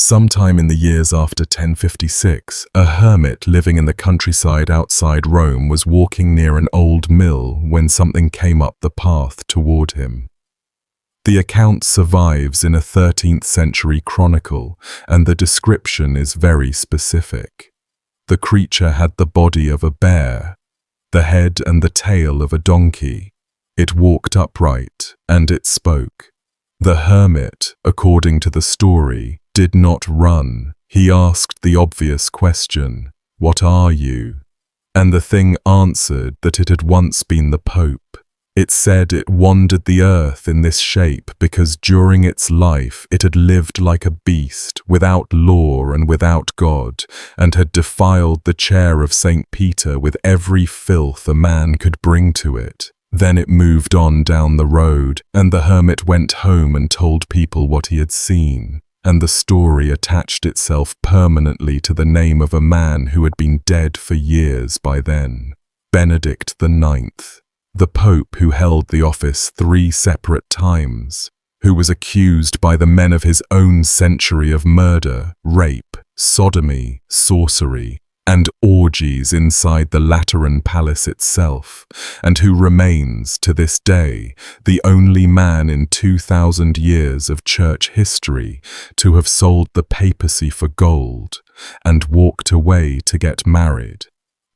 Sometime in the years after 1056, a hermit living in the countryside outside Rome was walking near an old mill when something came up the path toward him. The account survives in a 13th century chronicle, and the description is very specific. The creature had the body of a bear, the head and the tail of a donkey. It walked upright, and it spoke. The hermit, according to the story, did not run. He asked the obvious question, "What are you?" And the thing answered that it had once been the Pope. It said it wandered the earth in this shape because during its life it had lived like a beast, without law and without God, and had defiled the chair of St. Peter with every filth a man could bring to it. Then it moved on down the road, and the hermit went home and told people what he had seen. And the story attached itself permanently to the name of a man who had been dead for years by then, Benedict IX, the Pope who held the office 3 separate times, who was accused by the men of his own century of murder, rape, sodomy, sorcery, and orgies inside the Lateran palace itself, and who remains, to this day, the only man in 2,000 years of church history to have sold the papacy for gold and walked away to get married.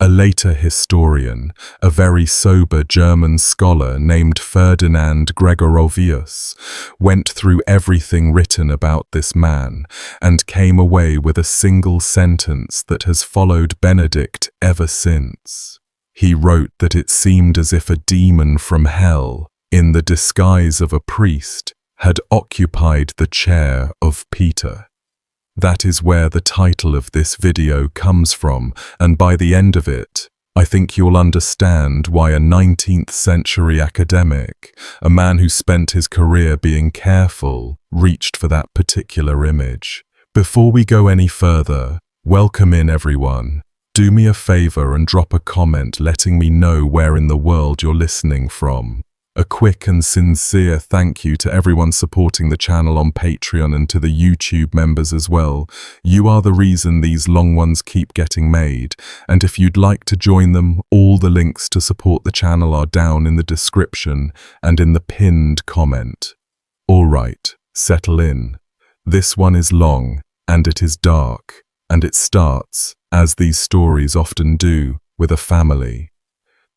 A later historian, a very sober German scholar named Ferdinand Gregorovius, went through everything written about this man and came away with a single sentence that has followed Benedict ever since. He wrote that it seemed as if a demon from hell, in the disguise of a priest, had occupied the chair of Peter. That is where the title of this video comes from, and by the end of it, I think you'll understand why a 19th century academic, a man who spent his career being careful, reached for that particular image. Before we go any further, welcome in everyone. Do me a favor and drop a comment letting me know where in the world you're listening from. A quick and sincere thank you to everyone supporting the channel on Patreon and to the YouTube members as well. You are the reason these long ones keep getting made, and if you'd like to join them, all the links to support the channel are down in the description and in the pinned comment. Alright, settle in. This one is long, and it is dark, and it starts, as these stories often do, with a family.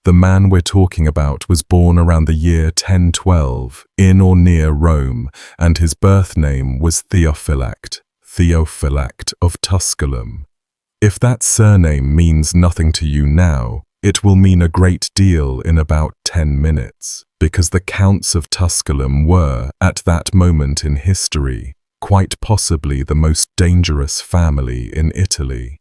The man we're talking about was born around the year 1012, in or near Rome, and his birth name was Theophylact of Tusculan. If that surname means nothing to you now, it will mean a great deal in about 10 minutes, because the Counts of Tusculan were, at that moment in history, quite possibly the most dangerous family in Italy.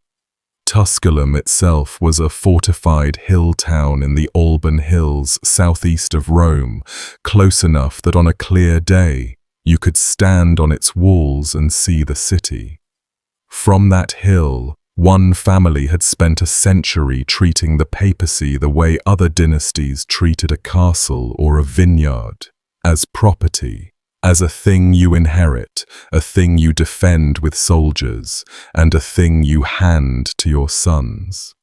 Tusculan itself was a fortified hill town in the Alban Hills southeast of Rome, close enough that on a clear day you could stand on its walls and see the city. From that hill, one family had spent a century treating the papacy the way other dynasties treated a castle or a vineyard, as property. As a thing you inherit, a thing you defend with soldiers, and a thing you hand to your sons.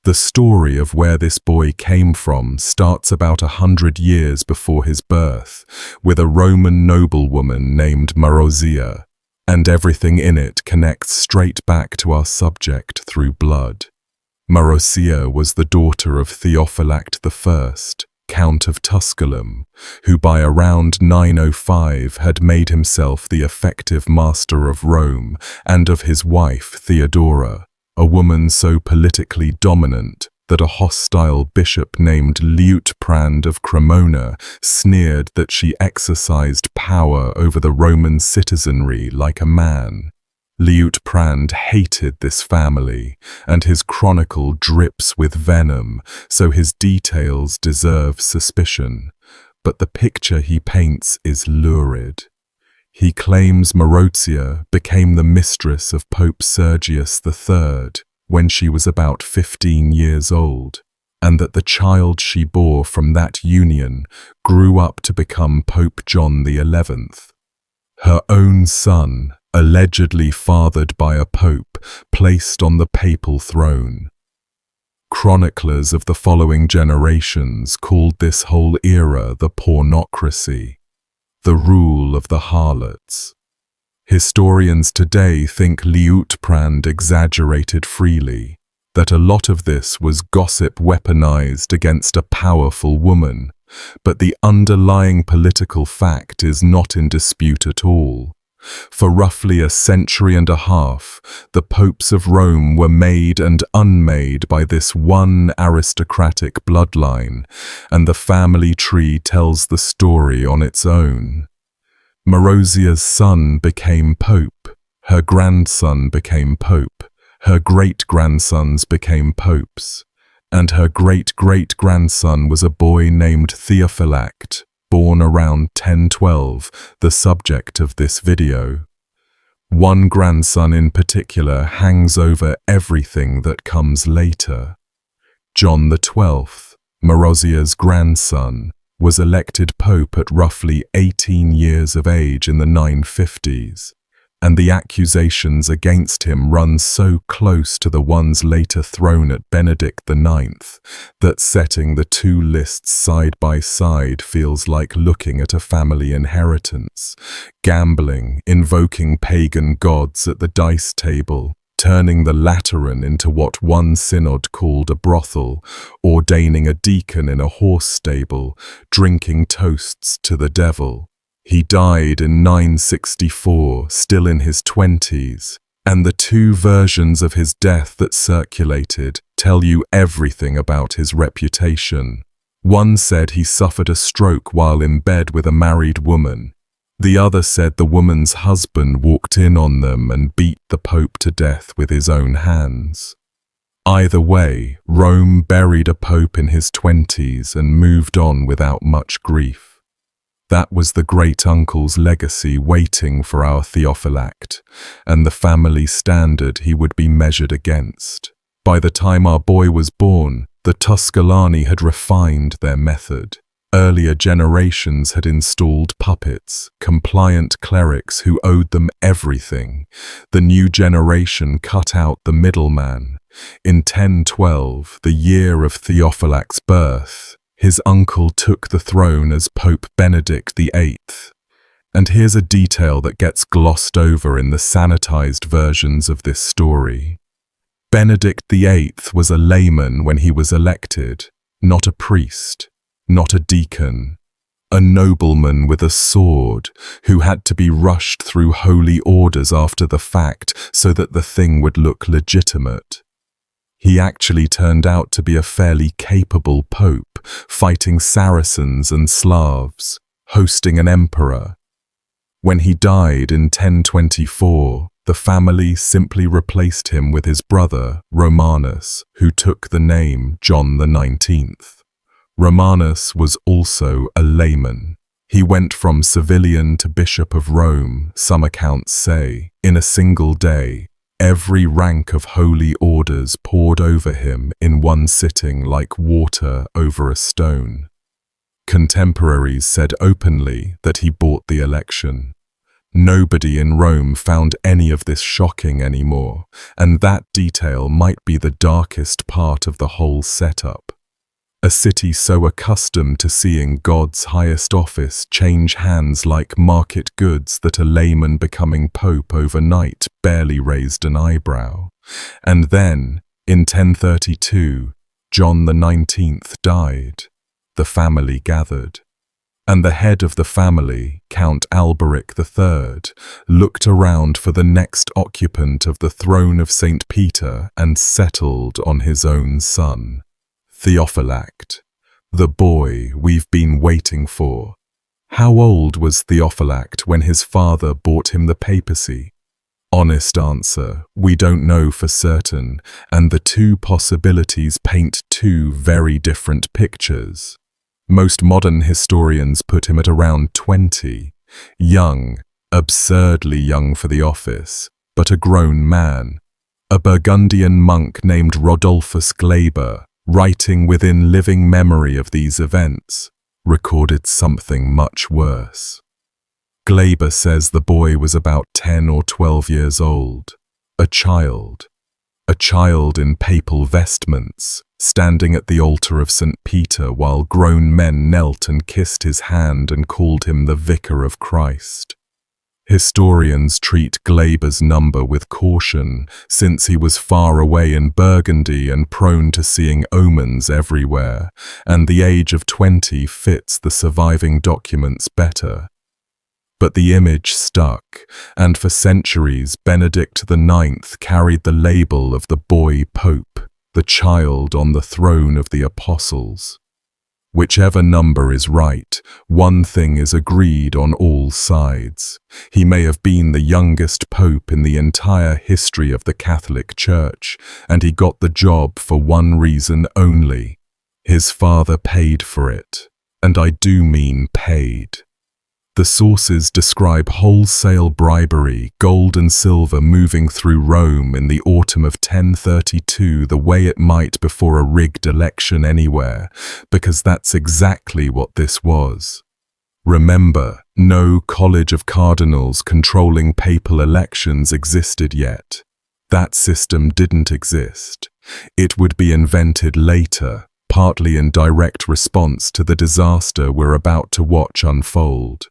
The story of where this boy came from starts about 100 years before his birth, with a Roman noblewoman named Marozia, and everything in it connects straight back to our subject through blood. Marozia was the daughter of Theophylact I, Count of Tusculan, who by around 905 had made himself the effective master of Rome, and of his wife Theodora, a woman so politically dominant that a hostile bishop named Liutprand of Cremona sneered that she exercised power over the Roman citizenry like a man. Liutprand hated this family, and his chronicle drips with venom, so his details deserve suspicion. But the picture he paints is lurid. He claims Marozia became the mistress of Pope Sergius III when she was about 15 years old, and that the child she bore from that union grew up to become Pope John XI. Her own son, allegedly fathered by a pope, placed on the papal throne. Chroniclers of the following generations called this whole era the pornocracy, the rule of the harlots. Historians today think Liutprand exaggerated freely, that a lot of this was gossip weaponized against a powerful woman, but the underlying political fact is not in dispute at all. For roughly a century and a half, the popes of Rome were made and unmade by this one aristocratic bloodline, and the family tree tells the story on its own. Marozia's son became pope, her grandson became pope, her great-grandsons became popes, and her great-great-grandson was a boy named Theophylact, born around 1012, the subject of this video. One grandson in particular hangs over everything that comes later. John XII, Marozia's grandson, was elected pope at roughly 18 years of age in the 950s, and the accusations against him run so close to the ones later thrown at Benedict IX that setting the two lists side by side feels like looking at a family inheritance, gambling, invoking pagan gods at the dice table, turning the Lateran into what one synod called a brothel, ordaining a deacon in a horse stable, drinking toasts to the devil. He died in 964, still in his 20s, and the two versions of his death that circulated tell you everything about his reputation. One said he suffered a stroke while in bed with a married woman. The other said the woman's husband walked in on them and beat the Pope to death with his own hands. Either way, Rome buried a pope in his 20s and moved on without much grief. That was the great-uncle's legacy waiting for our Theophylact, and the family standard he would be measured against. By the time our boy was born, the Tusculani had refined their method. Earlier generations had installed puppets, compliant clerics who owed them everything. The new generation cut out the middleman. In 1012, the year of Theophylact's birth, his uncle took the throne as Pope Benedict VIII. And here's a detail that gets glossed over in the sanitized versions of this story. Benedict VIII was a layman when he was elected, not a priest, not a deacon, a nobleman with a sword who had to be rushed through holy orders after the fact so that the thing would look legitimate. He actually turned out to be a fairly capable pope, fighting Saracens and Slavs, hosting an emperor. When he died in 1024, the family simply replaced him with his brother, Romanus, who took the name John XIX. Romanus was also a layman. He went from civilian to Bishop of Rome, some accounts say, in a single day. Every rank of holy orders poured over him in one sitting like water over a stone. Contemporaries said openly that he bought the election. Nobody in Rome found any of this shocking anymore, and that detail might be the darkest part of the whole setup. A city so accustomed to seeing God's highest office change hands like market goods that a layman becoming pope overnight barely raised an eyebrow. And then, in 1032, John XIX died. The family gathered. And the head of the family, Count Alberic III, looked around for the next occupant of the throne of St. Peter and settled on his own son. Theophylact, the boy we've been waiting for. How old was Theophylact when his father bought him the papacy? Honest answer, we don't know for certain, and the two possibilities paint two very different pictures. Most modern historians put him at around 20, young, absurdly young for the office, but a grown man. A Burgundian monk named Rodolphus Glaber, writing within living memory of these events, recorded something much worse. Glaber says the boy was about 10 or 12 years old, a child in papal vestments, standing at the altar of St. Peter while grown men knelt and kissed his hand and called him the Vicar of Christ. Historians treat Glaber's number with caution, since he was far away in Burgundy and prone to seeing omens everywhere, and the age of 20 fits the surviving documents better. But the image stuck, and for centuries Benedict IX carried the label of the boy pope, the child on the throne of the apostles. Whichever number is right, one thing is agreed on all sides. He may have been the youngest pope in the entire history of the Catholic Church, and he got the job for one reason only. His father paid for it, and I do mean paid. The sources describe wholesale bribery, gold and silver moving through Rome in the autumn of 1032 the way it might before a rigged election anywhere, because that's exactly what this was. Remember, no college of cardinals controlling papal elections existed yet. That system didn't exist. It would be invented later, partly in direct response to the disaster we're about to watch unfold.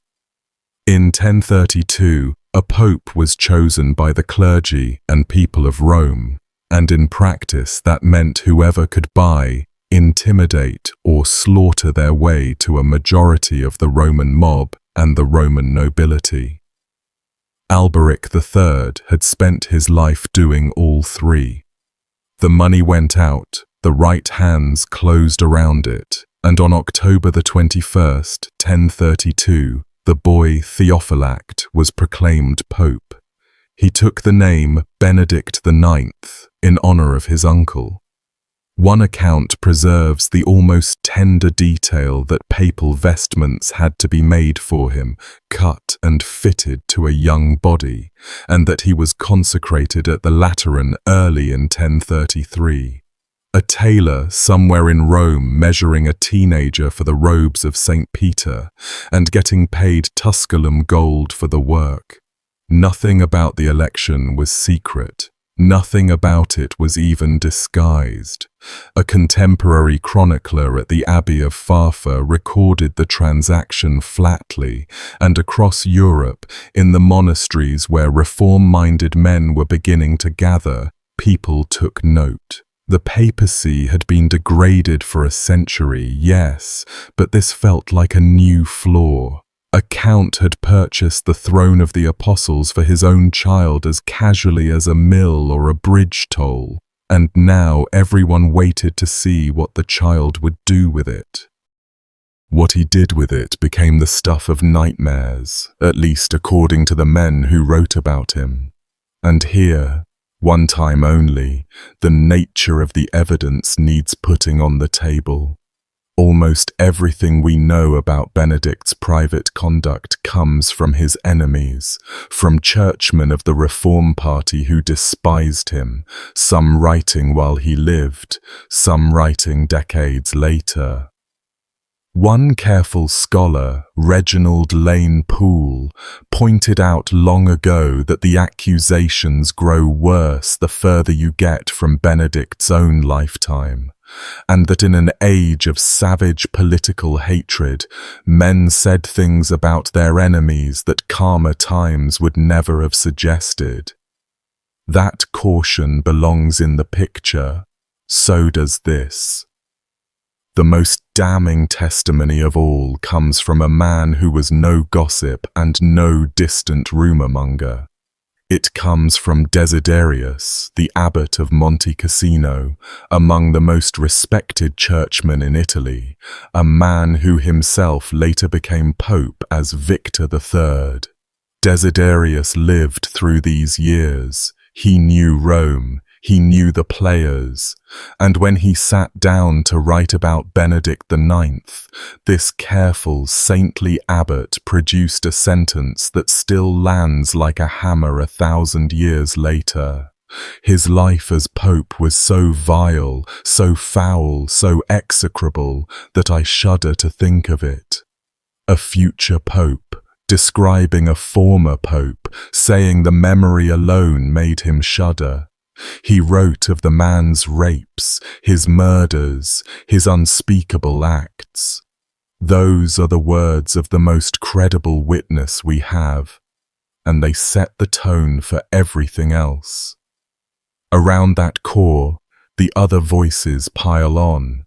In 1032, a pope was chosen by the clergy and people of Rome, and in practice that meant whoever could buy, intimidate, or slaughter their way to a majority of the Roman mob and the Roman nobility. Alberic III had spent his life doing all three. The money went out, the right hands closed around it, and on October 21st, 1032, the boy Theophylact was proclaimed pope. He took the name Benedict IX in honor of his uncle. One account preserves the almost tender detail that papal vestments had to be made for him, cut and fitted to a young body, and that he was consecrated at the Lateran early in 1033. A tailor somewhere in Rome measuring a teenager for the robes of St. Peter and getting paid Tusculan gold for the work. Nothing about the election was secret. Nothing about it was even disguised. A contemporary chronicler at the Abbey of Farfa recorded the transaction flatly, and across Europe, in the monasteries where reform-minded men were beginning to gather, people took note. The papacy had been degraded for a century, yes, but this felt like a new flaw. A count had purchased the throne of the apostles for his own child as casually as a mill or a bridge toll, and now everyone waited to see what the child would do with it. What he did with it became the stuff of nightmares, at least according to the men who wrote about him. And here, one time only, the nature of the evidence needs putting on the table. Almost everything we know about Benedict's private conduct comes from his enemies, from churchmen of the Reform Party who despised him, some writing while he lived, some writing decades later. One careful scholar, Reginald Lane Poole, pointed out long ago that the accusations grow worse the further you get from Benedict's own lifetime, and that in an age of savage political hatred, men said things about their enemies that calmer times would never have suggested. That caution belongs in the picture, so does this. The most damning testimony of all comes from a man who was no gossip and no distant rumour-monger. It comes from Desiderius, the abbot of Monte Cassino, among the most respected churchmen in Italy, a man who himself later became pope as Victor III. Desiderius lived through these years. He knew Rome. He knew the players, and when he sat down to write about Benedict IX, this careful, saintly abbot produced a sentence that still lands like a hammer 1,000 years later. His life as pope was so vile, so foul, so execrable, that I shudder to think of it. A future pope, describing a former pope, saying the memory alone made him shudder. He wrote of the man's rapes, his murders, his unspeakable acts. Those are the words of the most credible witness we have, and they set the tone for everything else. Around that core, the other voices pile on.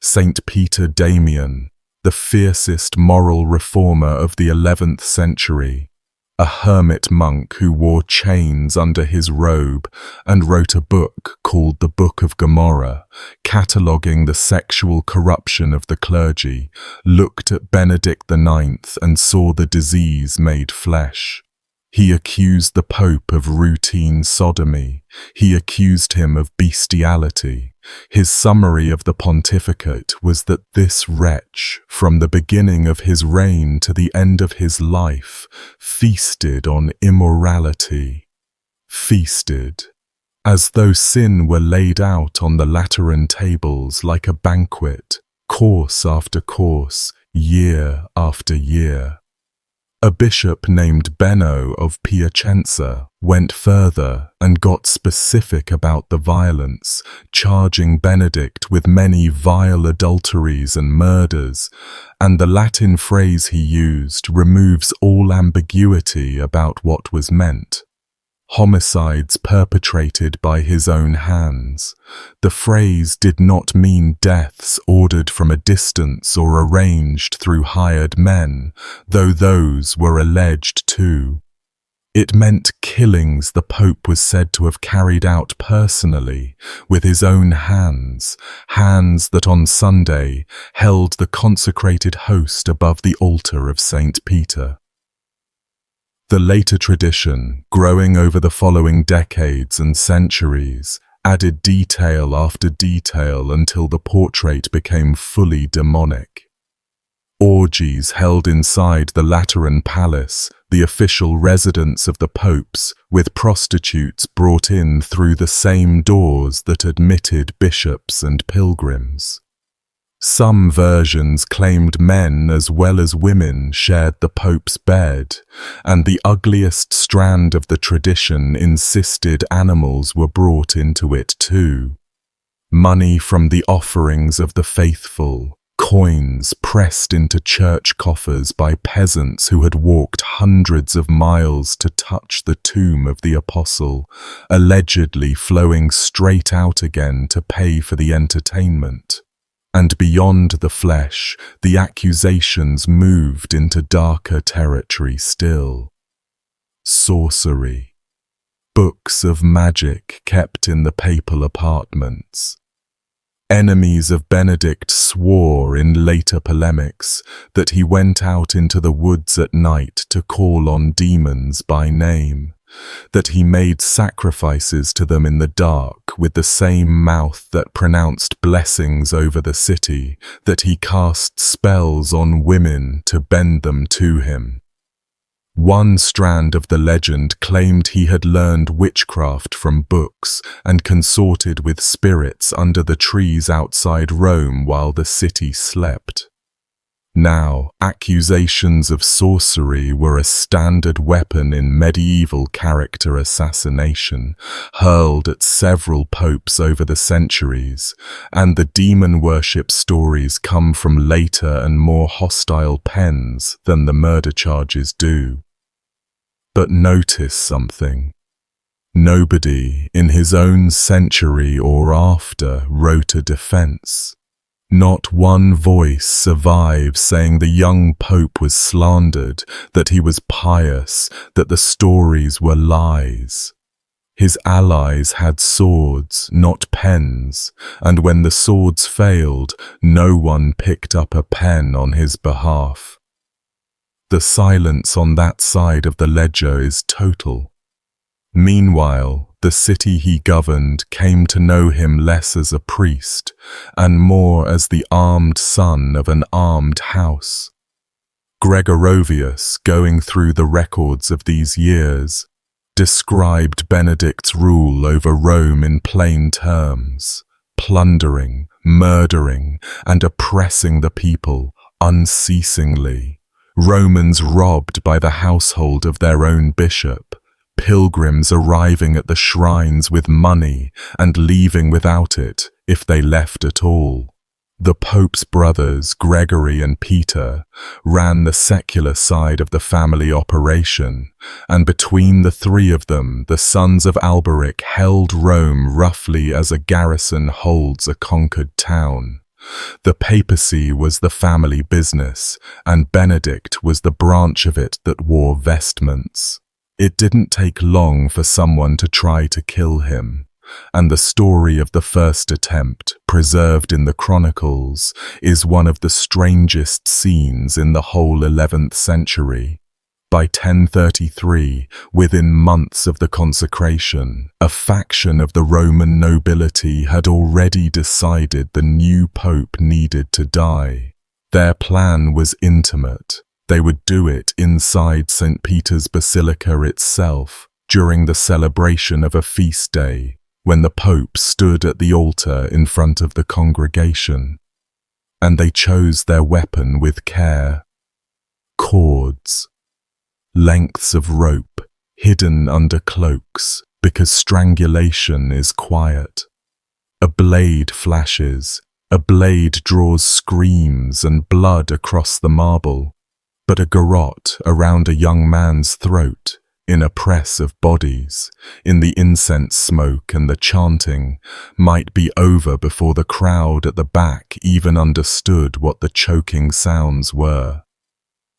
Saint Peter Damian, the fiercest moral reformer of the 11th century, a hermit monk who wore chains under his robe and wrote a book called the Book of Gomorrah, cataloguing the sexual corruption of the clergy, looked at Benedict IX and saw the disease made flesh. He accused the Pope of routine sodomy. He accused him of bestiality. His summary of the pontificate was that this wretch, from the beginning of his reign to the end of his life, feasted on immorality. Feasted, as though sin were laid out on the Lateran tables like a banquet, course after course, year after year. A bishop named Benno of Piacenza went further and got specific about the violence, charging Benedict with many vile adulteries and murders, and the Latin phrase he used removes all ambiguity about what was meant. Homicides perpetrated by his own hands. The phrase did not mean deaths ordered from a distance or arranged through hired men, though those were alleged too. It meant killings the Pope was said to have carried out personally, with his own hands, hands that on Sunday held the consecrated host above the altar of St. Peter. The later tradition, growing over the following decades and centuries, added detail after detail until the portrait became fully demonic. Orgies held inside the Lateran Palace, the official residence of the popes, with prostitutes brought in through the same doors that admitted bishops and pilgrims. Some versions claimed men as well as women shared the Pope's bed, and the ugliest strand of the tradition insisted animals were brought into it too. Money from the offerings of the faithful, coins pressed into church coffers by peasants who had walked hundreds of miles to touch the tomb of the apostle, allegedly flowing straight out again to pay for the entertainment. And beyond the flesh, the accusations moved into darker territory still. Sorcery. Books of magic kept in the papal apartments. Enemies of Benedict swore in later polemics that he went out into the woods at night to call on demons by name, that he made sacrifices to them in the dark with the same mouth that pronounced blessings over the city, that he cast spells on women to bend them to him. One strand of the legend claimed he had learned witchcraft from books and consorted with spirits under the trees outside Rome while the city slept. Now, accusations of sorcery were a standard weapon in medieval character assassination, hurled at several popes over the centuries, and the demon worship stories come from later and more hostile pens than the murder charges do. But notice something. Nobody in his own century or after wrote a defense. Not one voice survives saying the young pope was slandered, that he was pious, that the stories were lies. His allies had swords, not pens, and when the swords failed, no one picked up a pen on his behalf. The silence on that side of the ledger is total. Meanwhile, the city he governed came to know him less as a priest, and more as the armed son of an armed house. Gregorovius, going through the records of these years, described Benedict's rule over Rome in plain terms: plundering, murdering, and oppressing the people unceasingly, Romans robbed by the household of their own bishop, pilgrims arriving at the shrines with money and leaving without it if they left at all. The Pope's brothers, Gregory and Peter, ran the secular side of the family operation, and between the three of them, the sons of Alberic held Rome roughly as a garrison holds a conquered town. The papacy was the family business, and Benedict was the branch of it that wore vestments. It didn't take long for someone to try to kill him, and the story of the first attempt, preserved in the chronicles, is one of the strangest scenes in the whole 11th century. By 1033, within months of the consecration, a faction of the Roman nobility had already decided the new pope needed to die. Their plan was intimate. They would do it inside St. Peter's Basilica itself, during the celebration of a feast day, when the Pope stood at the altar in front of the congregation. And they chose their weapon with care. Cords. Lengths of rope, hidden under cloaks, because strangulation is quiet. A blade flashes, a blade draws screams and blood across the marble, but a garrote around a young man's throat, in a press of bodies, in the incense smoke and the chanting, might be over before the crowd at the back even understood what the choking sounds were.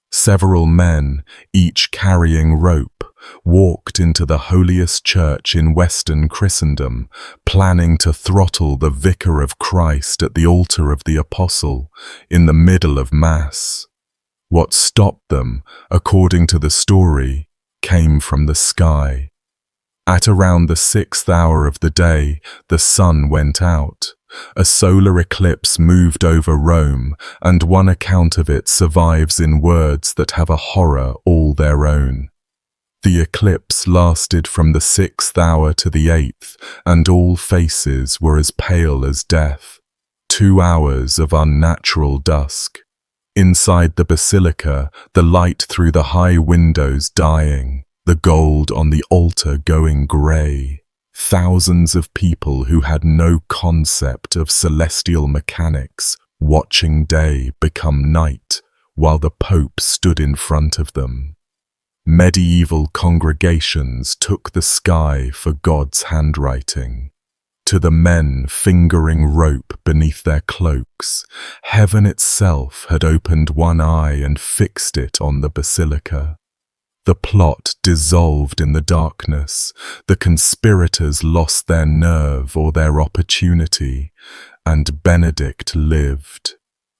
Several men, each carrying rope, walked into the holiest church in Western Christendom, planning to throttle the Vicar of Christ at the altar of the Apostle, in the middle of Mass. What stopped them, according to the story, came from the sky. At around the 6th hour of the day, the sun went out. A solar eclipse moved over Rome, and one account of it survives in words that have a horror all their own. The eclipse lasted from the 6th hour to the 8th, and all faces were as pale as death. 2 hours of unnatural dusk. Inside the basilica, the light through the high windows dying, the gold on the altar going grey. Thousands of people who had no concept of celestial mechanics watching day become night while the Pope stood in front of them. Medieval congregations took the sky for God's handwriting. To the men fingering rope beneath their cloaks, heaven itself had opened one eye and fixed it on the basilica. The plot dissolved in the darkness, the conspirators lost their nerve or their opportunity, and Benedict lived.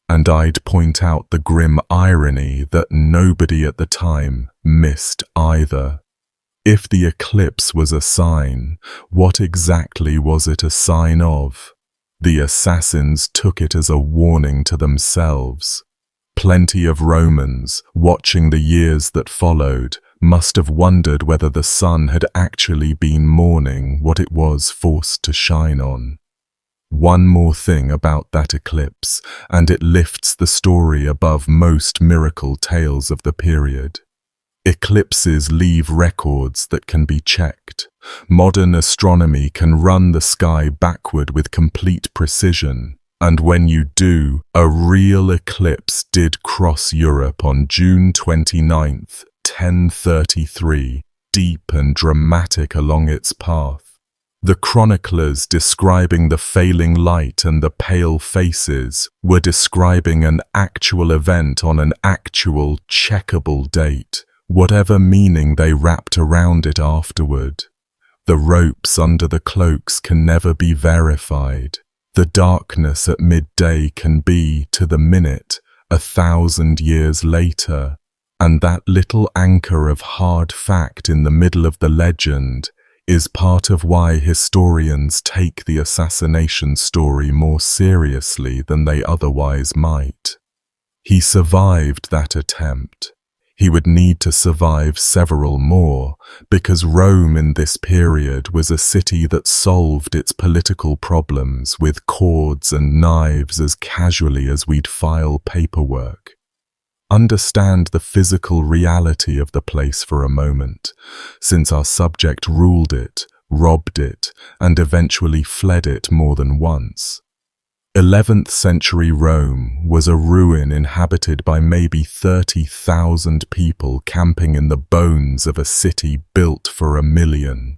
And I'd point out the grim irony that nobody at the time missed either. If the eclipse was a sign, what exactly was it a sign of? The assassins took it as a warning to themselves. Plenty of Romans, watching the years that followed, must have wondered whether the sun had actually been mourning what it was forced to shine on. One more thing about that eclipse, and it lifts the story above most miracle tales of the period. Eclipses leave records that can be checked. Modern astronomy can run the sky backward with complete precision, and when you do, a real eclipse did cross Europe on June 29th, 1033, deep and dramatic along its path. The chroniclers describing the failing light and the pale faces were describing an actual event on an actual checkable date, whatever meaning they wrapped around it afterward. The ropes under the cloaks can never be verified. The darkness at midday can be, to the minute, 1,000 years later, and that little anchor of hard fact in the middle of the legend is part of why historians take the assassination story more seriously than they otherwise might. He survived that attempt. He would need to survive several more, because Rome in this period was a city that solved its political problems with cords and knives as casually as we'd file paperwork. Understand the physical reality of the place for a moment, since our subject ruled it, robbed it, and eventually fled it more than once. 11th century Rome was a ruin inhabited by maybe 30,000 people camping in the bones of a city built for 1,000,000.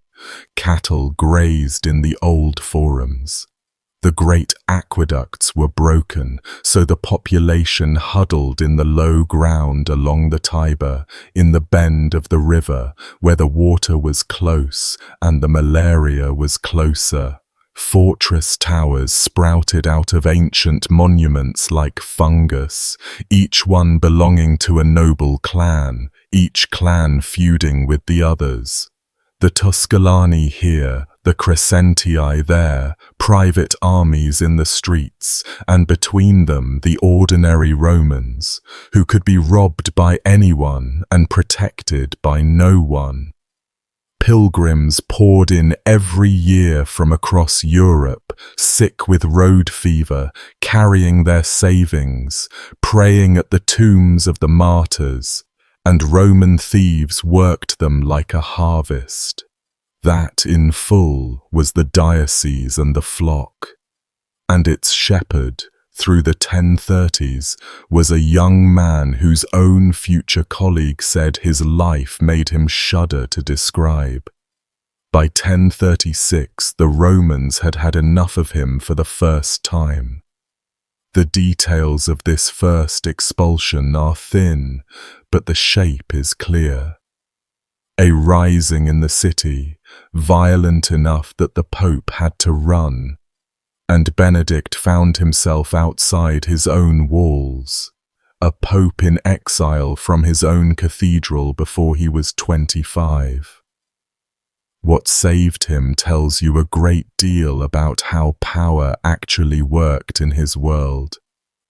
Cattle grazed in the old forums. The great aqueducts were broken, so the population huddled in the low ground along the Tiber, in the bend of the river, where the water was close and the malaria was closer. Fortress towers sprouted out of ancient monuments like fungus, each one belonging to a noble clan, each clan feuding with the others. The Tusculani here, the Crescentii there, private armies in the streets, and between them the ordinary Romans, who could be robbed by anyone and protected by no one. Pilgrims poured in every year from across Europe, sick with road fever, carrying their savings, praying at the tombs of the martyrs, and Roman thieves worked them like a harvest. That, in full, was the diocese and the flock. And its shepherd, through the 1030s, was a young man whose own future colleague said his life made him shudder to describe. By 1036, the Romans had had enough of him for the first time. The details of this first expulsion are thin, but the shape is clear. A rising in the city, violent enough that the Pope had to run, and Benedict found himself outside his own walls, a pope in exile from his own cathedral before he was 25. What saved him tells you a great deal about how power actually worked in his world.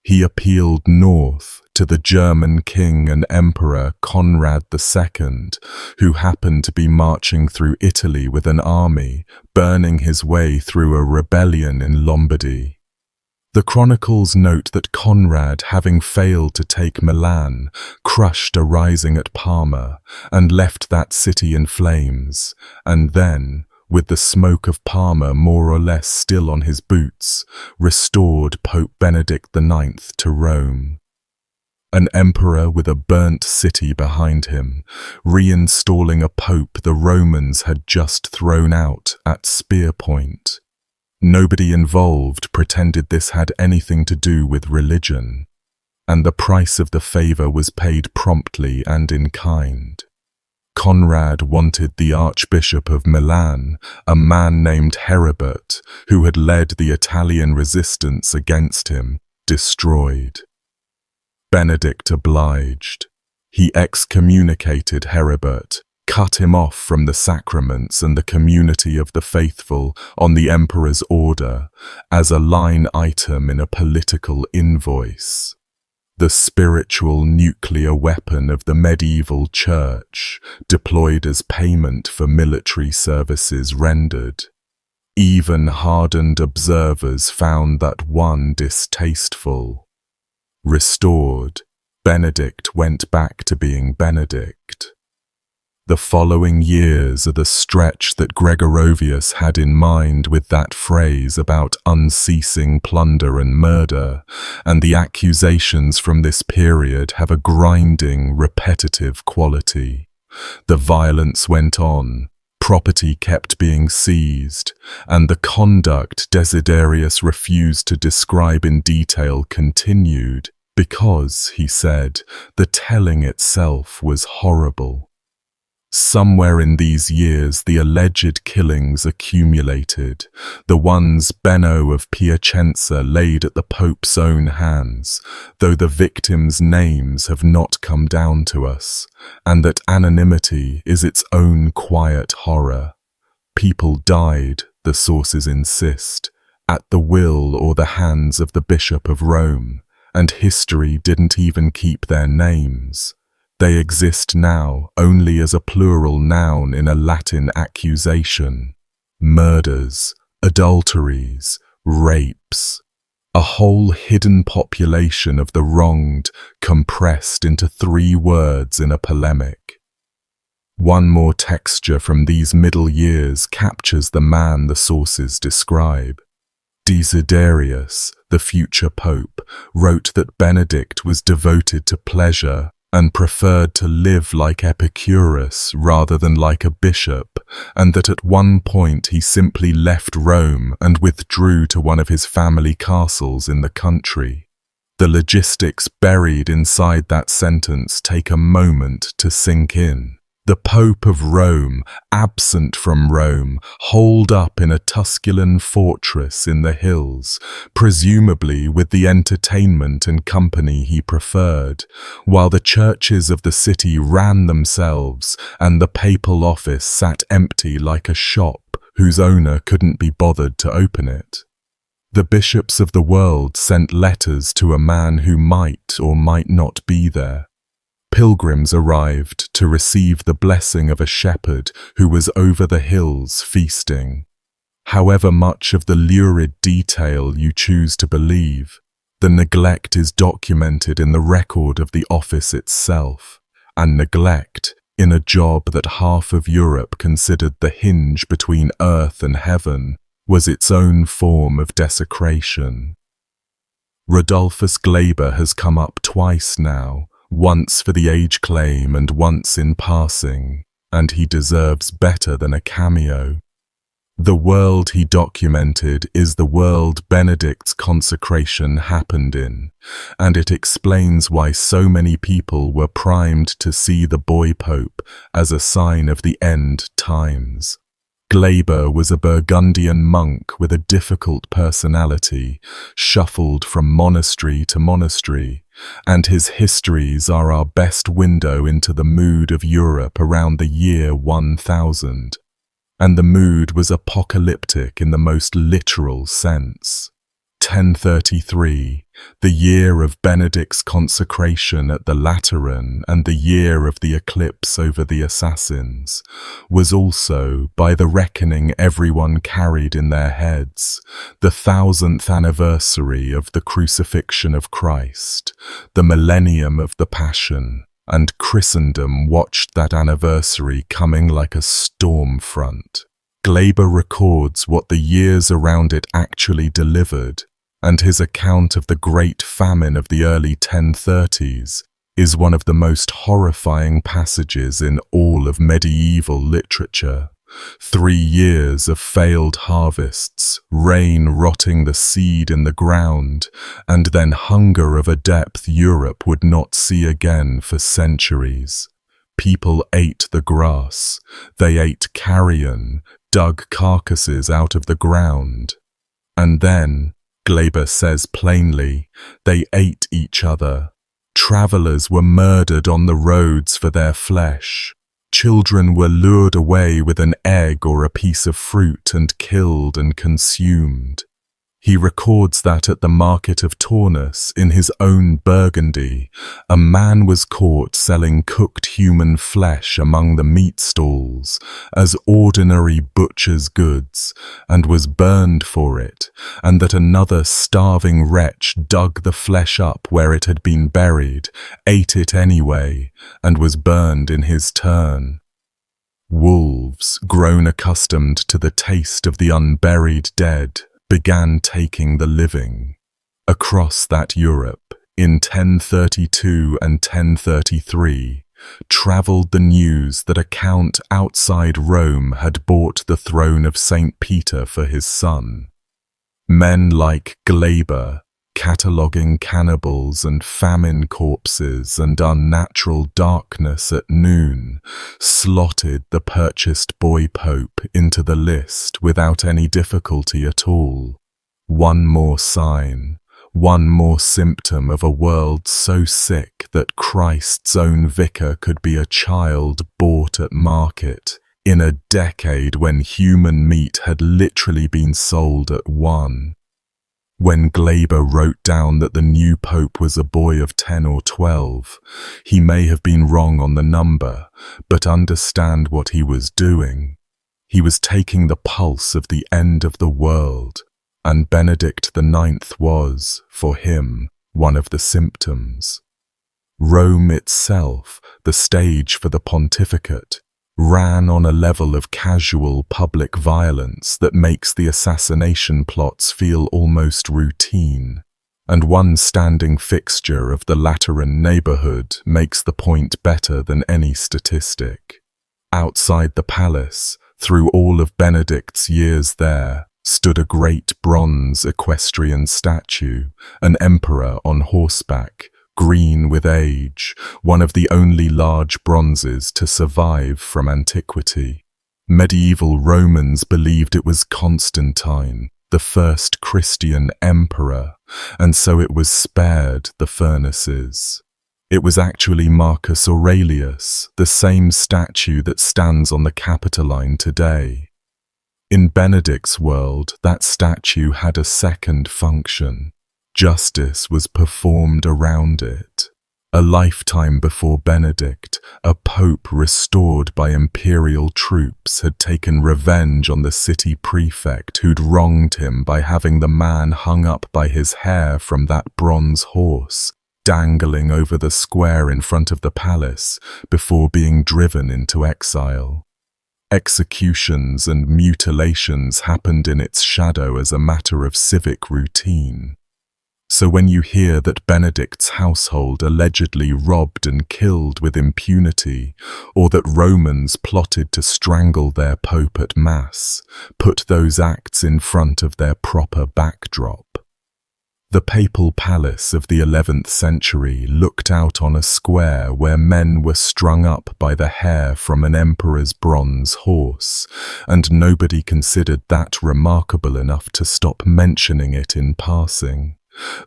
He appealed north to the German king and emperor Conrad II, who happened to be marching through Italy with an army, burning his way through a rebellion in Lombardy. The chronicles note that Conrad, having failed to take Milan, crushed a rising at Parma and left that city in flames, and then, with the smoke of Parma more or less still on his boots, restored Pope Benedict IX to Rome. An emperor with a burnt city behind him, reinstalling a pope the Romans had just thrown out at spear point. Nobody involved pretended this had anything to do with religion, and the price of the favor was paid promptly and in kind. Conrad wanted the Archbishop of Milan, a man named Heribert, who had led the Italian resistance against him, destroyed. Benedict obliged. He excommunicated Heribert, cut him off from the sacraments and the community of the faithful on the emperor's order, as a line item in a political invoice. The spiritual nuclear weapon of the medieval church, deployed as payment for military services rendered. Even hardened observers found that one distasteful. Restored, Benedict went back to being Benedict. The following years are the stretch that Gregorovius had in mind with that phrase about unceasing plunder and murder, and the accusations from this period have a grinding, repetitive quality. The violence went on, property kept being seized, and the conduct Desiderius refused to describe in detail continued, because, he said, the telling itself was horrible. Somewhere in these years the alleged killings accumulated, the ones Benno of Piacenza laid at the Pope's own hands, though the victims' names have not come down to us, and that anonymity is its own quiet horror. People died, the sources insist, at the will or the hands of the Bishop of Rome, and history didn't even keep their names. They exist now only as a plural noun in a Latin accusation. Murders, adulteries, rapes. A whole hidden population of the wronged compressed into 3 words in a polemic. One more texture from these middle years captures the man the sources describe. Desiderius, the future pope, wrote that Benedict was devoted to pleasure and preferred to live like Epicurus rather than like a bishop, and that at one point he simply left Rome and withdrew to one of his family castles in the country. The logistics buried inside that sentence take a moment to sink in. The Pope of Rome, absent from Rome, holed up in a Tusculan fortress in the hills, presumably with the entertainment and company he preferred, while the churches of the city ran themselves and the papal office sat empty like a shop whose owner couldn't be bothered to open it. The bishops of the world sent letters to a man who might or might not be there. Pilgrims arrived to receive the blessing of a shepherd who was over the hills feasting. However much of the lurid detail you choose to believe, the neglect is documented in the record of the office itself, and neglect, in a job that half of Europe considered the hinge between earth and heaven, was its own form of desecration. Rodolphus Glaber has come up twice now, once for the age claim and once in passing, and he deserves better than a cameo. The world he documented is the world Benedict's consecration happened in, and it explains why so many people were primed to see the boy pope as a sign of the end times. Glaber was a Burgundian monk with a difficult personality, shuffled from monastery to monastery, and his histories are our best window into the mood of Europe around the year 1000. And the mood was apocalyptic in the most literal sense. 1033, the year of Benedict's consecration at the Lateran and the year of the eclipse over the assassins, was also, by the reckoning everyone carried in their heads, the 1000th anniversary of the crucifixion of Christ, the millennium of the Passion, and Christendom watched that anniversary coming like a storm front. Glaber records what the years around it actually delivered, and his account of the Great Famine of the early 1030s is one of the most horrifying passages in all of medieval literature. 3 years of failed harvests, rain rotting the seed in the ground, and then hunger of a depth Europe would not see again for centuries. People ate the grass, they ate carrion, dug carcasses out of the ground. And then, Glaber says plainly, they ate each other. Travelers were murdered on the roads for their flesh. Children were lured away with an egg or a piece of fruit and killed and consumed. He records that at the market of Taunus, in his own Burgundy, a man was caught selling cooked human flesh among the meat stalls as ordinary butcher's goods, and was burned for it, and that another starving wretch dug the flesh up where it had been buried, ate it anyway, and was burned in his turn. Wolves, grown accustomed to the taste of the unburied dead, began taking the living. Across that Europe, in 1032 and 1033, travelled the news that a count outside Rome had bought the throne of St. Peter for his son. Men like Glaber, cataloguing cannibals and famine corpses and unnatural darkness at noon, slotted the purchased boy pope into the list without any difficulty at all. One more sign, one more symptom of a world so sick that Christ's own vicar could be a child bought at market, in a decade when human meat had literally been sold at 1. When Glaber wrote down that the new pope was a boy of 10 or 12, he may have been wrong on the number, but understand what he was doing. He was taking the pulse of the end of the world, and Benedict IX was, for him, one of the symptoms. Rome itself, the stage for the pontificate, ran on a level of casual public violence that makes the assassination plots feel almost routine, and one standing fixture of the Lateran neighborhood makes the point better than any statistic. Outside the palace, through all of Benedict's years there, stood a great bronze equestrian statue, an emperor on horseback, green with age, one of the only large bronzes to survive from antiquity. Medieval Romans believed it was Constantine, the first Christian emperor, and so it was spared the furnaces. It was actually Marcus Aurelius, the same statue that stands on the Capitoline today. In Benedict's world, that statue had a second function. Justice was performed around it. A lifetime before Benedict, a pope restored by imperial troops had taken revenge on the city prefect who'd wronged him by having the man hung up by his hair from that bronze horse, dangling over the square in front of the palace before being driven into exile. Executions and mutilations happened in its shadow as a matter of civic routine. So when you hear that Benedict's household allegedly robbed and killed with impunity, or that Romans plotted to strangle their pope at Mass, put those acts in front of their proper backdrop. The papal palace of the 11th century looked out on a square where men were strung up by the hair from an emperor's bronze horse, and nobody considered that remarkable enough to stop mentioning it in passing.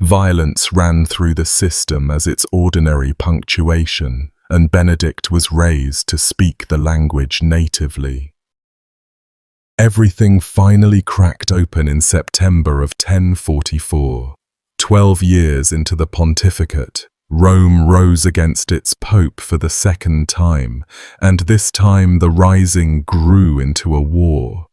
Violence ran through the system as its ordinary punctuation, and Benedict was raised to speak the language natively. Everything finally cracked open in September of 1044. 12 years into the pontificate, Rome rose against its pope for the second time, and this time the rising grew into a war.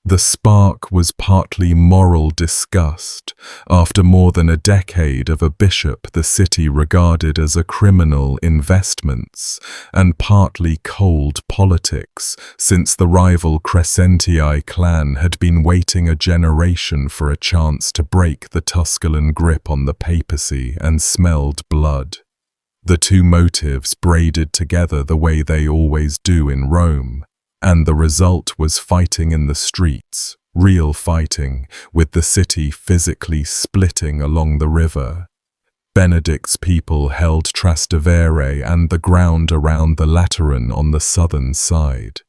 The spark was partly moral disgust. After more than a decade of a bishop the city regarded as a criminal investments, and partly cold politics, since the rival Crescentii clan had been waiting a generation for a chance to break the Tusculan grip on the papacy and smelled blood. The two motives braided together the way they always do in Rome, and the result was fighting in the streets, real fighting, with the city physically splitting along the river. Benedict's people held Trastevere and the ground around the Lateran on the southern side.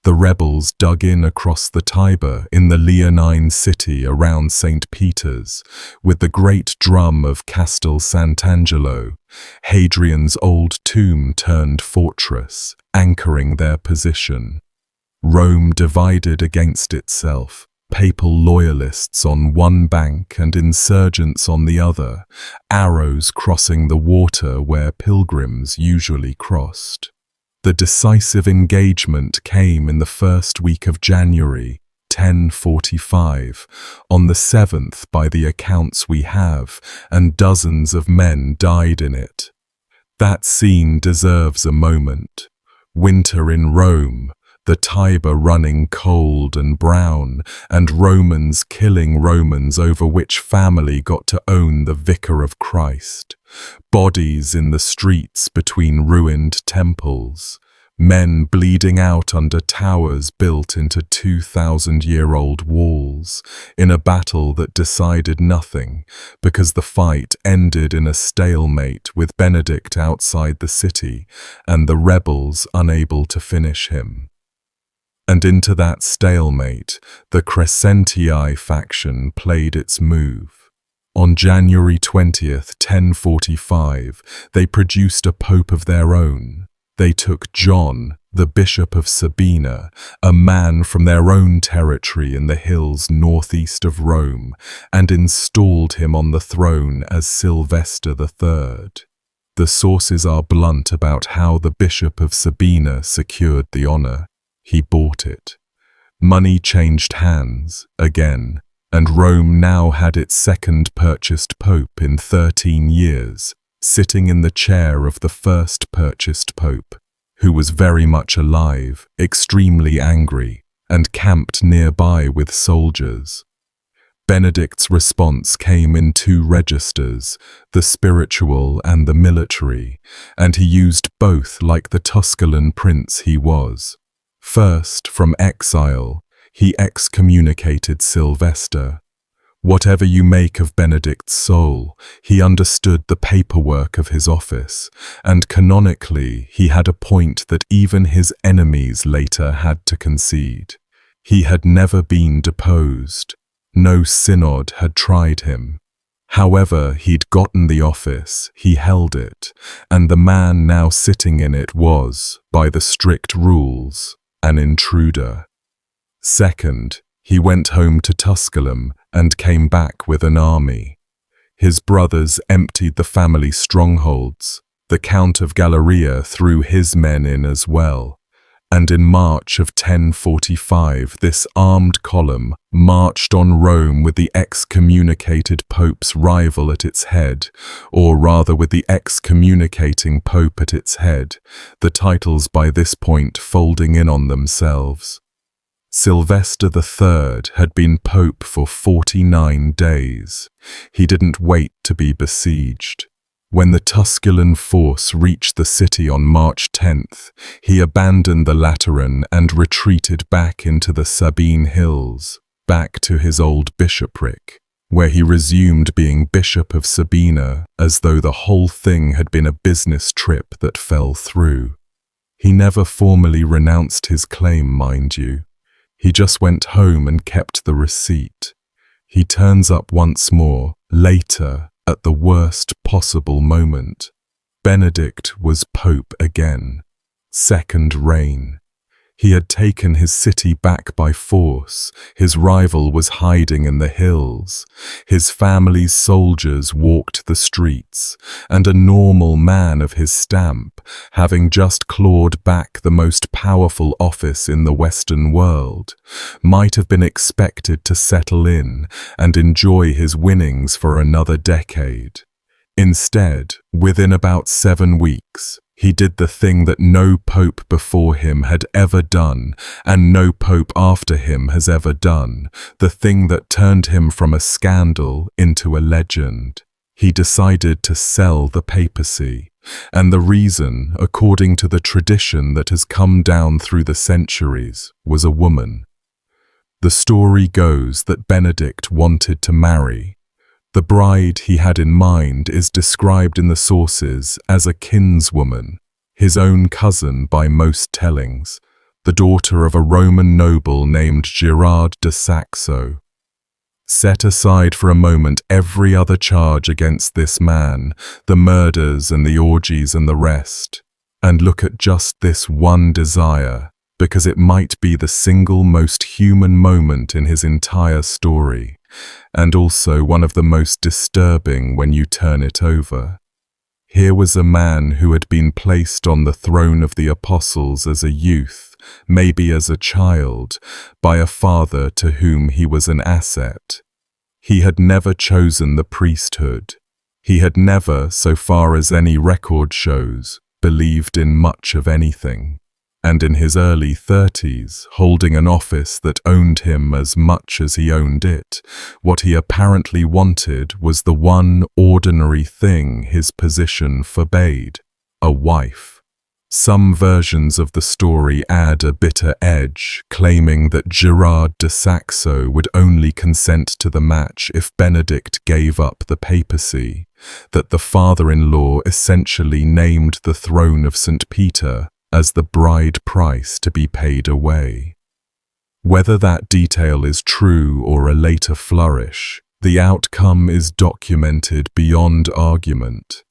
The rebels dug in across the Tiber in the Leonine city around St. Peter's, with the great drum of Castel Sant'Angelo, Hadrian's old tomb-turned fortress, anchoring their position. Rome divided against itself, papal loyalists on one bank and insurgents on the other, arrows crossing the water where pilgrims usually crossed. The decisive engagement came in the first week of January, 1045, on the 7th by the accounts we have, and dozens of men died in it. That scene deserves a moment. Winter in Rome, the Tiber running cold and brown, and Romans killing Romans over which family got to own the Vicar of Christ. Bodies in the streets between ruined temples. Men bleeding out under towers built into 2,000-year-old walls, in a battle that decided nothing, because the fight ended in a stalemate with Benedict outside the city, and the rebels unable to finish him. And into that stalemate, the Crescentii faction played its move. On January 20th, 1045, they produced a pope of their own. They took John, the Bishop of Sabina, a man from their own territory in the hills northeast of Rome, and installed him on the throne as Sylvester III. The sources are blunt about how the Bishop of Sabina secured the honor. He bought it. Money changed hands, again, and Rome now had its second purchased pope in 13 years, sitting in the chair of the first purchased pope, who was very much alive, extremely angry, and camped nearby with soldiers. Benedict's response came in two registers, the spiritual and the military, and he used both like the Tusculan prince he was. First, from exile, he excommunicated Sylvester. Whatever you make of Benedict's soul, he understood the paperwork of his office, and canonically he had a point that even his enemies later had to concede. He had never been deposed. No synod had tried him. However, he'd gotten the office, he held it, and the man now sitting in it was, by the strict rules, an intruder. Second, he went home to Tusculan and came back with an army. His brothers emptied the family strongholds. The Count of Galleria threw his men in as well. And in March of 1045 this armed column marched on Rome with the excommunicated pope's rival at its head, or rather with the excommunicating pope at its head, the titles by this point folding in on themselves. Sylvester III had been pope for 49 days. He didn't wait to be besieged. When the Tusculan force reached the city on March 10th, he abandoned the Lateran and retreated back into the Sabine Hills, back to his old bishopric, where he resumed being Bishop of Sabina as though the whole thing had been a business trip that fell through. He never formally renounced his claim, mind you. He just went home and kept the receipt. He turns up once more, later, at the worst possible moment. Benedict was pope again. Second reign. He had taken his city back by force. His rival was hiding in the hills. His family's soldiers walked the streets, and a normal man of his stamp, having just clawed back the most powerful office in the Western world, might have been expected to settle in and enjoy his winnings for another decade. Instead, within about 7 weeks, he did the thing that no pope before him had ever done, and no pope after him has ever done, the thing that turned him from a scandal into a legend. He decided to sell the papacy, and the reason, according to the tradition that has come down through the centuries, was a woman. The story goes that Benedict wanted to marry. The bride he had in mind is described in the sources as a kinswoman, his own cousin by most tellings, the daughter of a Roman noble named Gerard de Saxo. Set aside for a moment every other charge against this man, the murders and the orgies and the rest, and look at just this one desire, because it might be the single most human moment in his entire story, and also one of the most disturbing when you turn it over. Here was a man who had been placed on the throne of the apostles as a youth, maybe as a child, by a father to whom he was an asset. He had never chosen the priesthood. He had never, so far as any record shows, believed in much of anything. And in his early 30s, holding an office that owned him as much as he owned it, what he apparently wanted was the one ordinary thing his position forbade: a wife. Some versions of the story add a bitter edge, claiming that Gerard de Saxo would only consent to the match if Benedict gave up the papacy, that the father-in-law essentially named the throne of St. Peter as the bride price to be paid away. Whether that detail is true or a later flourish, the outcome is documented beyond argument.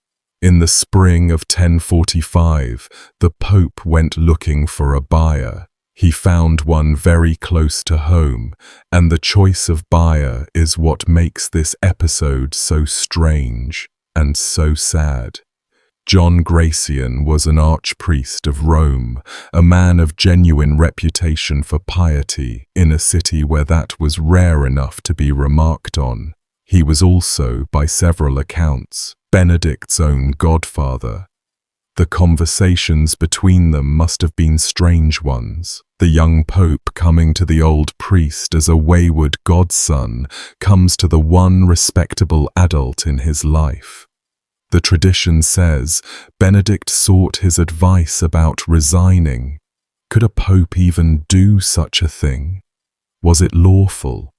In the spring of 1045, the Pope went looking for a buyer. He found one very close to home, and the choice of buyer is what makes this episode so strange and so sad. John Gratian was an archpriest of Rome, a man of genuine reputation for piety in a city where that was rare enough to be remarked on. He was also, by several accounts, Benedict's own godfather. The conversations between them must have been strange ones. The young pope, coming to the old priest as a wayward godson, comes to the one respectable adult in his life. The tradition says Benedict sought his advice about resigning. Could a pope even do such a thing? Was it lawful?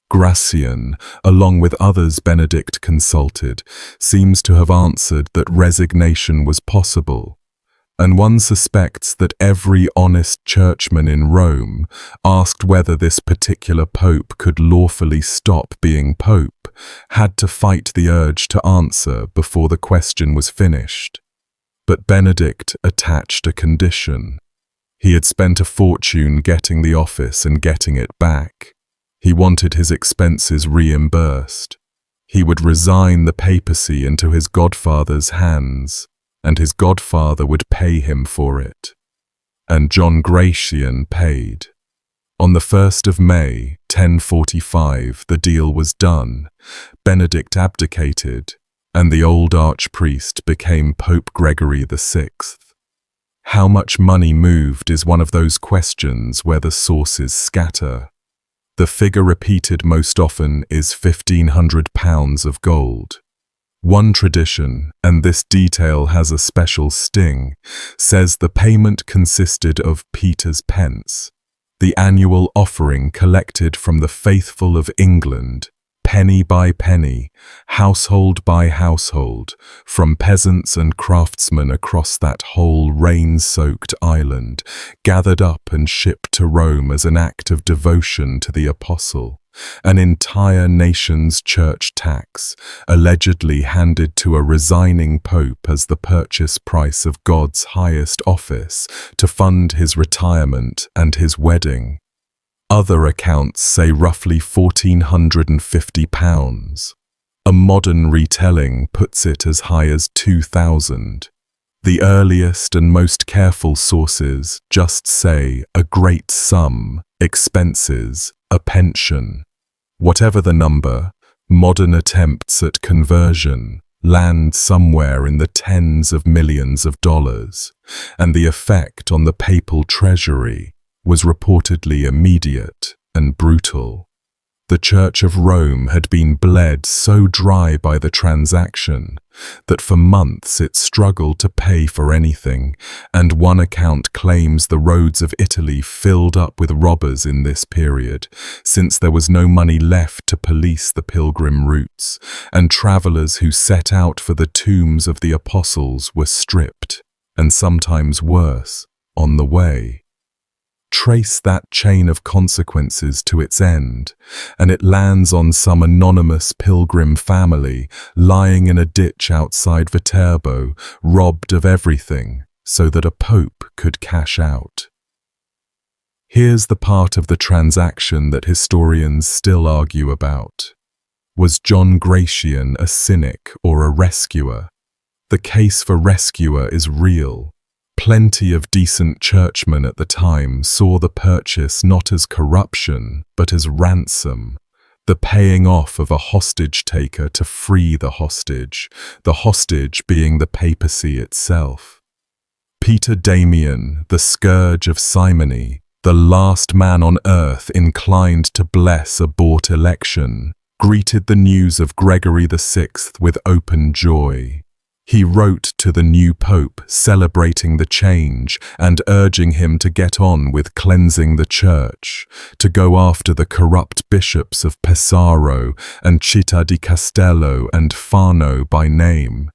Gratian, along with others Benedict consulted, seems to have answered that resignation was possible, and one suspects that every honest churchman in Rome asked whether this particular pope could lawfully stop being pope, had to fight the urge to answer before the question was finished. But Benedict attached a condition. He had spent a fortune getting the office and getting it back. He wanted his expenses reimbursed. He would resign the papacy into his godfather's hands, and his godfather would pay him for it. And John Gratian paid. On the 1st of May, 1045, the deal was done. Benedict abdicated, and the old archpriest became Pope Gregory VI. How much money moved is one of those questions where the sources scatter. The figure repeated most often is £1,500 of gold. One tradition, and this detail has a special sting, says the payment consisted of Peter's pence, the annual offering collected from the faithful of England, penny by penny, household by household, from peasants and craftsmen across that whole rain-soaked island, gathered up and shipped to Rome as an act of devotion to the apostle. An entire nation's church tax, allegedly handed to a resigning pope as the purchase price of God's highest office to fund his retirement and his wedding. Other accounts say roughly £1,450. A modern retelling puts it as high as 2,000. The earliest and most careful sources just say a great sum, expenses, a pension. Whatever the number, modern attempts at conversion land somewhere in the tens of millions of dollars, and the effect on the papal treasury was reportedly immediate and brutal. The Church of Rome had been bled so dry by the transaction that for months it struggled to pay for anything, and one account claims the roads of Italy filled up with robbers in this period, since there was no money left to police the pilgrim routes, and travelers who set out for the tombs of the apostles were stripped, and sometimes worse, on the way. Trace that chain of consequences to its end, and it lands on some anonymous pilgrim family lying in a ditch outside Viterbo, robbed of everything, so that a pope could cash out. Here's the part of the transaction that historians still argue about. Was John Gratian a cynic or a rescuer? The case for rescuer is real. Plenty of decent churchmen at the time saw the purchase not as corruption, but as ransom, the paying off of a hostage-taker to free the hostage being the papacy itself. Peter Damian, the scourge of simony, the last man on earth inclined to bless a bought election, greeted the news of Gregory VI with open joy. He wrote to the new pope celebrating the change and urging him to get on with cleansing the church, to go after the corrupt bishops of Pesaro and Città di Castello and Fano by name.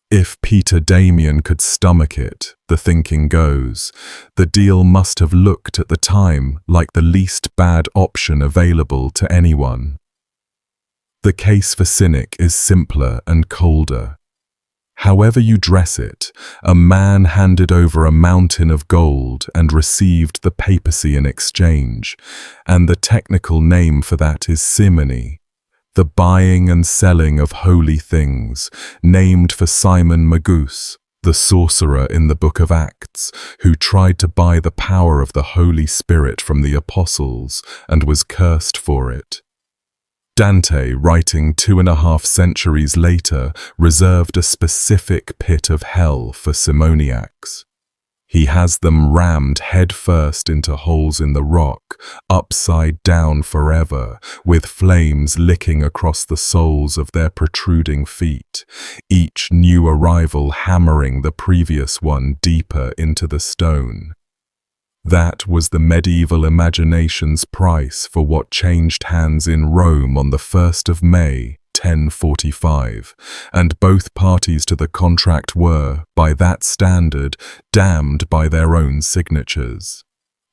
If Peter Damian could stomach it, the thinking goes, the deal must have looked at the time like the least bad option available to anyone. The case for cynic is simpler and colder. However you dress it, a man handed over a mountain of gold and received the papacy in exchange, and the technical name for that is simony. the buying and selling of holy things, named for Simon Magus, the sorcerer in the Book of Acts, who tried to buy the power of the Holy Spirit from the apostles and was cursed for it. Dante, writing 2.5 centuries later, reserved a specific pit of hell for simoniacs. He has them rammed headfirst into holes in the rock, upside down forever, with flames licking across the soles of their protruding feet, each new arrival hammering the previous one deeper into the stone. That was the medieval imagination's price for what changed hands in Rome on the 1st of May, 1045, and both parties to the contract were, by that standard, damned by their own signatures.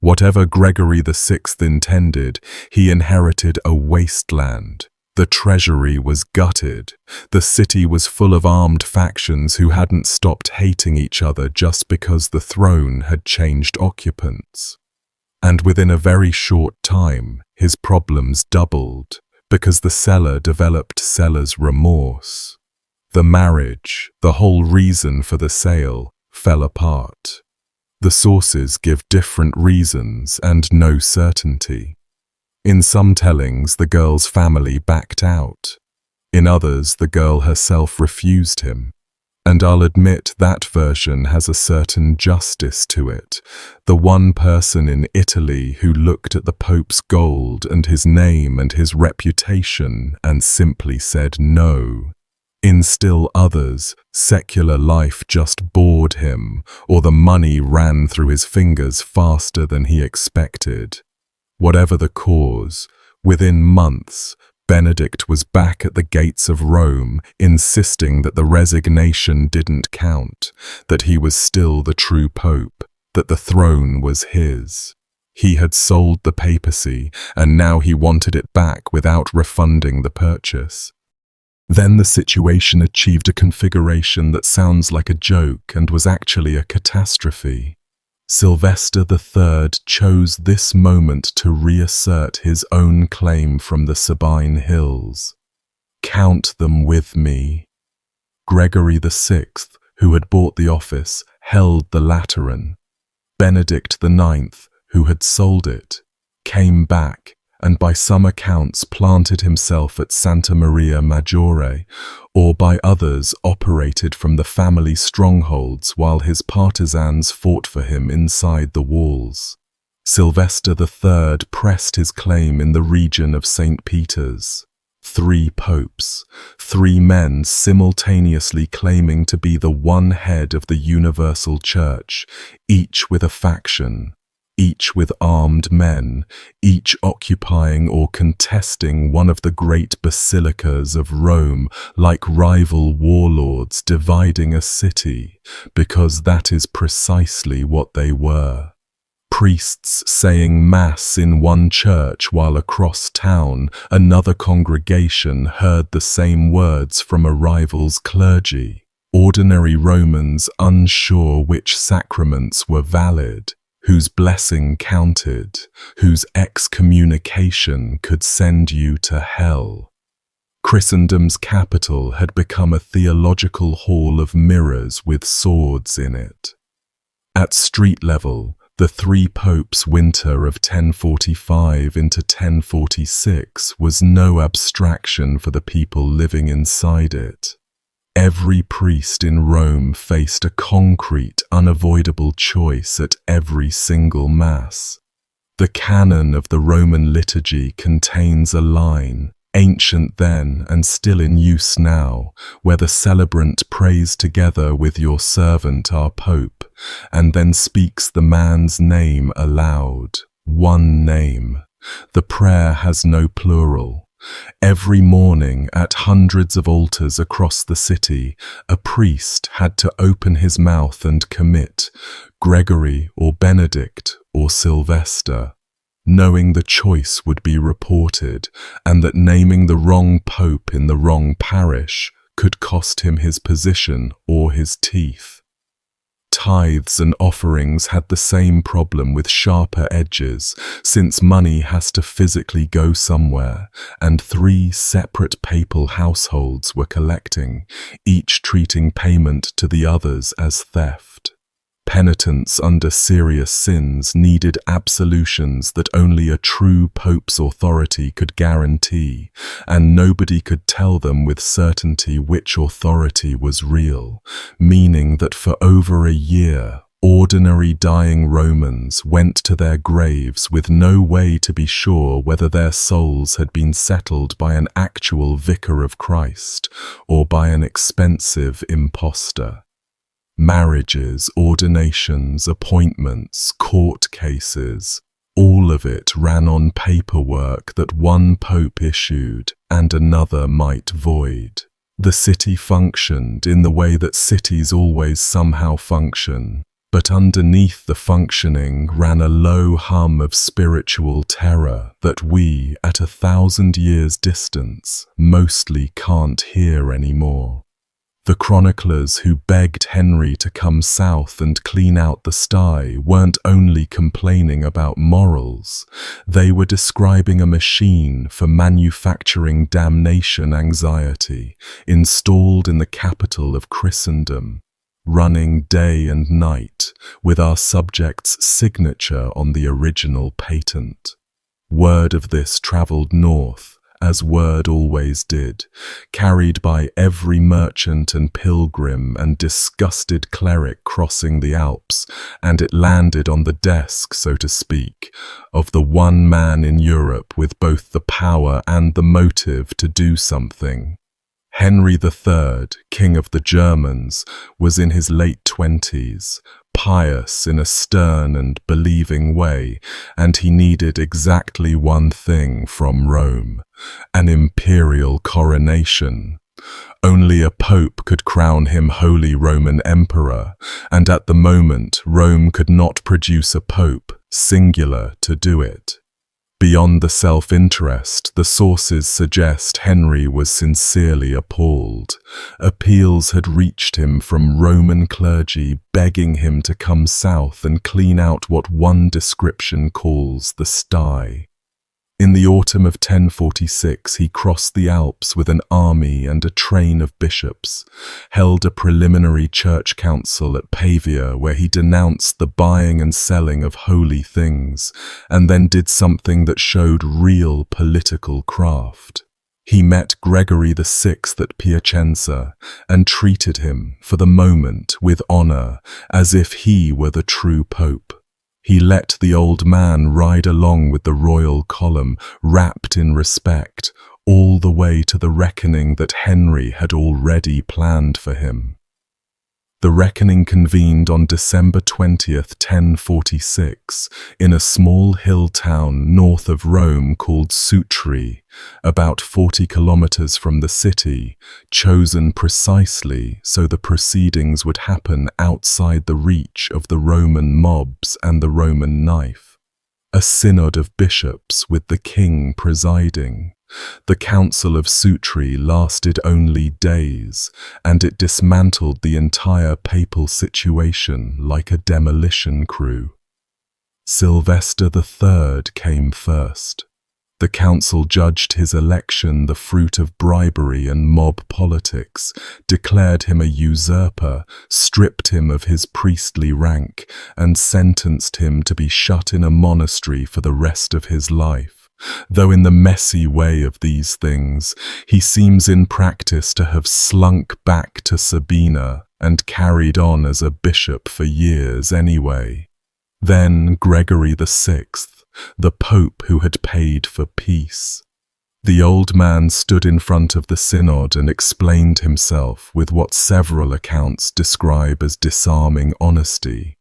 Whatever Gregory VI intended, he inherited a wasteland. The treasury was gutted. The city was full of armed factions who hadn't stopped hating each other just because the throne had changed occupants. And within a very short time, his problems doubled, because the seller developed seller's remorse. The marriage, the whole reason for the sale, fell apart. The sources give different reasons and no certainty. In some tellings, the girl's family backed out. In others, the girl herself refused him. And I'll admit that version has a certain justice to it. The one person in Italy who looked at the Pope's gold and his name and his reputation and simply said no. In still others, secular life just bored him, or the money ran through his fingers faster than he expected. Whatever the cause, within months, Benedict was back at the gates of Rome, insisting that the resignation didn't count, that he was still the true pope, that the throne was his. He had sold the papacy, and now he wanted it back without refunding the purchase. Then the situation achieved a configuration that sounds like a joke and was actually a catastrophe. Sylvester III chose this moment to reassert his own claim from the Sabine Hills. Count them with me. Gregory VI, who had bought the office, held the Lateran. Benedict IX, who had sold it, came back and by some accounts planted himself at Santa Maria Maggiore, or by others operated from the family strongholds while his partisans fought for him inside the walls. Sylvester III pressed his claim in the region of St. Peter's. 3 popes, 3 men simultaneously claiming to be the one head of the universal church, each with a faction, each with armed men, each occupying or contesting one of the great basilicas of Rome like rival warlords dividing a city, because that is precisely what they were. Priests saying Mass in one church while across town another congregation heard the same words from a rival's clergy. Ordinary Romans unsure which sacraments were valid, whose blessing counted, whose excommunication could send you to hell. Christendom's capital had become a theological hall of mirrors with swords in it. At street level, the 3 popes' winter of 1045 into 1046 was no abstraction for the people living inside it. Every priest in Rome faced a concrete, unavoidable choice at every single Mass. The canon of the Roman liturgy contains a line, ancient then and still in use now, where the celebrant prays together with your servant our Pope, and then speaks the man's name aloud. One name. The prayer has no plural. Every morning at hundreds of altars across the city, a priest had to open his mouth and commit Gregory or Benedict or Sylvester, knowing the choice would be reported and that naming the wrong pope in the wrong parish could cost him his position or his teeth. tithes and offerings had the same problem with sharper edges, since money has to physically go somewhere, and 3 separate papal households were collecting, each treating payment to the others as theft. Penitents under serious sins needed absolutions that only a true pope's authority could guarantee, and nobody could tell them with certainty which authority was real, meaning that for over a year, ordinary dying Romans went to their graves with no way to be sure whether their souls had been settled by an actual vicar of Christ or by an expensive impostor. Marriages, ordinations, appointments, court cases, all of it ran on paperwork that one pope issued and another might void. The city functioned in the way that cities always somehow function, but underneath the functioning ran a low hum of spiritual terror that we, at 1,000 years' distance, mostly can't hear anymore. The chroniclers who begged Henry to come south and clean out the sty weren't only complaining about morals, they were describing a machine for manufacturing damnation anxiety installed in the capital of Christendom, running day and night with our subjects' signature on the original patent. Word of this travelled north, as word always did, carried by every merchant and pilgrim and disgusted cleric crossing the Alps, and it landed on the desk, so to speak, of the one man in Europe with both the power and the motive to do something. Henry III, King of the Germans, was in his late 20s, pious in a stern and believing way, and he needed exactly one thing from Rome: an imperial coronation. Only a pope could crown him Holy Roman Emperor, and at the moment Rome could not produce a pope, singular, to do it. Beyond the self-interest, the sources suggest Henry was sincerely appalled. Appeals had reached him from Roman clergy begging him to come south and clean out what one description calls the sty. In the autumn of 1046, he crossed the Alps with an army and a train of bishops, held a preliminary church council at Pavia where he denounced the buying and selling of holy things, and then did something that showed real political craft. He met Gregory VI at Piacenza and treated him, for the moment, with honor, as if he were the true pope. He let the old man ride along with the royal column, wrapped in respect, all the way to the reckoning that Henry had already planned for him. The reckoning convened on December 20th, 1046, in a small hill town north of Rome called Sutri, about 40 kilometers from the city, chosen precisely so the proceedings would happen outside the reach of the Roman mobs and the Roman knife. A synod of bishops with the king presiding. The Council of Sutri lasted only days, and it dismantled the entire papal situation like a demolition crew. Sylvester III came first. The council judged his election the fruit of bribery and mob politics, declared him a usurper, stripped him of his priestly rank, and sentenced him to be shut in a monastery for the rest of his life. Though in the messy way of these things, he seems in practice to have slunk back to Sabina and carried on as a bishop for years anyway. Then Gregory VI, the pope who had paid for peace. The old man stood in front of the synod and explained himself with what several accounts describe as disarming honesty.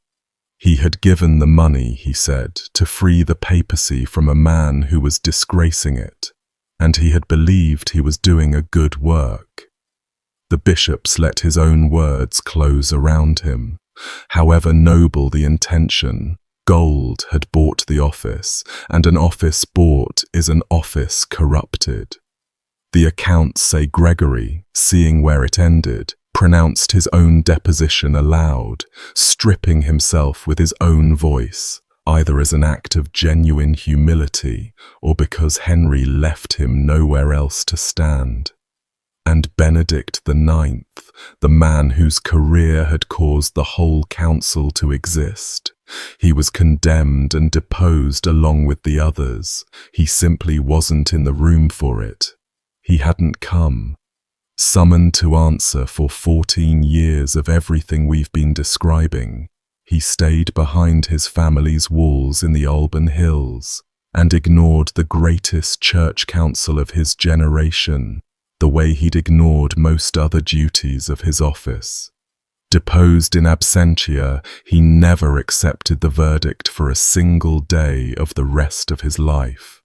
He had given the money, he said, to free the papacy from a man who was disgracing it, and he had believed he was doing a good work. The bishops let his own words close around him. However noble the intention, gold had bought the office, and an office bought is an office corrupted. The accounts say Gregory, seeing where it ended, pronounced his own deposition aloud, stripping himself with his own voice, either as an act of genuine humility or because Henry left him nowhere else to stand. And Benedict IX, the man whose career had caused the whole council to exist, he was condemned and deposed along with the others. He simply wasn't in the room for it. He hadn't come. Summoned to answer for 14 years of everything we've been describing, he stayed behind his family's walls in the Alban Hills and ignored the greatest church council of his generation, the way he'd ignored most other duties of his office. Deposed in absentia, he never accepted the verdict for a single day of the rest of his life.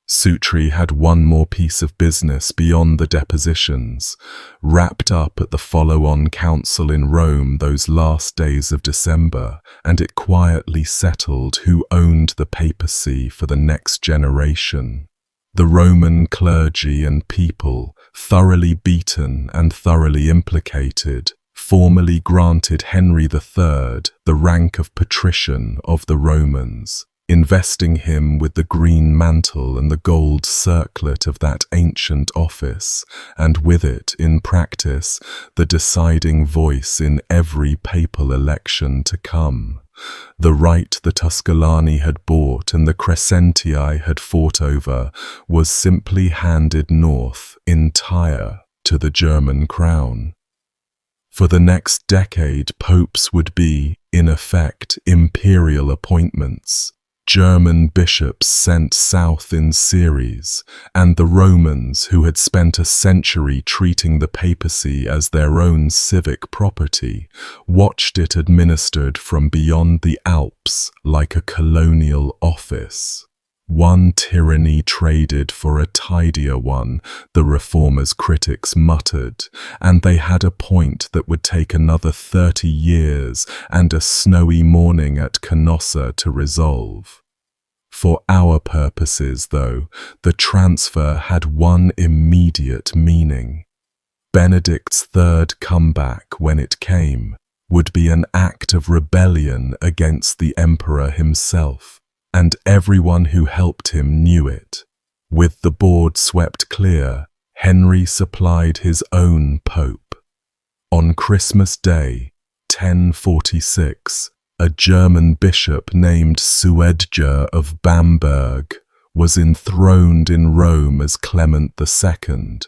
Sutri had one more piece of business beyond the depositions, wrapped up at the follow-on council in Rome those last days of December, and it quietly settled who owned the papacy for the next generation. The Roman clergy and people, thoroughly beaten and thoroughly implicated, formally granted Henry III the rank of patrician of the Romans, investing him with the green mantle and the gold circlet of that ancient office, and with it, in practice, the deciding voice in every papal election to come. The right the Tusculani had bought and the Crescentii had fought over was simply handed north, entire, to the German crown. For the next decade, popes would be, in effect, imperial appointments, German bishops sent south in series, and the Romans, who had spent a century treating the papacy as their own civic property, watched it administered from beyond the Alps like a colonial office. One tyranny traded for a tidier one, the reformers' critics muttered, and they had a point that would take another 30 years and a snowy morning at Canossa to resolve. For our purposes, though, the transfer had one immediate meaning. Benedict's third comeback, when it came, would be an act of rebellion against the emperor himself, and everyone who helped him knew it. With the board swept clear, Henry supplied his own pope. On Christmas Day, 1046, a German bishop named Suedger of Bamberg was enthroned in Rome as Clement II,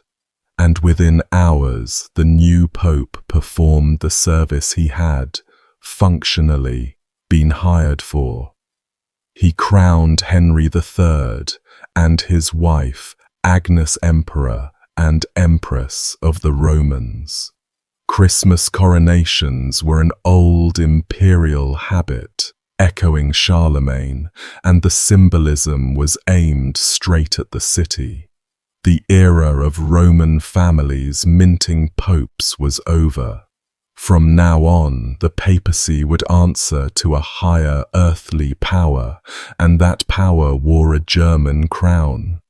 and within hours the new pope performed the service he had, functionally, been hired for. He crowned Henry III and his wife, Agnes Emperor and Empress of the Romans. Christmas coronations were an old imperial habit, echoing Charlemagne, and the symbolism was aimed straight at the city. The era of Roman families minting popes was over. From now on, the papacy would answer to a higher earthly power, and that power wore a German crown.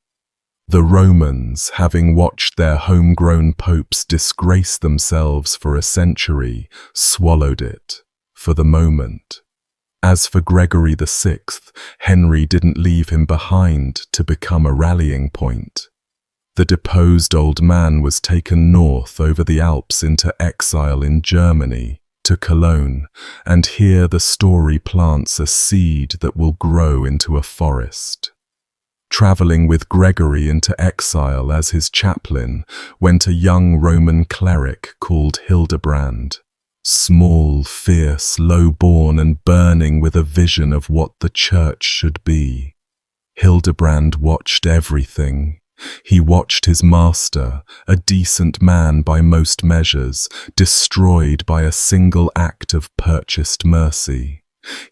The Romans, having watched their homegrown popes disgrace themselves for a century, swallowed it, for the moment. As for Gregory VI, Henry didn't leave him behind to become a rallying point. The deposed old man was taken north over the Alps into exile in Germany, to Cologne, and here the story plants a seed that will grow into a forest. Travelling with Gregory into exile as his chaplain went a young Roman cleric called Hildebrand, small, fierce, low-born and burning with a vision of what the church should be. Hildebrand watched everything. He watched his master, a decent man by most measures, destroyed by a single act of purchased mercy.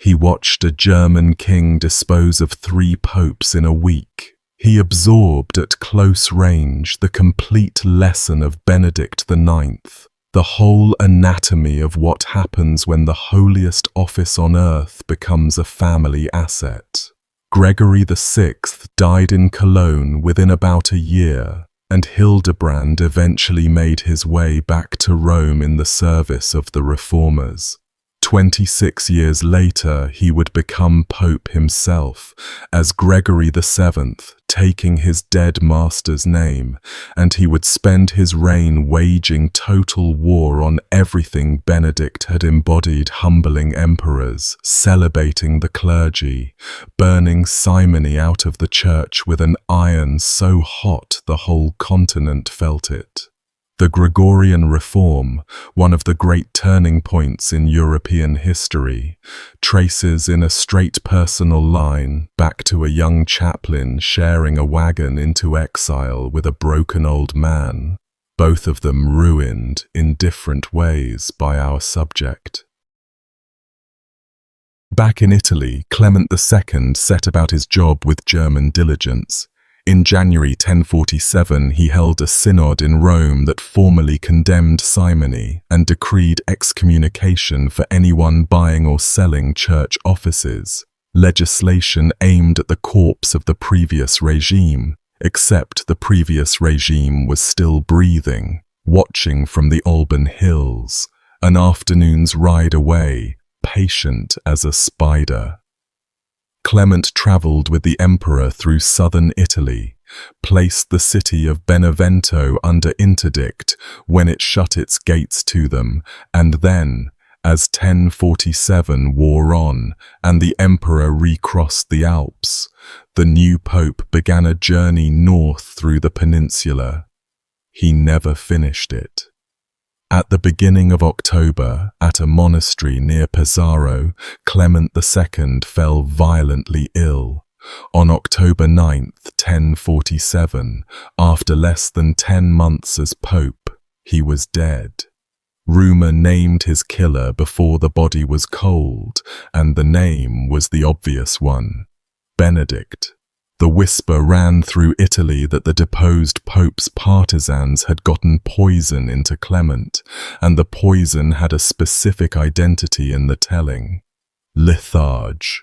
He watched a German king dispose of 3 popes in a week. He absorbed at close range the complete lesson of Benedict IX, the whole anatomy of what happens when the holiest office on earth becomes a family asset. Gregory VI died in Cologne within about a year, and Hildebrand eventually made his way back to Rome in the service of the reformers. 26 years later, he would become Pope himself as Gregory VII, taking his dead master's name, and he would spend his reign waging total war on everything Benedict had embodied: humbling emperors, celibating the clergy, burning simony out of the church with an iron so hot the whole continent felt it. The Gregorian reform, one of the great turning points in European history, traces in a straight personal line back to a young chaplain sharing a wagon into exile with a broken old man, both of them ruined in different ways by our subject. Back in Italy, Clement II set about his job with German diligence. In January 1047, he held a synod in Rome that formally condemned simony and decreed excommunication for anyone buying or selling church offices, legislation aimed at the corpse of the previous regime, except the previous regime was still breathing, watching from the Alban Hills, an afternoon's ride away, patient as a spider. Clement travelled with the emperor through southern Italy, placed the city of Benevento under interdict when it shut its gates to them, and then, as 1047 wore on and the emperor recrossed the Alps, the new pope began a journey north through the peninsula. He never finished it. At the beginning of October, at a monastery near Pesaro, Clement II fell violently ill. On October 9, 1047, after less than 10 months as pope, he was dead. Rumour named his killer before the body was cold, and the name was the obvious one: Benedict. The whisper ran through Italy that the deposed pope's partisans had gotten poison into Clement, and the poison had a specific identity in the telling: litharge.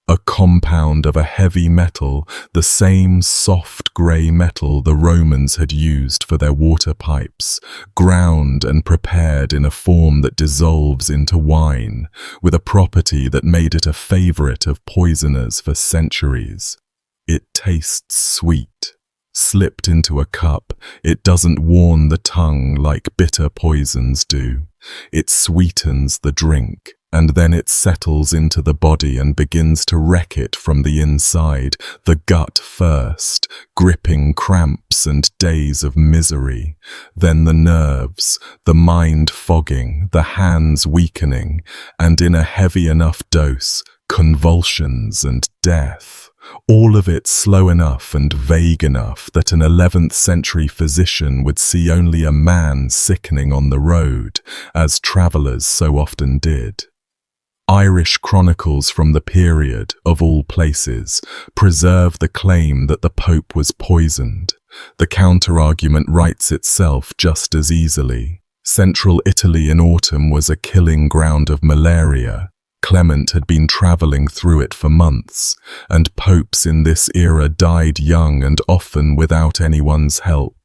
A compound of a heavy metal, the same soft grey metal the Romans had used for their water pipes, ground and prepared in a form that dissolves into wine, with a property that made it a favourite of poisoners for centuries. It tastes sweet. Slipped into a cup, it doesn't warn the tongue like bitter poisons do. It sweetens the drink, and then it settles into the body and begins to wreck it from the inside, the gut first, gripping cramps and days of misery, then the nerves, the mind fogging, the hands weakening, and in a heavy enough dose, convulsions and death. All of it slow enough and vague enough that an 11th century physician would see only a man sickening on the road, as travellers so often did. Irish chronicles from the period, of all places, preserve the claim that the Pope was poisoned. The counter-argument writes itself just as easily. Central Italy in autumn was a killing ground of malaria. Clement had been travelling through it for months, and popes in this era died young and often without anyone's help.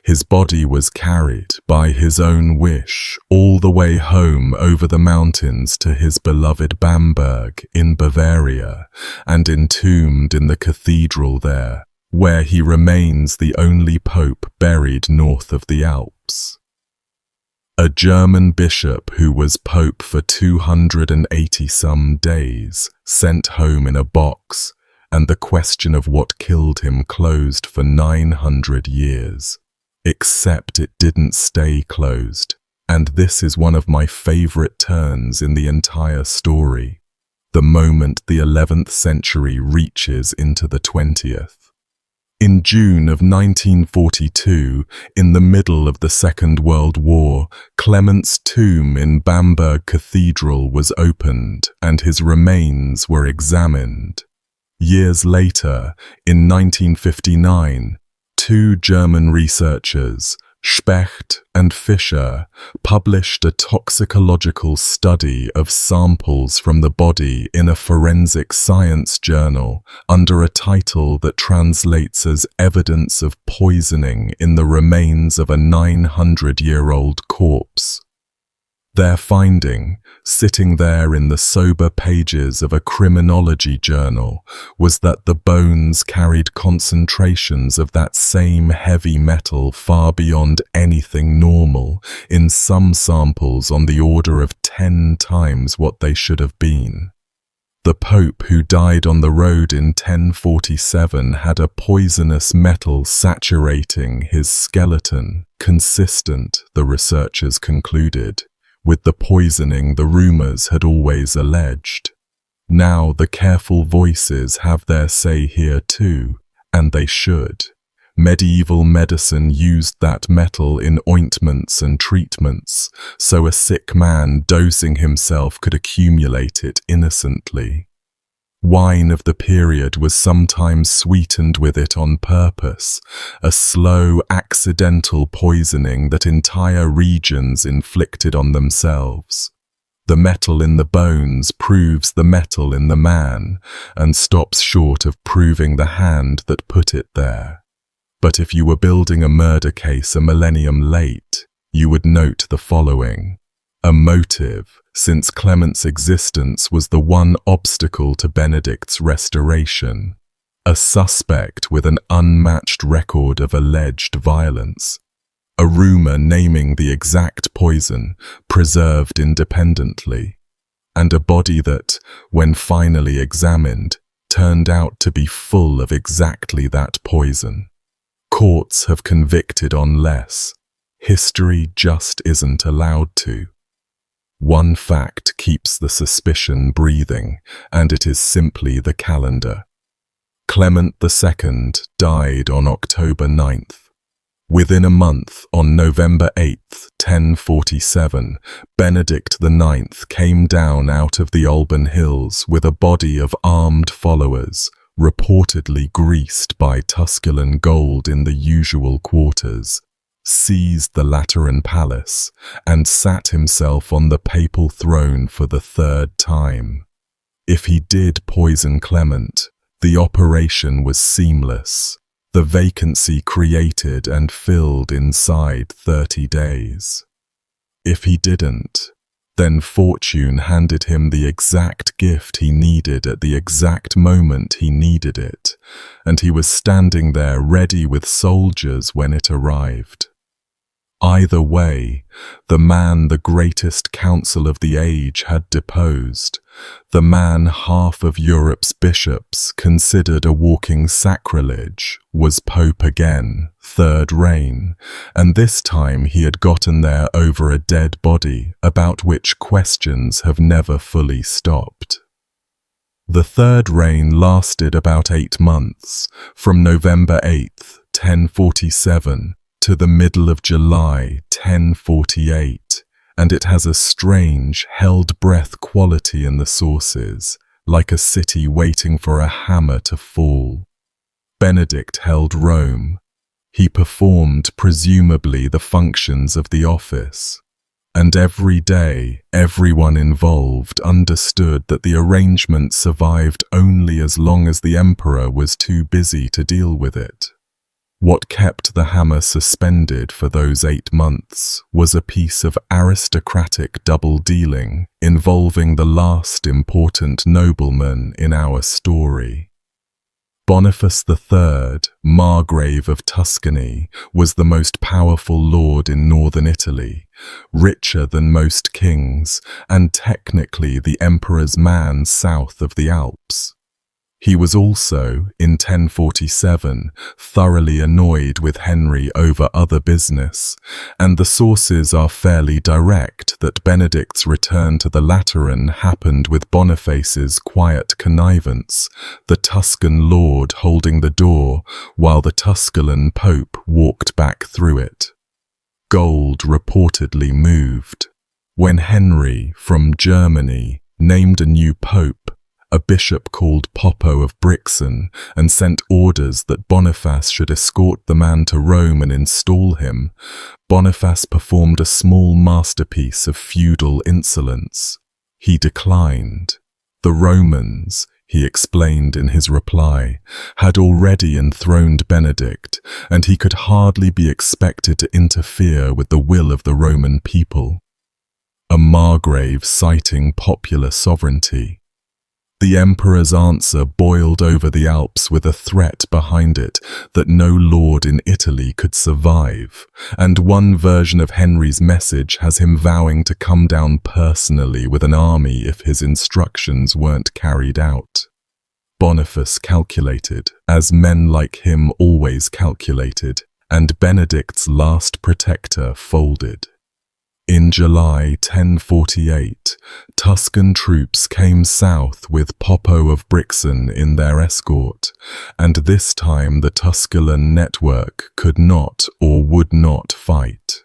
His body was carried, by his own wish, all the way home over the mountains to his beloved Bamberg in Bavaria, and entombed in the cathedral there, where he remains the only pope buried north of the Alps. A German bishop who was pope for 280-some days, sent home in a box, and the question of what killed him closed for 900 years. Except it didn't stay closed, and this is one of my favourite turns in the entire story, the moment the 11th century reaches into the 20th. In June of 1942, in the middle of the Second World War, Clement's tomb in Bamberg Cathedral was opened and his remains were examined. Years later, in 1959, two German researchers, Specht and Fischer published a toxicological study of samples from the body in a forensic science journal under a title that translates as Evidence of Poisoning in the Remains of a 900-year-old Corpse. Their finding, sitting there in the sober pages of a criminology journal, was that the bones carried concentrations of that same heavy metal far beyond anything normal, in some samples on the order of 10 times what they should have been. The Pope who died on the road in 1047 had a poisonous metal saturating his skeleton, consistent, the researchers concluded, with the poisoning the rumors had always alleged. Now the careful voices have their say here too, and they should. Medieval medicine used that metal in ointments and treatments, so a sick man dosing himself could accumulate it innocently. Wine of the period was sometimes sweetened with it on purpose, a slow, accidental poisoning that entire regions inflicted on themselves. The metal in the bones proves the metal in the man, and stops short of proving the hand that put it there. But if you were building a murder case a millennium late, you would note the following. A motive, since Clement's existence was the one obstacle to Benedict's restoration. A suspect with an unmatched record of alleged violence. A rumor naming the exact poison, preserved independently. And a body that, when finally examined, turned out to be full of exactly that poison. Courts have convicted on less. History just isn't allowed to. One fact keeps the suspicion breathing, and it is simply the calendar. Clement II died on October 9th. Within a month, on November 8th, 1047, Benedict IX came down out of the Alban Hills with a body of armed followers, reportedly greased by Tusculan gold in the usual quarters, seized the Lateran palace, and sat himself on the papal throne for the third time. If he did poison Clement, the operation was seamless, the vacancy created and filled inside 30 days. If he didn't, then fortune handed him the exact gift he needed at the exact moment he needed it, and he was standing there ready with soldiers when it arrived. Either way, the man the greatest council of the age had deposed, the man half of Europe's bishops considered a walking sacrilege, was Pope again, third reign, and this time he had gotten there over a dead body about which questions have never fully stopped. The third reign lasted about 8 months, from November 8th, 1047, to the middle of July 1048, and it has a strange, held-breath quality in the sources, like a city waiting for a hammer to fall. Benedict held Rome. He performed, presumably, the functions of the office. And every day, everyone involved understood that the arrangement survived only as long as the emperor was too busy to deal with it. What kept the hammer suspended for those 8 months was a piece of aristocratic double-dealing involving the last important nobleman in our story. Boniface III, Margrave of Tuscany, was the most powerful lord in northern Italy, richer than most kings, and technically the emperor's man south of the Alps. He was also, in 1047, thoroughly annoyed with Henry over other business, and the sources are fairly direct that Benedict's return to the Lateran happened with Boniface's quiet connivance, the Tuscan lord holding the door while the Tusculan pope walked back through it. Gold reportedly moved. When Henry, from Germany, named a new pope, a bishop called Poppo of Brixen, and sent orders that Boniface should escort the man to Rome and install him, Boniface performed a small masterpiece of feudal insolence. He declined. The Romans, he explained in his reply, had already enthroned Benedict, and he could hardly be expected to interfere with the will of the Roman people. A Margrave citing popular sovereignty. The emperor's answer boiled over the Alps with a threat behind it that no lord in Italy could survive, and one version of Henry's message has him vowing to come down personally with an army if his instructions weren't carried out. Boniface calculated, as men like him always calculated, and Benedict's last protector folded. In July 1048, Tuscan troops came south with Poppo of Brixen in their escort, and this time the Tusculan network could not or would not fight.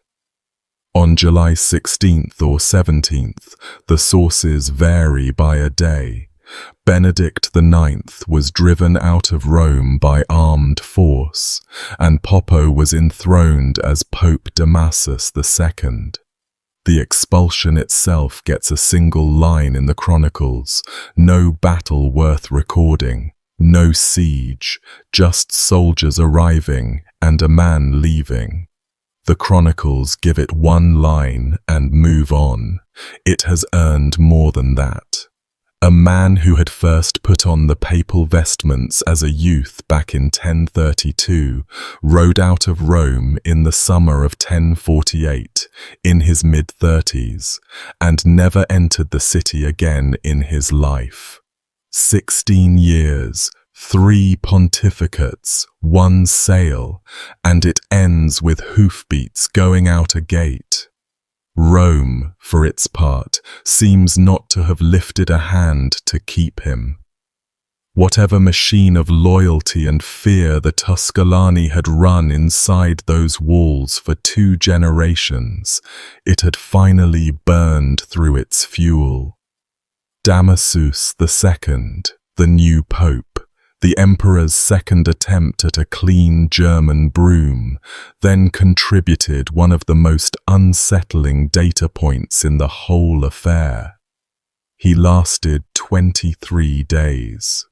On July 16th or 17th, the sources vary by a day, Benedict IX was driven out of Rome by armed force, and Poppo was enthroned as Pope Damasus II. The expulsion itself gets a single line in the chronicles: no battle worth recording, no siege, just soldiers arriving and a man leaving. The chronicles give it one line and move on. It has earned more than that. A man who had first put on the papal vestments as a youth back in 1032 rode out of Rome in the summer of 1048 in his mid-30s and never entered the city again in his life. 16 years, 3 pontificates, 1 sale, and it ends with hoofbeats going out a gate. Rome, for its part, seems not to have lifted a hand to keep him. Whatever machine of loyalty and fear the Tusculani had run inside those walls for 2 generations, it had finally burned through its fuel. Damasus II, the new pope, the emperor's second attempt at a clean German broom, then contributed one of the most unsettling data points in the whole affair. He lasted 23 days.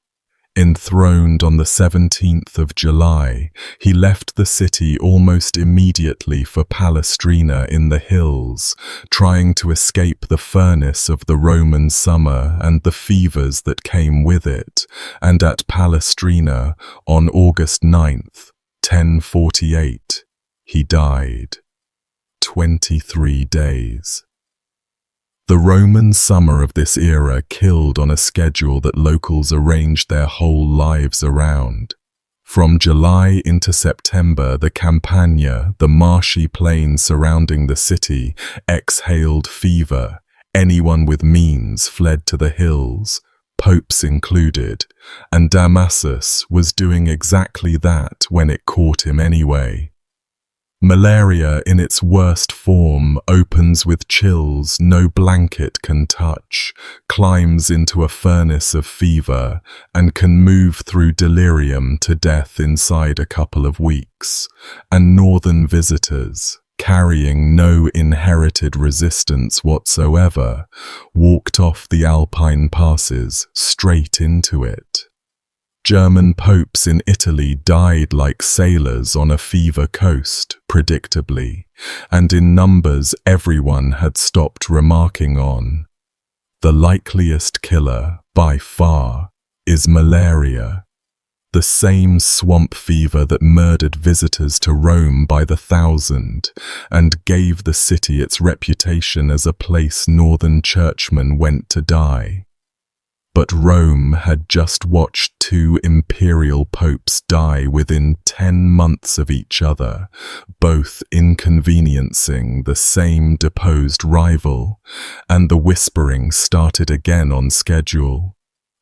Enthroned on the 17th of July, he left the city almost immediately for Palestrina in the hills, trying to escape the furnace of the Roman summer and the fevers that came with it, and at Palestrina, on August 9th, 1048, he died. 23 days. The Roman summer of this era killed on a schedule that locals arranged their whole lives around. From July into September, the Campagna, the marshy plain surrounding the city, exhaled fever. Anyone with means fled to the hills, popes included, and Damasus was doing exactly that when it caught him anyway. Malaria in its worst form opens with chills no blanket can touch, climbs into a furnace of fever, and can move through delirium to death inside a couple of weeks. And northern visitors, carrying no inherited resistance whatsoever, walked off the Alpine passes straight into it. German popes in Italy died like sailors on a fever coast, predictably, and in numbers everyone had stopped remarking on. The likeliest killer, by far, is malaria. The same swamp fever that murdered visitors to Rome by the thousand and gave the city its reputation as a place northern churchmen went to die. But Rome had just watched 2 imperial popes die within 10 months of each other, both inconveniencing the same deposed rival, and the whispering started again on schedule.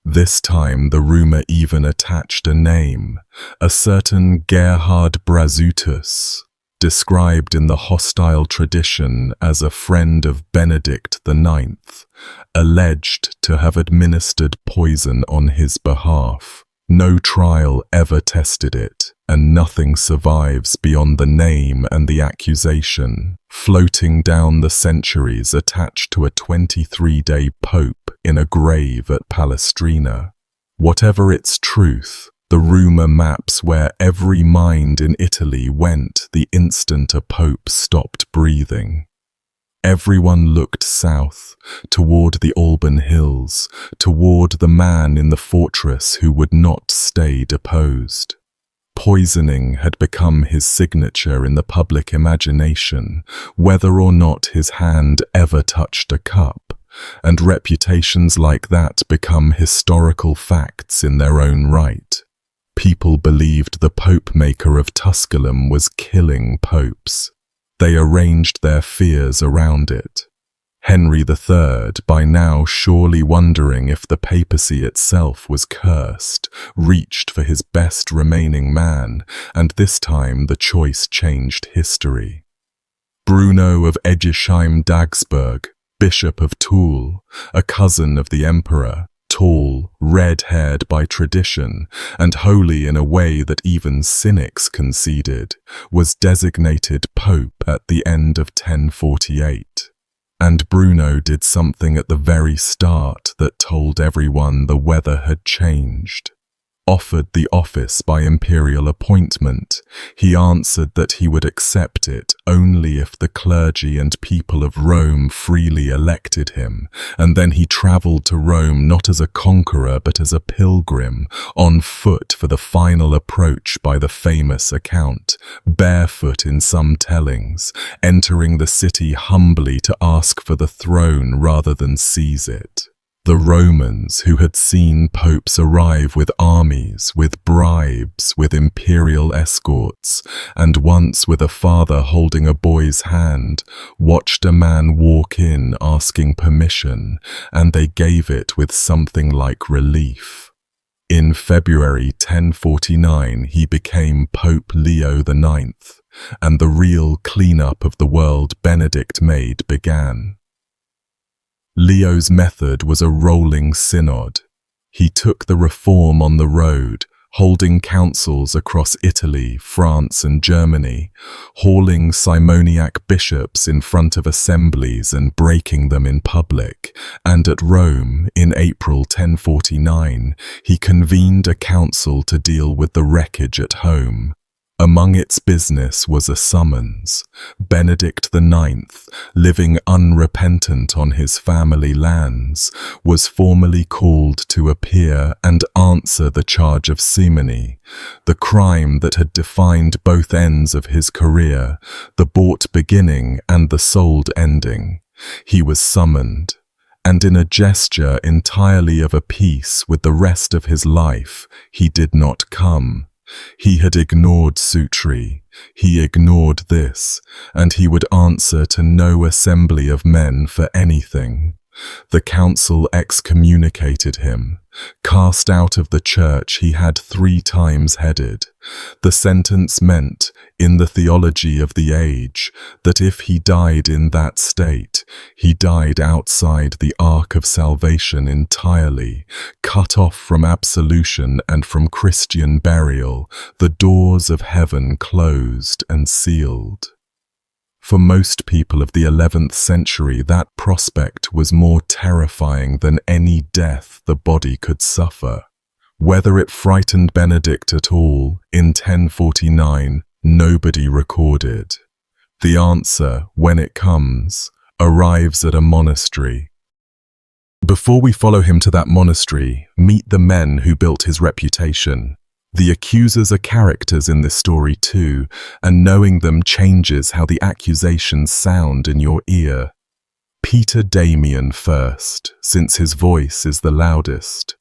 This time the rumor even attached a name, a certain Gerhard Brazutus. described in the hostile tradition as a friend of Benedict IX, alleged to have administered poison on his behalf. No trial ever tested it, and nothing survives beyond the name and the accusation, floating down the centuries attached to a 23-day pope in a grave at Palestrina. Whatever its truth, the rumor maps where every mind in Italy went the instant a pope stopped breathing. Everyone looked south, toward the Alban Hills, toward the man in the fortress who would not stay deposed. Poisoning had become his signature in the public imagination, whether or not his hand ever touched a cup, and reputations like that become historical facts in their own right. People believed the pope-maker of Tusculan was killing popes. They arranged their fears around it. Henry III, by now surely wondering if the papacy itself was cursed, reached for his best remaining man, and this time the choice changed history. Bruno of Egisheim-Dagsburg, Bishop of Toul, a cousin of the emperor, tall, red-haired by tradition, and holy in a way that even cynics conceded, was designated pope at the end of 1048. And Bruno did something at the very start that told everyone the weather had changed. Offered the office by imperial appointment, he answered that he would accept it only if the clergy and people of Rome freely elected him, and then he travelled to Rome not as a conqueror but as a pilgrim, on foot for the final approach by the famous account, barefoot in some tellings, entering the city humbly to ask for the throne rather than seize it. The Romans, who had seen popes arrive with armies, with bribes, with imperial escorts, and once with a father holding a boy's hand, watched a man walk in asking permission, and they gave it with something like relief. In February 1049, he became Pope Leo IX, and the real cleanup of the world Benedict made began. Leo's method was a rolling synod. He took the reform on the road, holding councils across Italy, France and Germany, hauling simoniac bishops in front of assemblies and breaking them in public, and at Rome, in April 1049, he convened a council to deal with the wreckage at home. Among its business was a summons. Benedict IX, living unrepentant on his family lands, was formally called to appear and answer the charge of simony, the crime that had defined both ends of his career, the bought beginning and the sold ending. He was summoned, and in a gesture entirely of a piece with the rest of his life, he did not come. He had ignored Sutri, he ignored this, and he would answer to no assembly of men for anything. The council excommunicated him, cast out of the church he had 3 times headed. The sentence meant, in the theology of the age, that if he died in that state, he died outside the ark of salvation entirely, cut off from absolution and from Christian burial, the doors of heaven closed and sealed. For most people of the 11th century, that prospect was more terrifying than any death the body could suffer. Whether it frightened Benedict at all, in 1049, nobody recorded. The answer, when it comes, arrives at a monastery. Before we follow him to that monastery, meet the men who built his reputation. The accusers are characters in this story too, and knowing them changes how the accusations sound in your ear. Peter Damian first, since his voice is the loudest.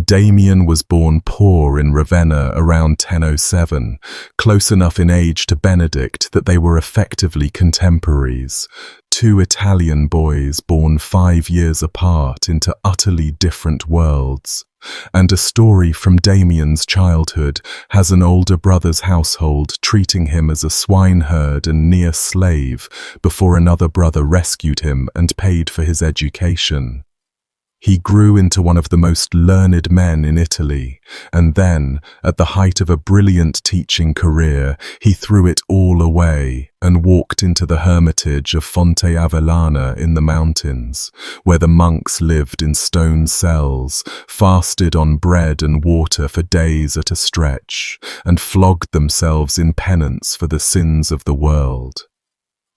Damien was born poor in Ravenna around 1007, close enough in age to Benedict that they were effectively contemporaries, two Italian boys born 5 years apart into utterly different worlds. And a story from Damien's childhood has an older brother's household treating him as a swineherd and near slave before another brother rescued him and paid for his education. He grew into one of the most learned men in Italy, and then, at the height of a brilliant teaching career, he threw it all away and walked into the hermitage of Fonte Avellana in the mountains, where the monks lived in stone cells, fasted on bread and water for days at a stretch, and flogged themselves in penance for the sins of the world.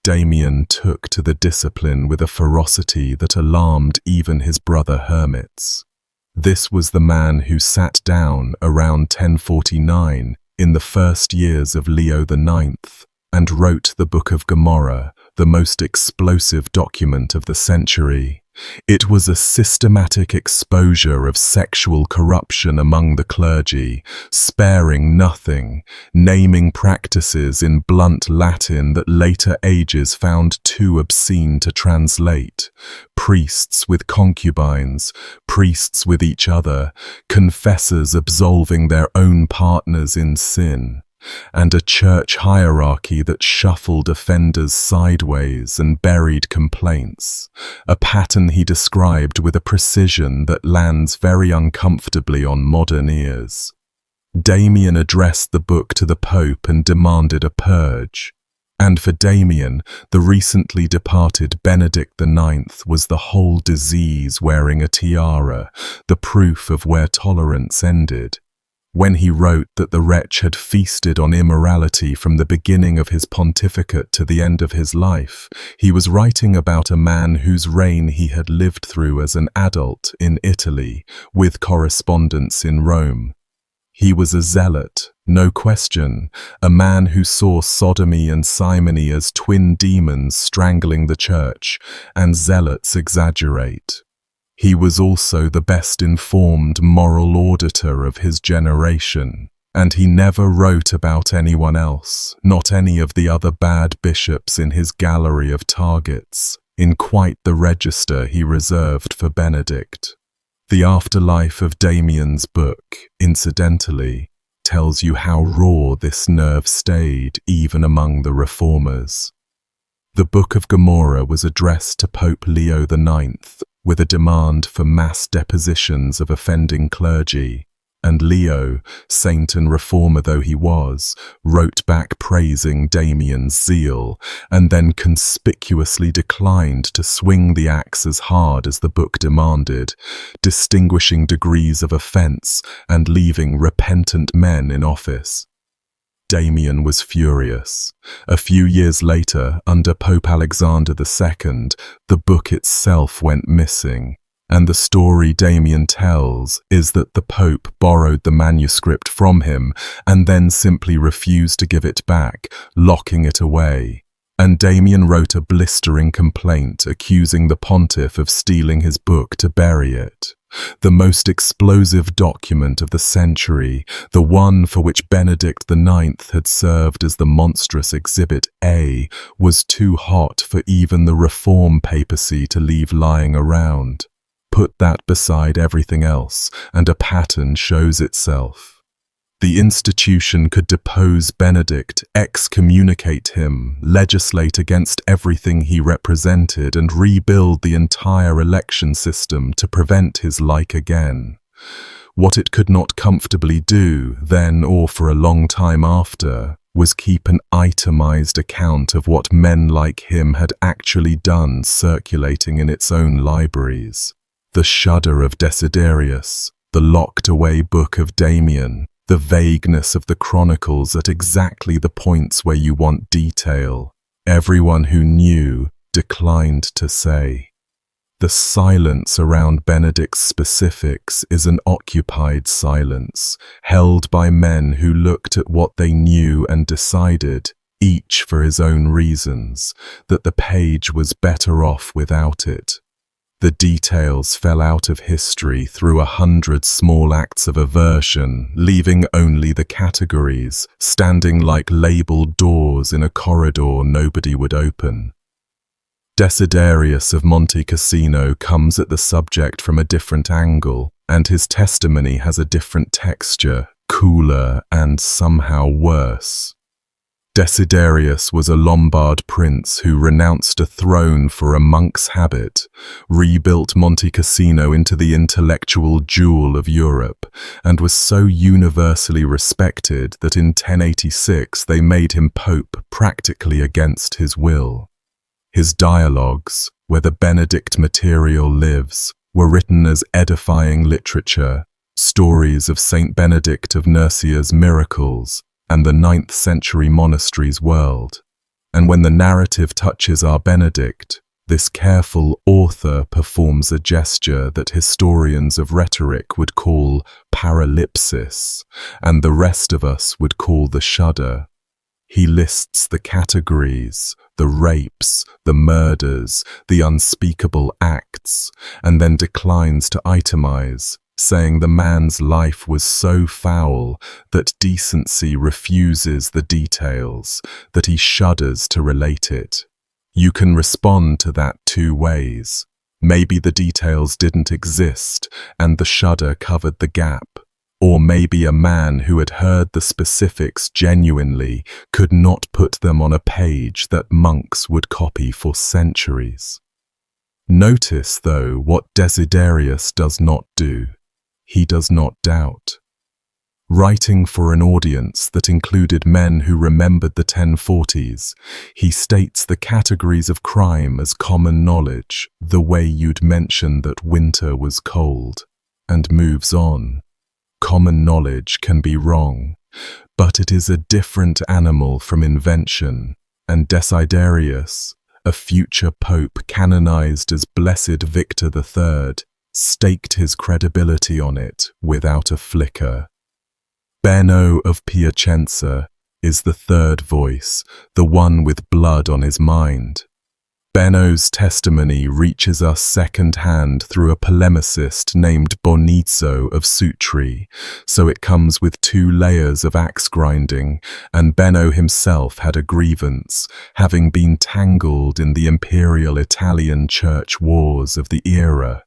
Damien took to the discipline with a ferocity that alarmed even his brother hermits. This was the man who sat down around 1049 in the first years of Leo IX and wrote the Book of Gomorrah, the most explosive document of the century. It was a systematic exposure of sexual corruption among the clergy, sparing nothing, naming practices in blunt Latin that later ages found too obscene to translate. Priests with concubines, priests with each other, confessors absolving their own partners in sin, and a church hierarchy that shuffled offenders sideways and buried complaints, a pattern he described with a precision that lands very uncomfortably on modern ears. Damien addressed the book to the Pope and demanded a purge. And for Damien, the recently departed Benedict IX was the whole disease wearing a tiara, the proof of where tolerance ended. When he wrote that the wretch had feasted on immorality from the beginning of his pontificate to the end of his life, he was writing about a man whose reign he had lived through as an adult in Italy, with correspondence in Rome. He was a zealot, no question, a man who saw sodomy and simony as twin demons strangling the church, and zealots exaggerate. He was also the best-informed moral auditor of his generation, and he never wrote about anyone else, not any of the other bad bishops in his gallery of targets, in quite the register he reserved for Benedict. The afterlife of Damien's book, incidentally, tells you how raw this nerve stayed even among the reformers. The Book of Gomorrah was addressed to Pope Leo IX, with a demand for mass depositions of offending clergy, and Leo, saint and reformer though he was, wrote back praising Damien's zeal, and then conspicuously declined to swing the axe as hard as the book demanded, distinguishing degrees of offense and leaving repentant men in office. Damien was furious. A few years later, under Pope Alexander II, the book itself went missing, and the story Damien tells is that the Pope borrowed the manuscript from him and then simply refused to give it back, locking it away. And Damien wrote a blistering complaint accusing the pontiff of stealing his book to bury it. The most explosive document of the century, the one for which Benedict IX had served as the monstrous Exhibit A, was too hot for even the reform papacy to leave lying around. Put that beside everything else, and a pattern shows itself. The institution could depose Benedict, excommunicate him, legislate against everything he represented, and rebuild the entire election system to prevent his like again. What it could not comfortably do, then or for a long time after, was keep an itemized account of what men like him had actually done circulating in its own libraries. The Shudder of Desiderius, the locked-away Book of Damien, the vagueness of the chronicles at exactly the points where you want detail. Everyone who knew declined to say. The silence around Benedict's specifics is an occupied silence, held by men who looked at what they knew and decided, each for his own reasons, that the page was better off without it. The details fell out of history through 100 small acts of aversion, leaving only the categories, standing like labeled doors in a corridor nobody would open. Desiderius of Monte Cassino comes at the subject from a different angle, and his testimony has a different texture, cooler and somehow worse. Desiderius was a Lombard prince who renounced a throne for a monk's habit, rebuilt Monte Cassino into the intellectual jewel of Europe, and was so universally respected that in 1086 they made him pope practically against his will. His dialogues, where the Benedict material lives, were written as edifying literature, stories of Saint Benedict of Nursia's miracles, and the 9th century monastery's world. And when the narrative touches our Benedict, this careful author performs a gesture that historians of rhetoric would call paralypsis, and the rest of us would call the shudder. He lists the categories, the rapes, the murders, the unspeakable acts, and then declines to itemize, saying the man's life was so foul that decency refuses the details, that he shudders to relate it. You can respond to that two ways. Maybe the details didn't exist, and the shudder covered the gap. Or maybe a man who had heard the specifics genuinely could not put them on a page that monks would copy for centuries. Notice, though, what Desiderius does not do. He does not doubt. Writing for an audience that included men who remembered the 1040s, he states the categories of crime as common knowledge, the way you'd mention that winter was cold, and moves on. Common knowledge can be wrong, but it is a different animal from invention, and Desiderius, a future pope canonized as Blessed Victor III, staked his credibility on it without a flicker. Benno of Piacenza is the third voice, the one with blood on his mind. Benno's testimony reaches us second-hand through a polemicist named Bonizzo of Sutri, so it comes with 2 layers of axe-grinding, and Benno himself had a grievance, having been tangled in the imperial Italian church wars of the era.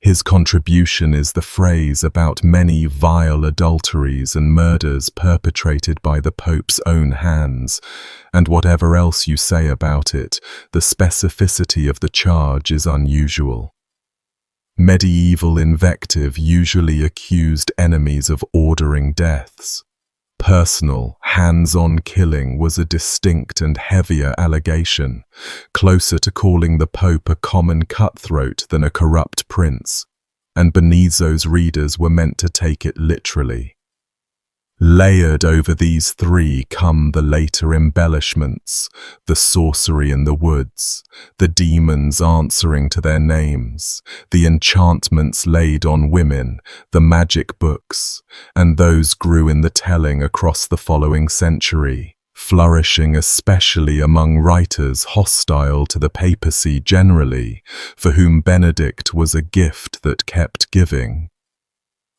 His contribution is the phrase about many vile adulteries and murders perpetrated by the Pope's own hands, and whatever else you say about it, the specificity of the charge is unusual. Medieval invective usually accused enemies of ordering deaths. Personal, hands-on killing was a distinct and heavier allegation, closer to calling the Pope a common cutthroat than a corrupt prince, and Bonizzo's readers were meant to take it literally. Layered over these 3 come the later embellishments, the sorcery in the woods, the demons answering to their names, the enchantments laid on women, the magic books, and those grew in the telling across the following century, flourishing especially among writers hostile to the papacy generally, for whom Benedict was a gift that kept giving.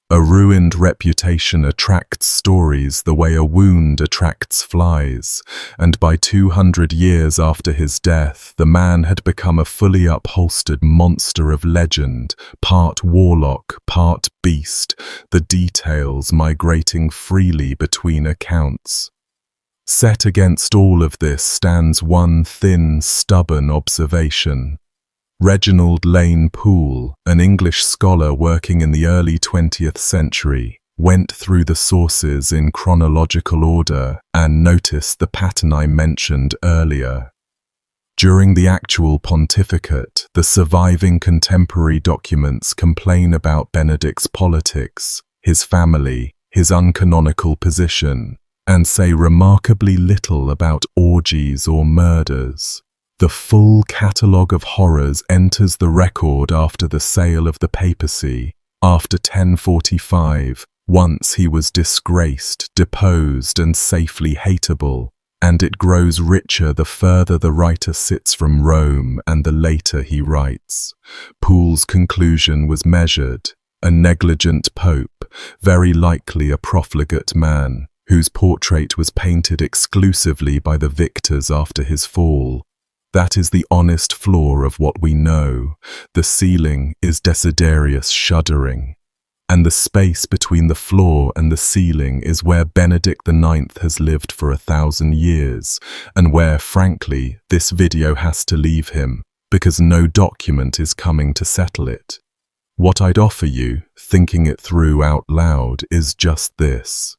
A ruined reputation attracts stories the way a wound attracts flies, and by 200 years after his death, the man had become a fully upholstered monster of legend, part warlock, part beast, the details migrating freely between accounts. Set against all of this stands one thin, stubborn observation. Reginald Lane Poole, an English scholar working in the early 20th century, went through the sources in chronological order and noticed the pattern I mentioned earlier. During the actual pontificate, the surviving contemporary documents complain about Benedict's politics, his family, his uncanonical position, and say remarkably little about orgies or murders. The full catalogue of horrors enters the record after the sale of the papacy, after 1045, once he was disgraced, deposed and safely hateable, and it grows richer the further the writer sits from Rome and the later he writes. Poole's conclusion was measured: a negligent pope, very likely a profligate man, whose portrait was painted exclusively by the victors after his fall. That is the honest flaw of what we know. The ceiling is Desiderius shuddering. And the space between the floor and the ceiling is where Benedict IX has lived for 1,000 years, and where, frankly, this video has to leave him, because no document is coming to settle it. What I'd offer you, thinking it through out loud, is just this.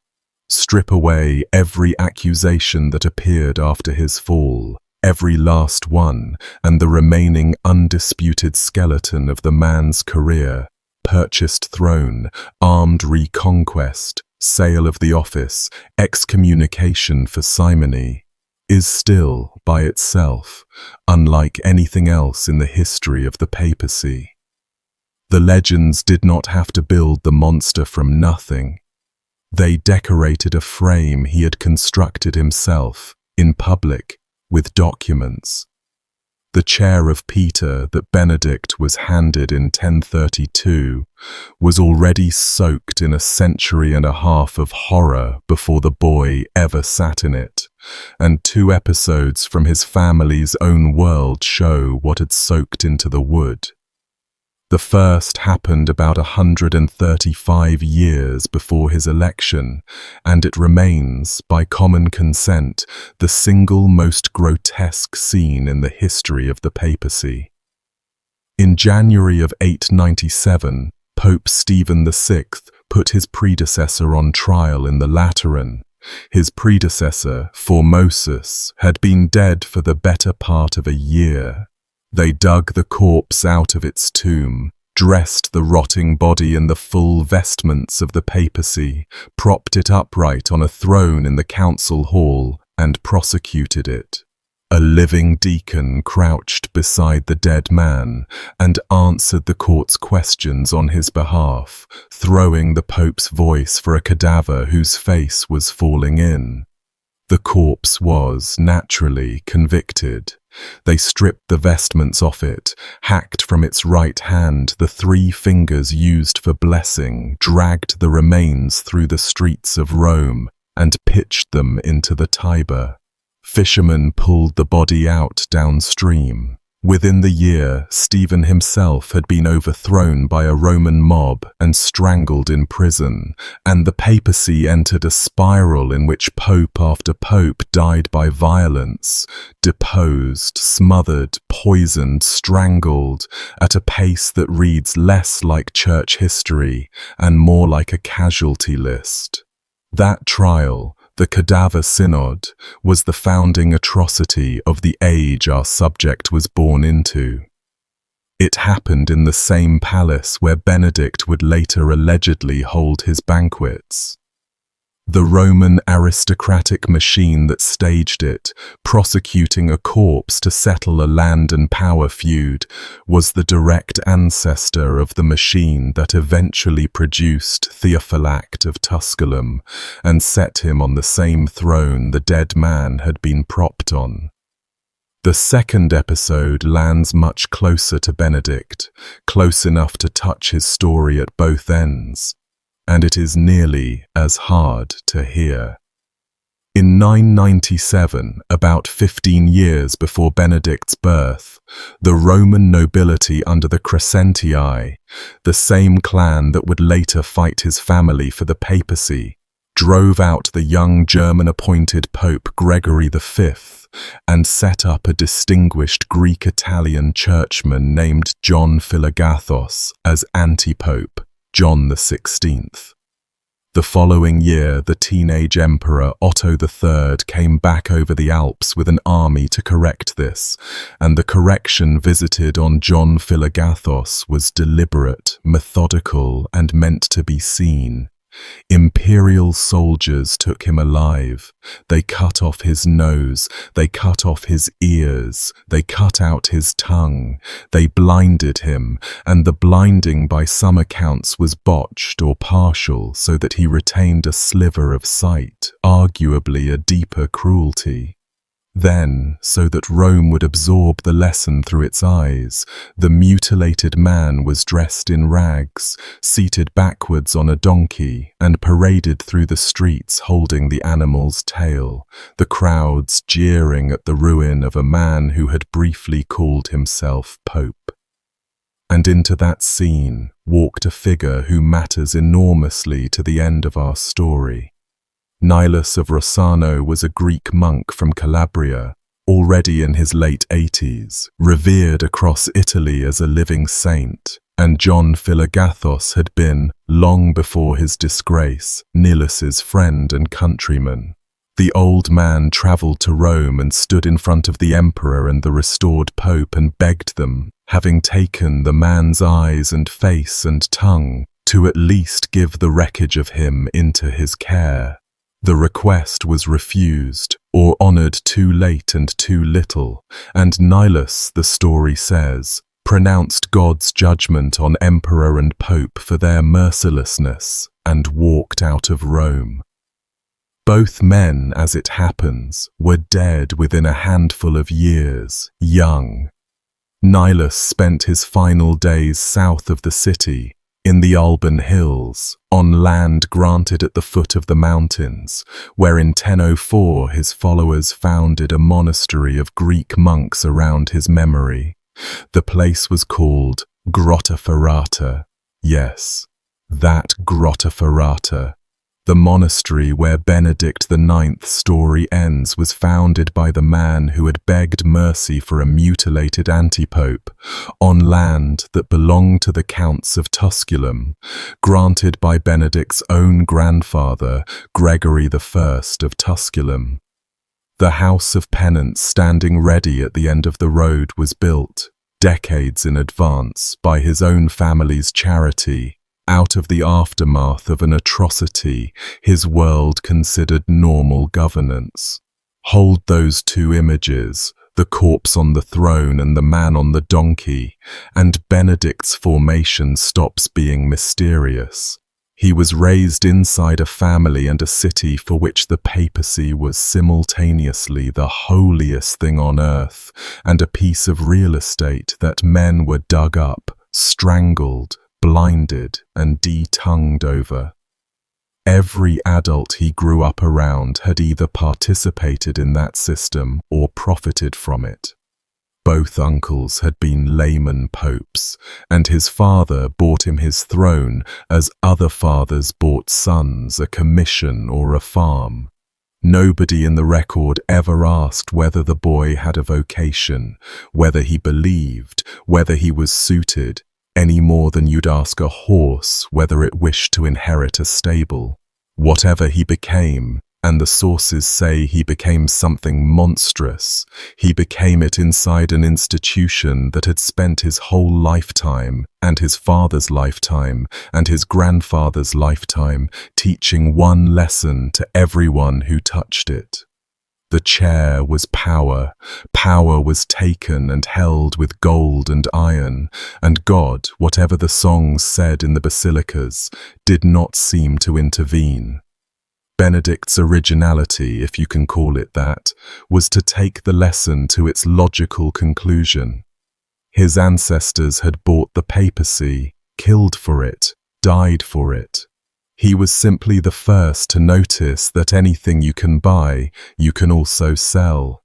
Strip away every accusation that appeared after his fall, every last one, and the remaining undisputed skeleton of the man's career: purchased throne, armed reconquest, sale of the office, excommunication for simony, is still, by itself, unlike anything else in the history of the papacy. The legends did not have to build the monster from nothing. They decorated a frame he had constructed himself, in public, with documents. The chair of Peter that Benedict was handed in 1032 was already soaked in 1.5 centuries of horror before the boy ever sat in it, and 2 episodes from his family's own world show what had soaked into the wood. The first happened about 135 years before his election, and it remains, by common consent, the single most grotesque scene in the history of the papacy. In January of 897, Pope Stephen VI put his predecessor on trial in the Lateran. His predecessor, Formosus, had been dead for the better part of a year. They dug the corpse out of its tomb, dressed the rotting body in the full vestments of the papacy, propped it upright on a throne in the council hall, and prosecuted it. A living deacon crouched beside the dead man and answered the court's questions on his behalf, throwing the Pope's voice for a cadaver whose face was falling in. The corpse was, naturally, convicted. They stripped the vestments off it, hacked from its right hand the 3 fingers used for blessing, dragged the remains through the streets of Rome, and pitched them into the Tiber. Fishermen pulled the body out downstream. Within the year, Stephen himself had been overthrown by a Roman mob and strangled in prison, and the papacy entered a spiral in which pope after pope died by violence, deposed, smothered, poisoned, strangled, at a pace that reads less like church history and more like a casualty list. That trial, the Cadaver Synod, was the founding atrocity of the age our subject was born into. It happened in the same palace where Benedict would later allegedly hold his banquets. The Roman aristocratic machine that staged it, prosecuting a corpse to settle a land and power feud, was the direct ancestor of the machine that eventually produced Theophylact of Tusculan and set him on the same throne the dead man had been propped on. The second episode lands much closer to Benedict, close enough to touch his story at both ends, and it is nearly as hard to hear. In 997, about 15 years before Benedict's birth, the Roman nobility under the Crescentii, the same clan that would later fight his family for the papacy, drove out the young German-appointed Pope Gregory V and set up a distinguished Greek-Italian churchman named John Philagathos as anti-pope, John XVI. The following year, the teenage emperor Otto III came back over the Alps with an army to correct this, and the correction visited on John Philagathos was deliberate, methodical, and meant to be seen. Imperial soldiers took him alive. They cut off his nose, they cut off his ears, they cut out his tongue, they blinded him, and the blinding by some accounts was botched or partial so that he retained a sliver of sight, arguably a deeper cruelty. Then, so that Rome would absorb the lesson through its eyes, the mutilated man was dressed in rags, seated backwards on a donkey, and paraded through the streets holding the animal's tail, the crowds jeering at the ruin of a man who had briefly called himself Pope. And into that scene walked a figure who matters enormously to the end of our story. Nilus of Rossano was a Greek monk from Calabria, already in his late 80s, revered across Italy as a living saint, and John Philagathos had been, long before his disgrace, Nilus's friend and countryman. The old man travelled to Rome and stood in front of the emperor and the restored pope and begged them, having taken the man's eyes and face and tongue, to at least give the wreckage of him into his care. The request was refused, or honoured too late and too little, and Nilus, the story says, pronounced God's judgment on emperor and pope for their mercilessness, and walked out of Rome. Both men, as it happens, were dead within a handful of years, young. Nilus spent his final days south of the city, in the Alban Hills, on land granted at the foot of the mountains, where in 1004 his followers founded a monastery of Greek monks around his memory. The place was called Grotta Ferrata. Yes, that Grotta Ferrata. The monastery where Benedict IX's story ends was founded by the man who had begged mercy for a mutilated antipope, on land that belonged to the Counts of Tusculan, granted by Benedict's own grandfather, Gregory I of Tusculan. The house of penance standing ready at the end of the road was built, decades in advance, by his own family's charity, out of the aftermath of an atrocity his world considered normal governance. Hold those two images, the corpse on the throne and the man on the donkey, and Benedict's formation stops being mysterious. He was raised inside a family and a city for which the papacy was simultaneously the holiest thing on earth and a piece of real estate that men were dug up, strangled, blinded and de-tongued over. Every adult he grew up around had either participated in that system or profited from it. Both uncles had been layman popes, and his father bought him his throne as other fathers bought sons a commission or a farm. Nobody in the record ever asked whether the boy had a vocation, whether he believed, whether he was suited, any more than you'd ask a horse whether it wished to inherit a stable. Whatever he became, and the sources say he became something monstrous, he became it inside an institution that had spent his whole lifetime, and his father's lifetime, and his grandfather's lifetime, teaching one lesson to everyone who touched it. The chair was power. Power was taken and held with gold and iron, and God, whatever the songs said in the basilicas, did not seem to intervene. Benedict's originality, if you can call it that, was to take the lesson to its logical conclusion. His ancestors had bought the papacy, killed for it, died for it. He was simply the first to notice that anything you can buy, you can also sell.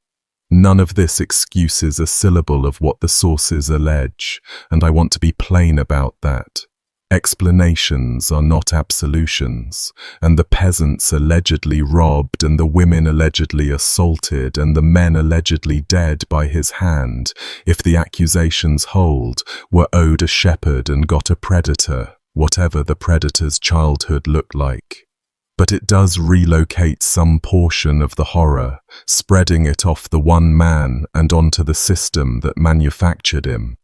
None of this excuses a syllable of what the sources allege, and I want to be plain about that. Explanations are not absolutions, and the peasants allegedly robbed and the women allegedly assaulted and the men allegedly dead by his hand, if the accusations hold, were owed a shepherd and got a predator, whatever the predator's childhood looked like. But it does relocate some portion of the horror, spreading it off the one man and onto the system that manufactured him.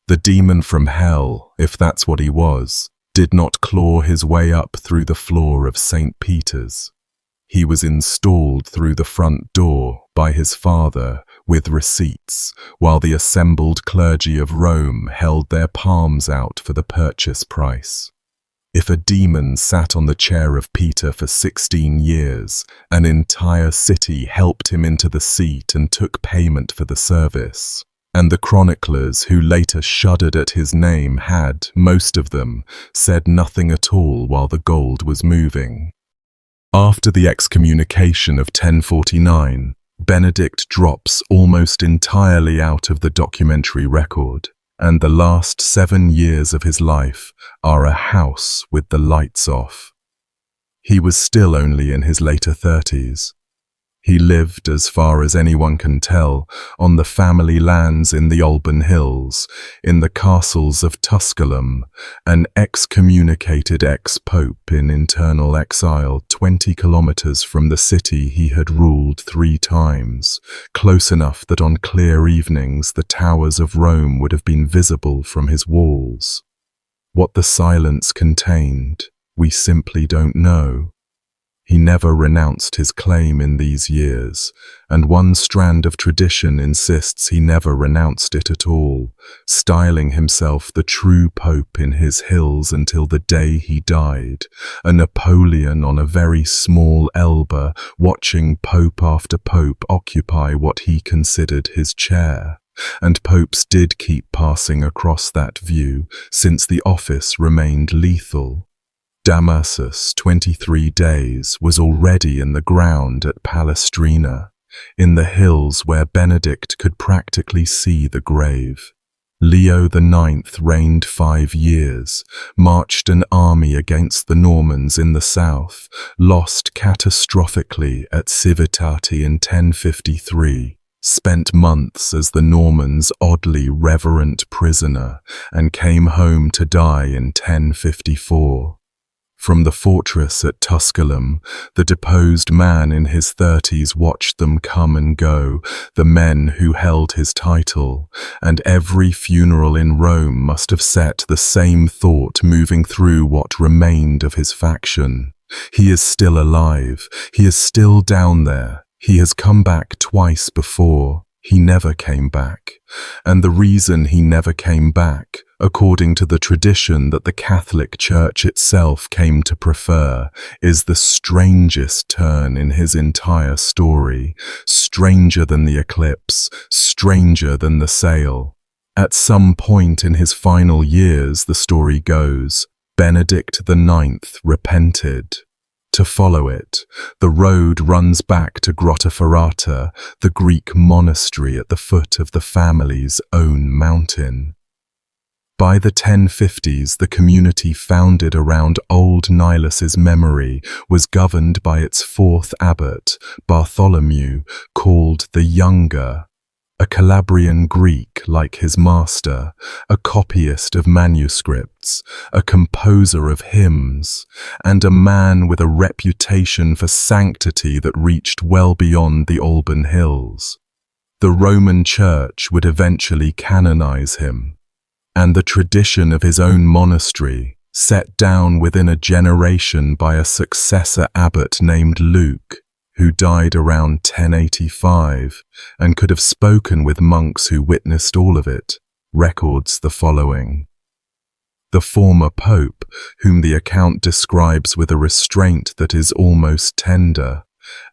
The demon from hell, if that's what he was, did not claw his way up through the floor of St. Peter's. He was installed through the front door by his father with receipts, while the assembled clergy of Rome held their palms out for the purchase price. If a demon sat on the chair of Peter for 16 years, an entire city helped him into the seat and took payment for the service. And the chroniclers who later shuddered at his name had, most of them, said nothing at all while the gold was moving. After the excommunication of 1049, Benedict drops almost entirely out of the documentary record, and the last 7 years of his life are a house with the lights off. He was still only in his later 30s. He lived, as far as anyone can tell, on the family lands in the Alban Hills, in the castles of Tusculan, an excommunicated ex-pope in internal exile 20 kilometers from the city he had ruled 3 times, close enough that on clear evenings the towers of Rome would have been visible from his walls. What the silence contained, we simply don't know. He never renounced his claim in these years, and one strand of tradition insists he never renounced it at all, styling himself the true pope in his hills until the day he died, a Napoleon on a very small Elba, watching pope after pope occupy what he considered his chair. And popes did keep passing across that view, since the office remained lethal. Damasus, 23 days, was already in the ground at Palestrina, in the hills where Benedict could practically see the grave. Leo IX reigned 5 years, marched an army against the Normans in the south, lost catastrophically at Civitate in 1053, spent months as the Normans' oddly reverent prisoner, and came home to die in 1054. From the fortress at Tusculan, the deposed man in his 30s watched them come and go, the men who held his title, and every funeral in Rome must have set the same thought moving through what remained of his faction. He is still alive, he is still down there, he has come back twice before. He never came back, and the reason he never came back, according to the tradition that the Catholic Church itself came to prefer, is the strangest turn in his entire story, stranger than the eclipse, stranger than the sail. At some point in his final years, the story goes, Benedict IX repented. To follow it, the road runs back to Grottaferrata, the Greek monastery at the foot of the family's own mountain. By the 1050s, the community founded around old Nilus's memory was governed by its 4th abbot, Bartholomew, called the Younger, a Calabrian Greek like his master, a copyist of manuscripts, a composer of hymns, and a man with a reputation for sanctity that reached well beyond the Alban Hills. The Roman Church would eventually canonize him, and the tradition of his own monastery, set down within a generation by a successor abbot named Luke, who died around 1085 and could have spoken with monks who witnessed all of it, records the following. The former pope, whom the account describes with a restraint that is almost tender,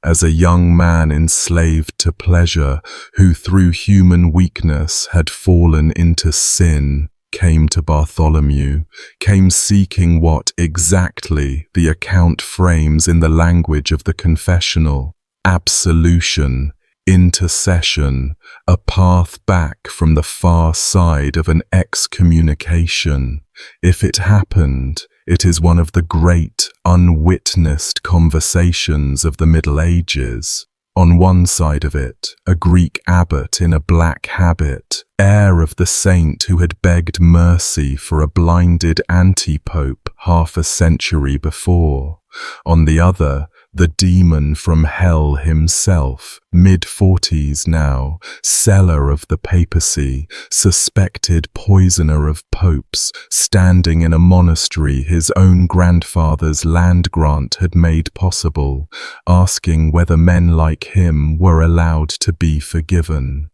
as a young man enslaved to pleasure, who through human weakness had fallen into sin, came to Bartholomew, came seeking what exactly the account frames in the language of the confessional: absolution, intercession, a path back from the far side of an excommunication. If it happened, it is one of the great, unwitnessed conversations of the Middle Ages. On one side of it, a Greek abbot in a black habit, heir of the saint who had begged mercy for a blinded anti-pope half a century before. On the other, the demon from hell himself, mid-40s now, seller of the papacy, suspected poisoner of popes, standing in a monastery his own grandfather's land grant had made possible, asking whether men like him were allowed to be forgiven.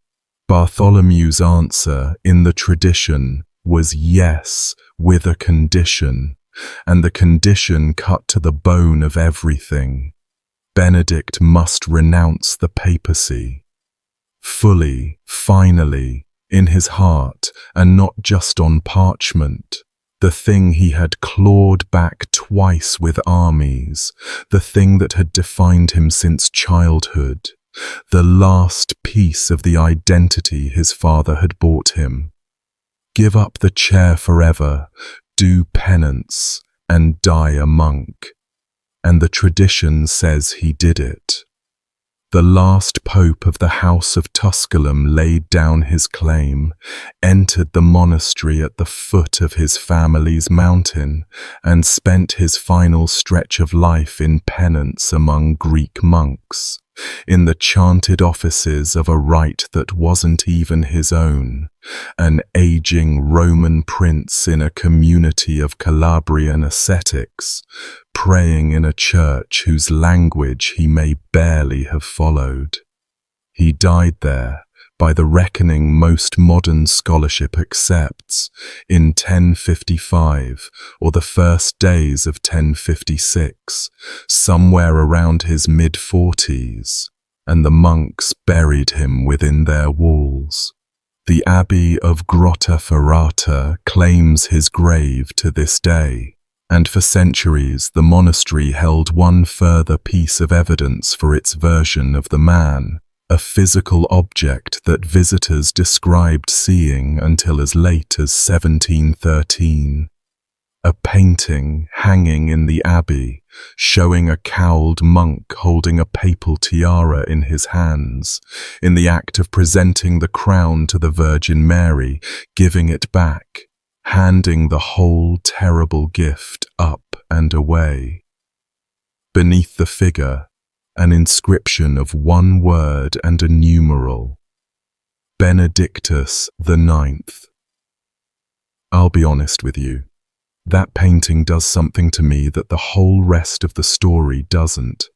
Bartholomew's answer, in the tradition, was yes, with a condition. and the condition cut to the bone of everything. Benedict must renounce the papacy. Fully, finally, in his heart, and not just on parchment. The thing he had clawed back twice with armies, the thing that had defined him since childhood, the last piece of the identity his father had bought him. Give up the chair forever, do penance, and die a monk. And the tradition says he did it. The last pope of the House of Tusculan laid down his claim, entered the monastery at the foot of his family's mountain, and spent his final stretch of life in penance among Greek monks, in the chanted offices of a rite that wasn't even his own, an aging Roman prince in a community of Calabrian ascetics, praying in a church whose language he may barely have followed. He died there, by the reckoning most modern scholarship accepts, in 1055 or the first days of 1056, somewhere around his mid-40s, and the monks buried him within their walls. The Abbey of Grottaferrata claims his grave to this day, and for centuries the monastery held one further piece of evidence for its version of the man, a physical object that visitors described seeing until as late as 1713. A painting hanging in the abbey, showing a cowled monk holding a papal tiara in his hands, in the act of presenting the crown to the Virgin Mary, giving it back, handing the whole terrible gift up and away. Beneath the figure, an inscription of one word and a numeral. Benedictus IX. I'll be honest with you. That painting does something to me that the whole rest of the story doesn't.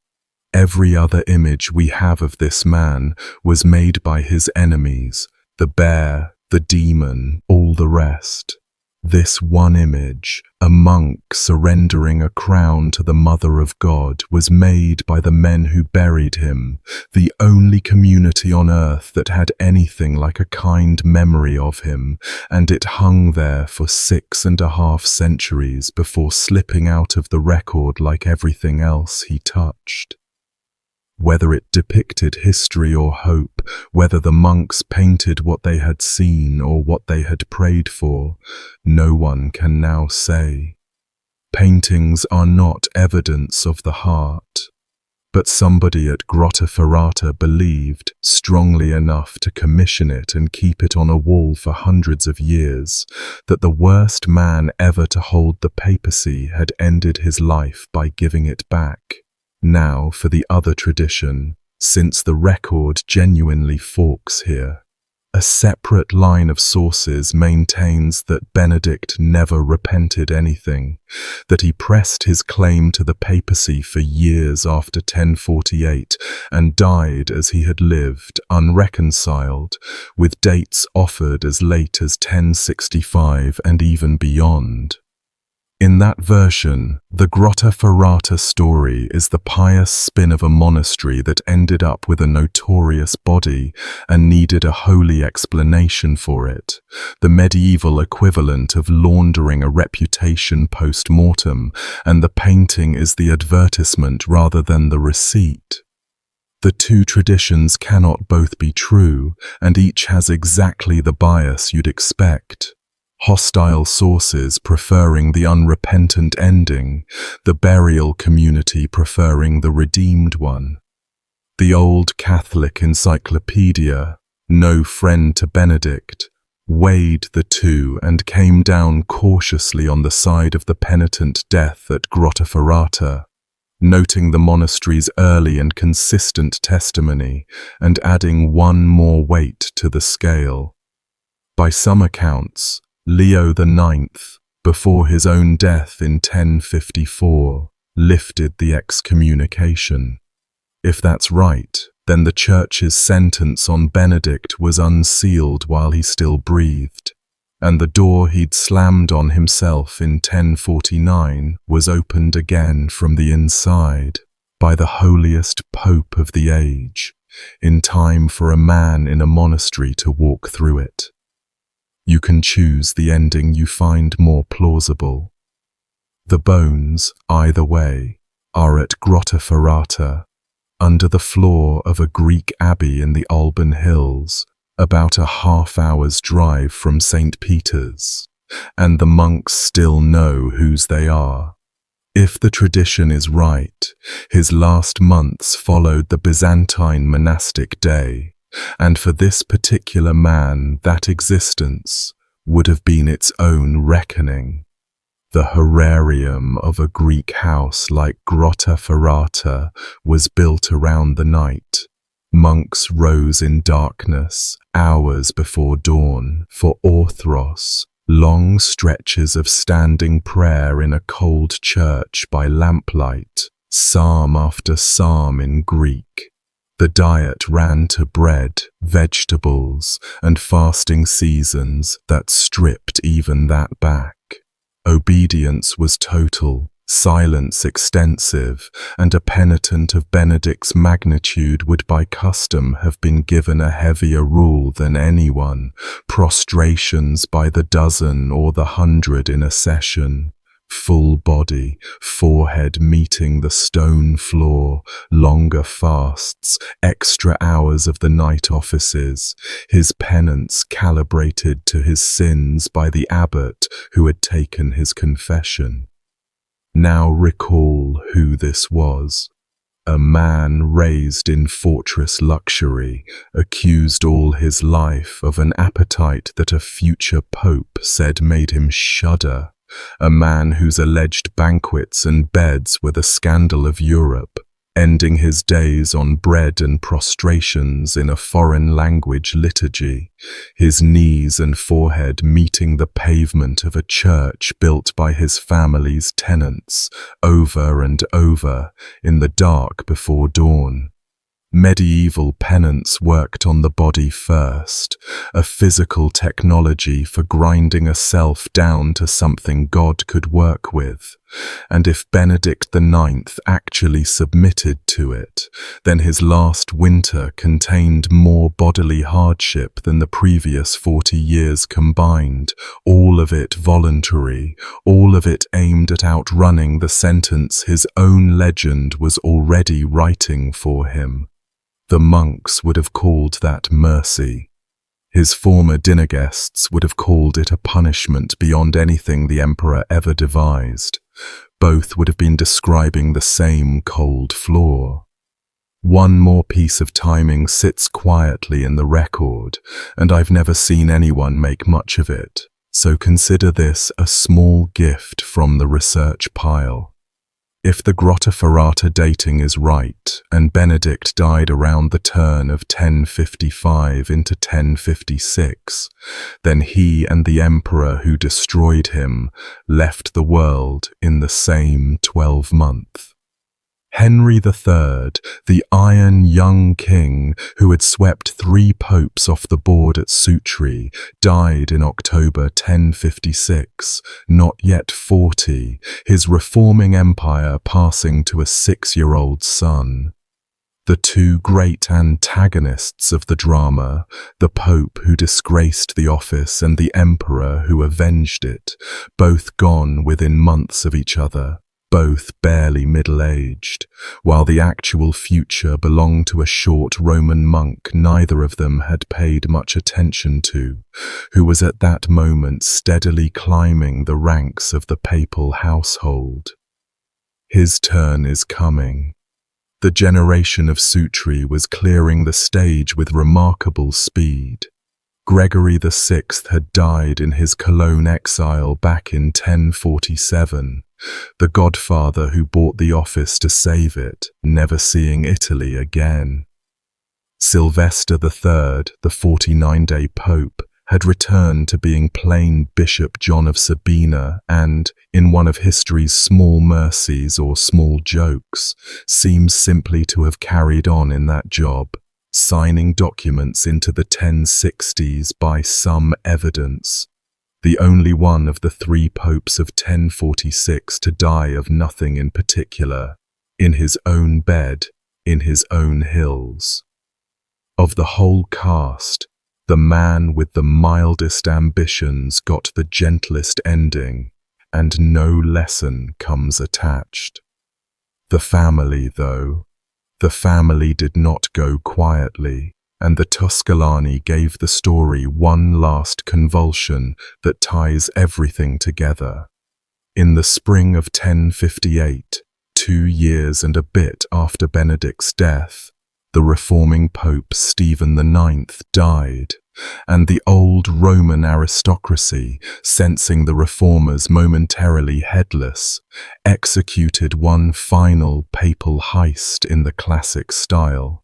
Every other image we have of this man was made by his enemies, the bear, the demon, all the rest. This one image, a monk surrendering a crown to the Mother of God, was made by the men who buried him, the only community on earth that had anything like a kind memory of him, and it hung there for 6.5 centuries before slipping out of the record like everything else he touched. Whether it depicted history or hope, whether the monks painted what they had seen or what they had prayed for, no one can now say. Paintings are not evidence of the heart, but somebody at Grottaferrata believed strongly enough to commission it and keep it on a wall for hundreds of years, that the worst man ever to hold the papacy had ended his life by giving it back. Now for the other tradition, since the record genuinely forks here. A separate line of sources maintains that Benedict never repented anything, that he pressed his claim to the papacy for years after 1048 and died as he had lived, unreconciled, with dates offered as late as 1065 and even beyond. In that version, the Grottaferrata story is the pious spin of a monastery that ended up with a notorious body and needed a holy explanation for it, the medieval equivalent of laundering a reputation post-mortem, and the painting is the advertisement rather than the receipt. The two traditions cannot both be true, and each has exactly the bias you'd expect. Hostile sources preferring the unrepentant ending, the burial community preferring the redeemed one. The old Catholic encyclopedia, No Friend to Benedict, weighed the two and came down cautiously on the side of the penitent death at Grottaferrata, noting the monastery's early and consistent testimony and adding one more weight to the scale. By some accounts, Leo IX, before his own death in 1054, lifted the excommunication. If that's right, then the Church's sentence on Benedict was unsealed while he still breathed. and the door he'd slammed on himself in 1049 was opened again from the inside by the holiest pope of the age, in time for a man in a monastery to walk through it. You can choose the ending you find more plausible. The bones, either way, are at Grotta Ferrata, under the floor of a Greek abbey in the Alban Hills, about a half-hour's drive from St. Peter's, and the monks still know whose they are. If the tradition is right, his last months followed the Byzantine monastic day, and for this particular man that existence would have been its own reckoning. The horarium of a Greek house like Grotta Ferrata was built around the night. Monks rose in darkness, hours before dawn, for orthros, long stretches of standing prayer in a cold church by lamplight, psalm after psalm in Greek. The diet ran to bread, vegetables, and fasting seasons that stripped even that back. Obedience was total, silence extensive, and a penitent of Benedict's magnitude would by custom have been given a heavier rule than anyone, prostrations by the dozen or the 100 in a session. Full body, forehead meeting the stone floor, longer fasts, extra hours of the night offices, his penance calibrated to his sins by the abbot who had taken his confession. Now recall who this was. A man raised in fortress luxury, accused all his life of an appetite that a future pope said made him shudder. A man whose alleged banquets and beds were the scandal of Europe, ending his days on bread and prostrations in a foreign language liturgy, his knees and forehead meeting the pavement of a church built by his family's tenants, over and over, in the dark before dawn. Medieval penance worked on the body first, a physical technology for grinding a self down to something God could work with. And if Benedict IX actually submitted to it, then his last winter contained more bodily hardship than the previous 40 years combined, all of it voluntary, all of it aimed at outrunning the sentence his own legend was already writing for him. The monks would have called that mercy. His former dinner guests would have called it a punishment beyond anything the emperor ever devised. Both would have been describing the same cold floor. One more piece of timing sits quietly in the record, and I've never seen anyone make much of it, so consider this a small gift from the research pile. If the Grotta Ferrata dating is right, and Benedict died around the turn of 1055 into 1056, then he and the emperor who destroyed him left the world in the same 12-month. Henry III, the iron young king who had swept 3 popes off the board at Sutri, died in October 1056, not yet 40, his reforming empire passing to a 6-year-old son. The two great antagonists of the drama, the Pope who disgraced the office and the Emperor who avenged it, both gone within months of each other, both barely middle-aged, while the actual future belonged to a short Roman monk neither of them had paid much attention to, who was at that moment steadily climbing the ranks of the papal household. His turn is coming. The generation of Sutri was clearing the stage with remarkable speed. Gregory VI had died in his Cologne exile back in 1047, the godfather who bought the office to save it, never seeing Italy again. Sylvester III, the 49-day pope, had returned to being plain Bishop John of Sabina and, in one of history's small mercies or small jokes, seems simply to have carried on in that job, signing documents into the 1060s by some evidence. the only one of the three popes of 1046 to die of nothing in particular, in his own bed, in his own hills. Of the whole cast, the man with the mildest ambitions got the gentlest ending, and no lesson comes attached. The family, though, the family did not go quietly, and the Tusculani gave the story one last convulsion that ties everything together. In the spring of 1058, 2 years and a bit after Benedict's death, the reforming Pope Stephen IX died, and the old Roman aristocracy, sensing the reformers momentarily headless, executed one final papal heist in the classic style.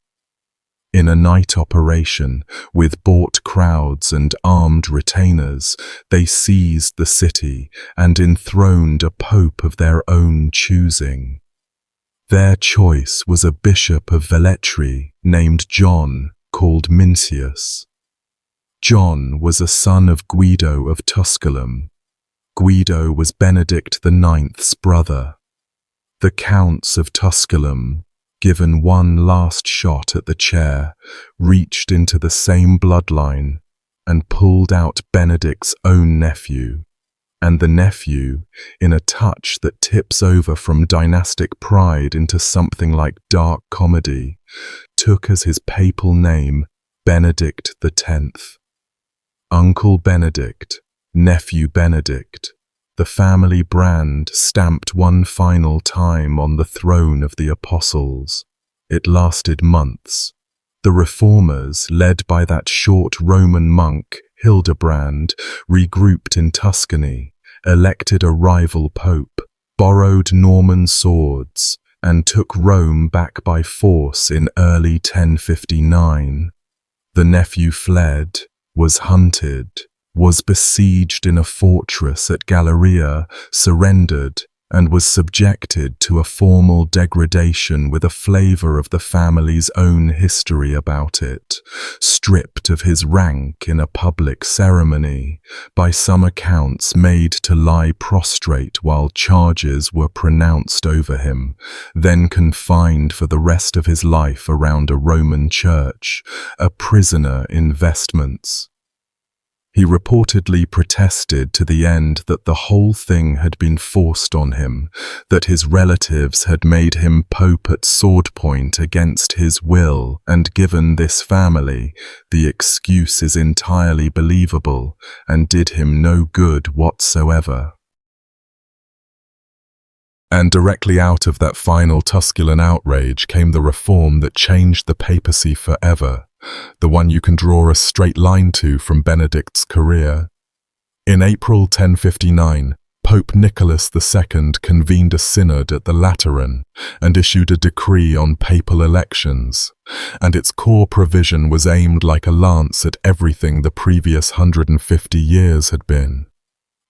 In a night operation, with bought crowds and armed retainers, they seized the city and enthroned a pope of their own choosing. Their choice was a bishop of Velletri named John, called Mincius. John was a son of Guido of Tusculan. Guido was Benedict IX's brother. The counts of Tusculan, given one last shot at the chair, reached into the same bloodline and pulled out Benedict's own nephew. And the nephew, in a touch that tips over from dynastic pride into something like dark comedy, took as his papal name Benedict X. Uncle Benedict, nephew Benedict, the family brand stamped one final time on the throne of the apostles. It lasted months. The reformers, led by that short Roman monk, Hildebrand, regrouped in Tuscany, elected a rival pope, borrowed Norman swords, and took Rome back by force in early 1059. The nephew fled, was hunted, was besieged in a fortress at Galleria, surrendered, and was subjected to a formal degradation with a flavor of the family's own history about it, stripped of his rank in a public ceremony, by some accounts made to lie prostrate while charges were pronounced over him, then confined for the rest of his life around a Roman church, a prisoner in vestments. He reportedly protested to the end that the whole thing had been forced on him, that his relatives had made him pope at sword point against his will, and given this family, the excuse is entirely believable and did him no good whatsoever. And directly out of that final Tusculan outrage came the reform that changed the papacy forever, the one you can draw a straight line to from Benedict's career. In April 1059, Pope Nicholas II convened a synod at the Lateran and issued a decree on papal elections, and its core provision was aimed like a lance at everything the previous 150 years had been.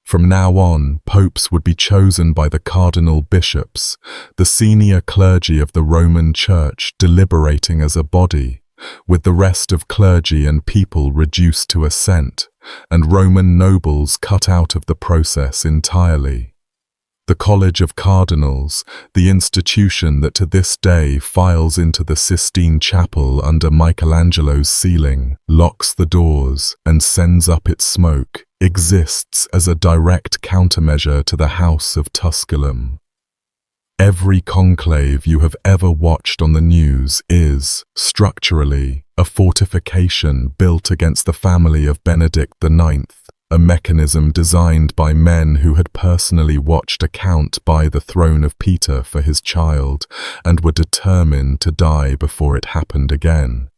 From now on, popes would be chosen by the cardinal bishops, the senior clergy of the Roman Church deliberating as a body, with the rest of clergy and people reduced to assent, and Roman nobles cut out of the process entirely. The College of Cardinals, the institution that to this day files into the Sistine Chapel under Michelangelo's ceiling, locks the doors, and sends up its smoke, exists as a direct countermeasure to the House of Tusculan. Every conclave you have ever watched on the news is, structurally, a fortification built against the family of Benedict IX, a mechanism designed by men who had personally watched a count buy the throne of Peter for his child and were determined to die before it happened again.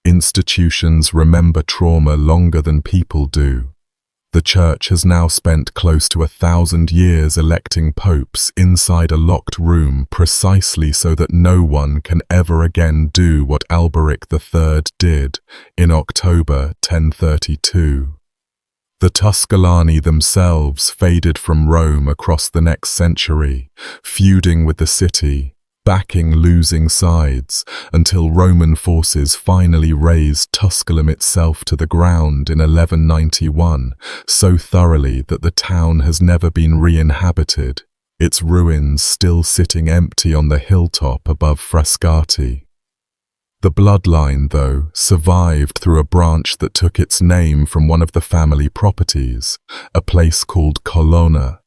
Institutions remember trauma longer than people do. The Church has now spent close to 1,000 years electing popes inside a locked room precisely so that no one can ever again do what Alberic III did in October 1032. The Tusculani themselves faded from Rome across the next century, feuding with the city, backing losing sides, until Roman forces finally razed Tusculan itself to the ground in 1191, so thoroughly that the town has never been re-inhabited, its ruins still sitting empty on the hilltop above Frascati. The bloodline, though, survived through a branch that took its name from one of the family properties, a place called Colonna.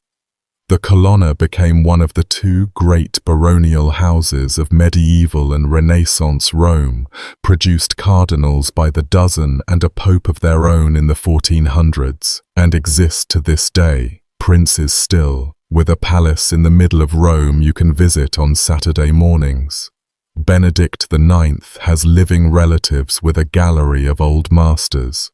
The Colonna became one of the two great baronial houses of medieval and Renaissance Rome, produced cardinals by the dozen and a pope of their own in the 1400s, and exist to this day, princes still, with a palace in the middle of Rome you can visit on Saturday mornings. Benedict IX has living relatives with a gallery of old masters.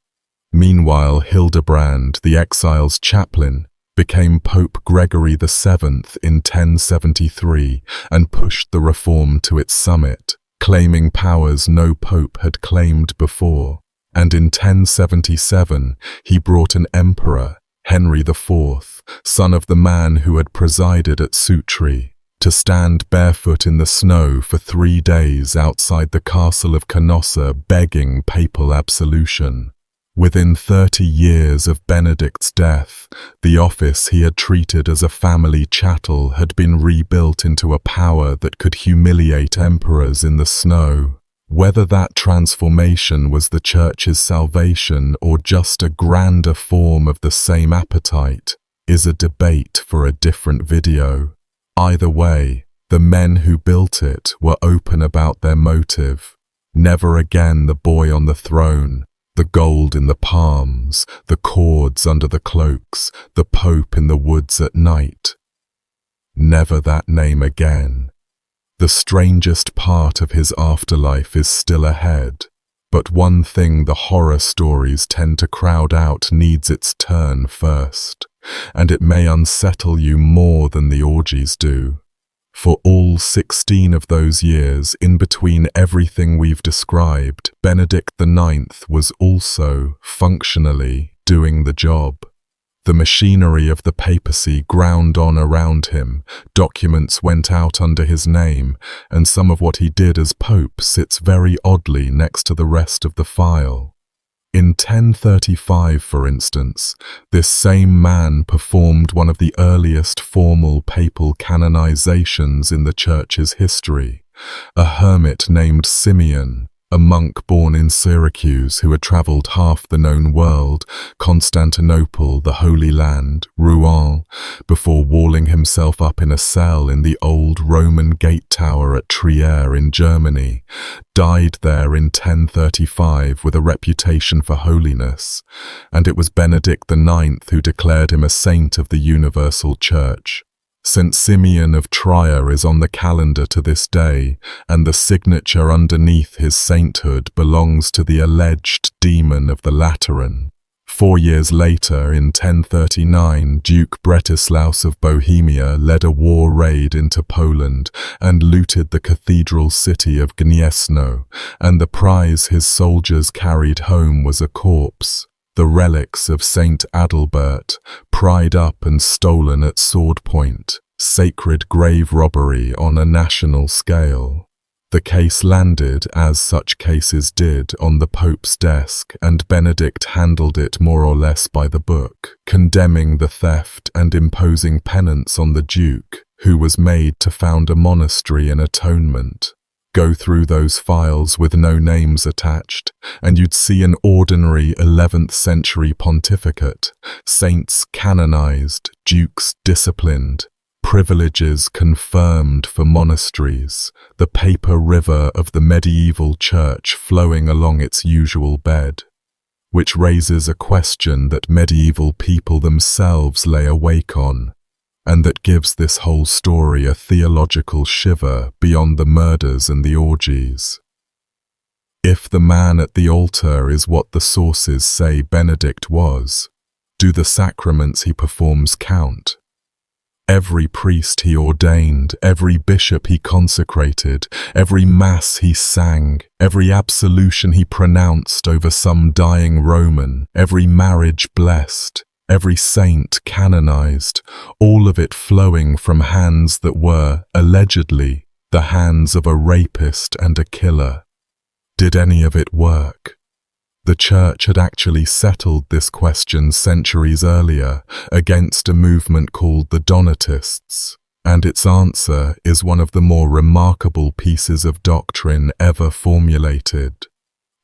Meanwhile, Hildebrand, the exile's chaplain, became Pope Gregory VII in 1073 and pushed the reform to its summit, claiming powers no pope had claimed before. And in 1077, he brought an emperor, Henry IV, son of the man who had presided at Sutri, to stand barefoot in the snow for 3 days outside the castle of Canossa begging papal absolution. Within 30 years of Benedict's death, the office he had treated as a family chattel had been rebuilt into a power that could humiliate emperors in the snow. Whether that transformation was the Church's salvation or just a grander form of the same appetite is a debate for a different video. Either way, the men who built it were open about their motive. Never again the boy on the throne, the gold in the palms, the cords under the cloaks, the Pope in the woods at night. Never that name again. The strangest part of his afterlife is still ahead, but one thing the horror stories tend to crowd out needs its turn first, and it may unsettle you more than the orgies do. For all 16 of those years, in between everything we've described, Benedict IX was also, functionally, doing the job. The machinery of the papacy ground on around him, documents went out under his name, and some of what he did as pope sits very oddly next to the rest of the file. In 1035, for instance, this same man performed one of the earliest formal papal canonizations in the Church's history. A hermit named Simeon, a monk born in Syracuse who had travelled half the known world, Constantinople, the Holy Land, Rouen, before walling himself up in a cell in the old Roman gate tower at Trier in Germany, died there in 1035 with a reputation for holiness, and it was Benedict IX who declared him a saint of the Universal Church. St. Simeon of Trier is on the calendar to this day, and the signature underneath his sainthood belongs to the alleged demon of the Lateran. 4 years later, in 1039, Duke Bretislaus of Bohemia led a war raid into Poland and looted the cathedral city of Gniezno, and the prize his soldiers carried home was a corpse. The relics of Saint Adalbert, pried up and stolen at sword point, sacred grave robbery on a national scale. The case landed, as such cases did, on the Pope's desk, and Benedict handled it more or less by the book, condemning the theft and imposing penance on the Duke, who was made to found a monastery in atonement. Go through those files with no names attached, and you'd see an ordinary 11th century pontificate, saints canonized, dukes disciplined, privileges confirmed for monasteries, the paper river of the medieval church flowing along its usual bed, which raises a question that medieval people themselves lay awake on, and that gives this whole story a theological shiver beyond the murders and the orgies. If the man at the altar is what the sources say Benedict was, do the sacraments he performs count? Every priest he ordained, every bishop he consecrated, every mass he sang, every absolution he pronounced over some dying Roman, every marriage blessed, every saint canonized, all of it flowing from hands that were, allegedly, the hands of a rapist and a killer. Did any of it work? The Church had actually settled this question centuries earlier against a movement called the Donatists, and its answer is one of the more remarkable pieces of doctrine ever formulated.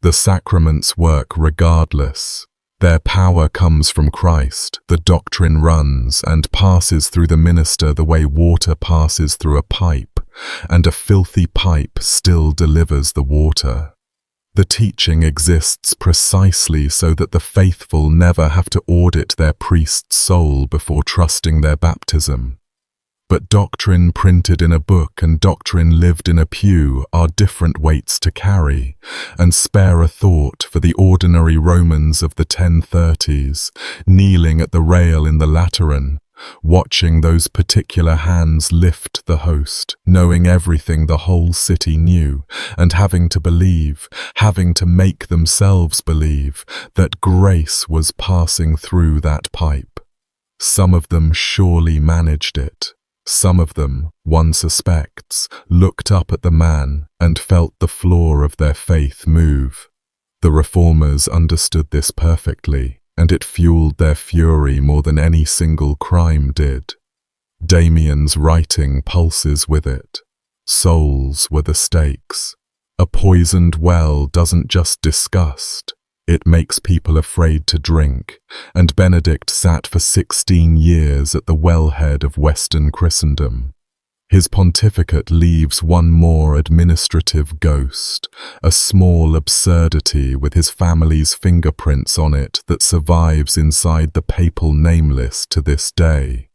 The sacraments work regardless. Their power comes from Christ. The doctrine runs and passes through the minister the way water passes through a pipe, and a filthy pipe still delivers the water. The teaching exists precisely so that the faithful never have to audit their priest's soul before trusting their baptism. But doctrine printed in a book and doctrine lived in a pew are different weights to carry, and spare a thought for the ordinary Romans of the 1030s, kneeling at the rail in the Lateran, watching those particular hands lift the host, knowing everything the whole city knew, and having to believe, having to make themselves believe, that grace was passing through that pipe. Some of them surely managed it. Some of them, one suspects, looked up at the man and felt the floor of their faith move. The reformers understood this perfectly, and it fueled their fury more than any single crime did. Damien's writing pulses with it. Souls were the stakes. A poisoned well doesn't just disgust. It makes people afraid to drink, and Benedict sat for 16 years at the wellhead of Western Christendom. His pontificate leaves one more administrative ghost, a small absurdity with his family's fingerprints on it that survives inside the papal name list to this day.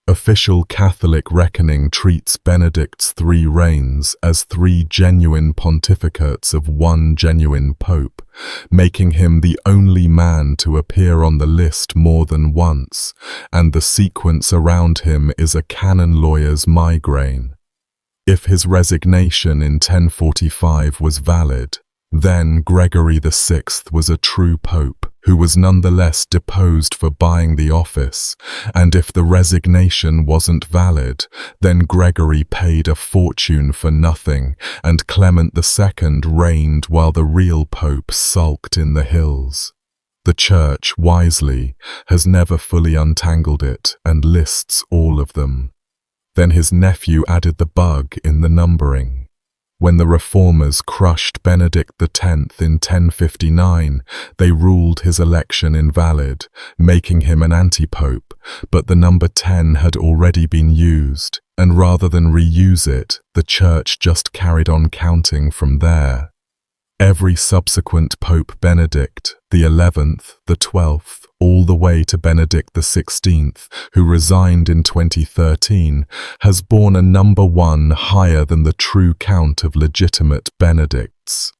Official Catholic reckoning treats Benedict's 3 reigns as 3 genuine pontificates of one genuine pope, making him the only man to appear on the list more than once, and the sequence around him is a canon lawyer's migraine. If his resignation in 1045 was valid, then Gregory VI was a true pope, who was nonetheless deposed for buying the office, and if the resignation wasn't valid, then Gregory paid a fortune for nothing, and Clement II reigned while the real pope sulked in the hills. The Church, wisely, has never fully untangled it and lists all of them. Then his nephew added the bug in the numbering. When the reformers crushed Benedict X in 1059, they ruled his election invalid, making him an anti-pope, but the number 10 had already been used, and rather than reuse it, the Church just carried on counting from there. Every subsequent Pope Benedict, the 11th, the 12th, all the way to Benedict XVI, who resigned in 2013, has borne a number 1 higher than the true count of legitimate Benedicts.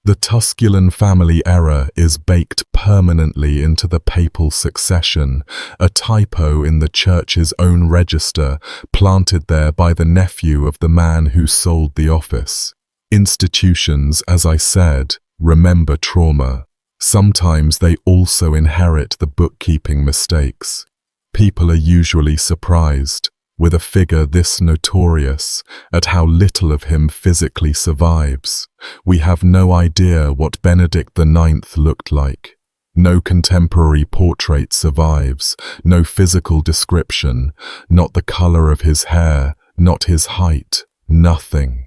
The Tusculan family error is baked permanently into the papal succession, a typo in the Church's own register, planted there by the nephew of the man who sold the office. Institutions, as I said, remember trauma. Sometimes they also inherit the bookkeeping mistakes. People are usually surprised, with a figure this notorious, at how little of him physically survives. We have no idea what Benedict IX looked like. No contemporary portrait survives, no physical description, not the color of his hair, not his height, nothing.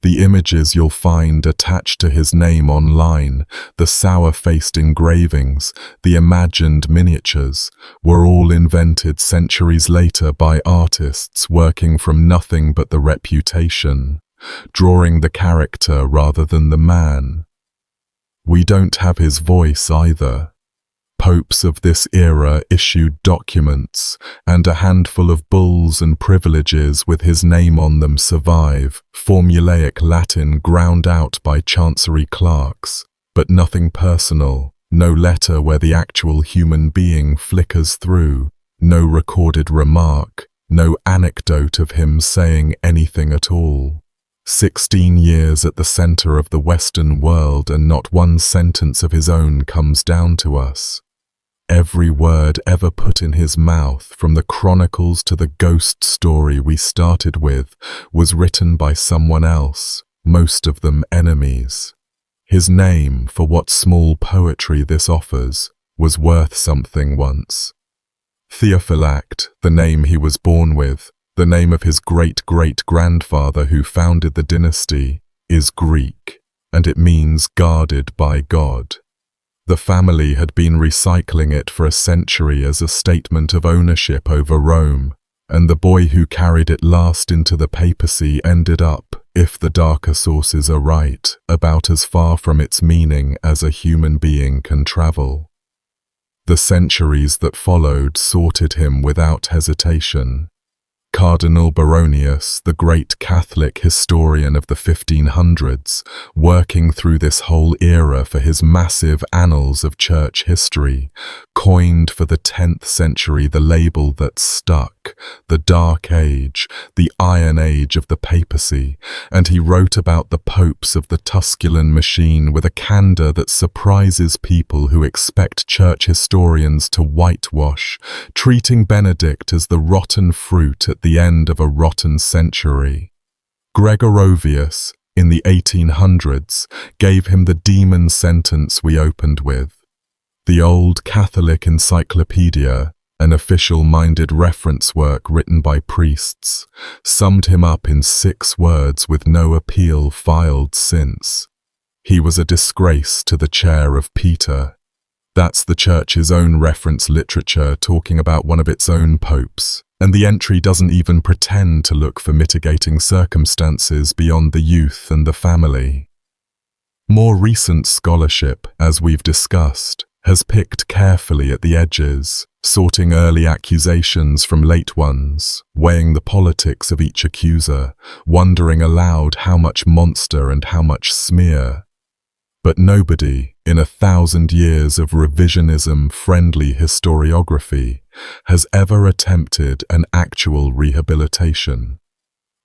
The images you'll find attached to his name online, the sour-faced engravings, the imagined miniatures, were all invented centuries later by artists working from nothing but the reputation, drawing the character rather than the man. We don't have his voice either. Popes of this era issued documents, and a handful of bulls and privileges with his name on them survive, formulaic Latin ground out by chancery clerks, but nothing personal, no letter where the actual human being flickers through, no recorded remark, no anecdote of him saying anything at all. 16 years at the center of the Western world and not one sentence of his own comes down to us. Every word ever put in his mouth, from the chronicles to the ghost story we started with, was written by someone else, most of them enemies. His name, for what small poetry this offers, was worth something once. Theophylact, the name he was born with, the name of his great-great-grandfather who founded the dynasty, is Greek, and it means guarded by God. The family had been recycling it for a century as a statement of ownership over Rome, and the boy who carried it last into the papacy ended up, if the darker sources are right, about as far from its meaning as a human being can travel. The centuries that followed sorted him without hesitation. Cardinal Baronius, the great Catholic historian of the 1500s, working through this whole era for his massive Annals of Church History, coined for the 10th century the label that stuck, the Dark Age, the Iron Age of the Papacy, and he wrote about the popes of the Tusculan machine with a candor that surprises people who expect church historians to whitewash, treating Benedict as the rotten fruit at the end of a rotten century. Gregorovius, in the 1800s, gave him the demon sentence we opened with. The Old Catholic Encyclopedia, an official-minded reference work written by priests, summed him up in 6 words with no appeal filed since. He was a disgrace to the chair of Peter. That's the Church's own reference literature talking about one of its own popes, and the entry doesn't even pretend to look for mitigating circumstances beyond the youth and the family. More recent scholarship, as we've discussed, has picked carefully at the edges, sorting early accusations from late ones, weighing the politics of each accuser, wondering aloud how much monster and how much smear. But nobody, in 1,000 years of revisionism-friendly historiography, has ever attempted an actual rehabilitation.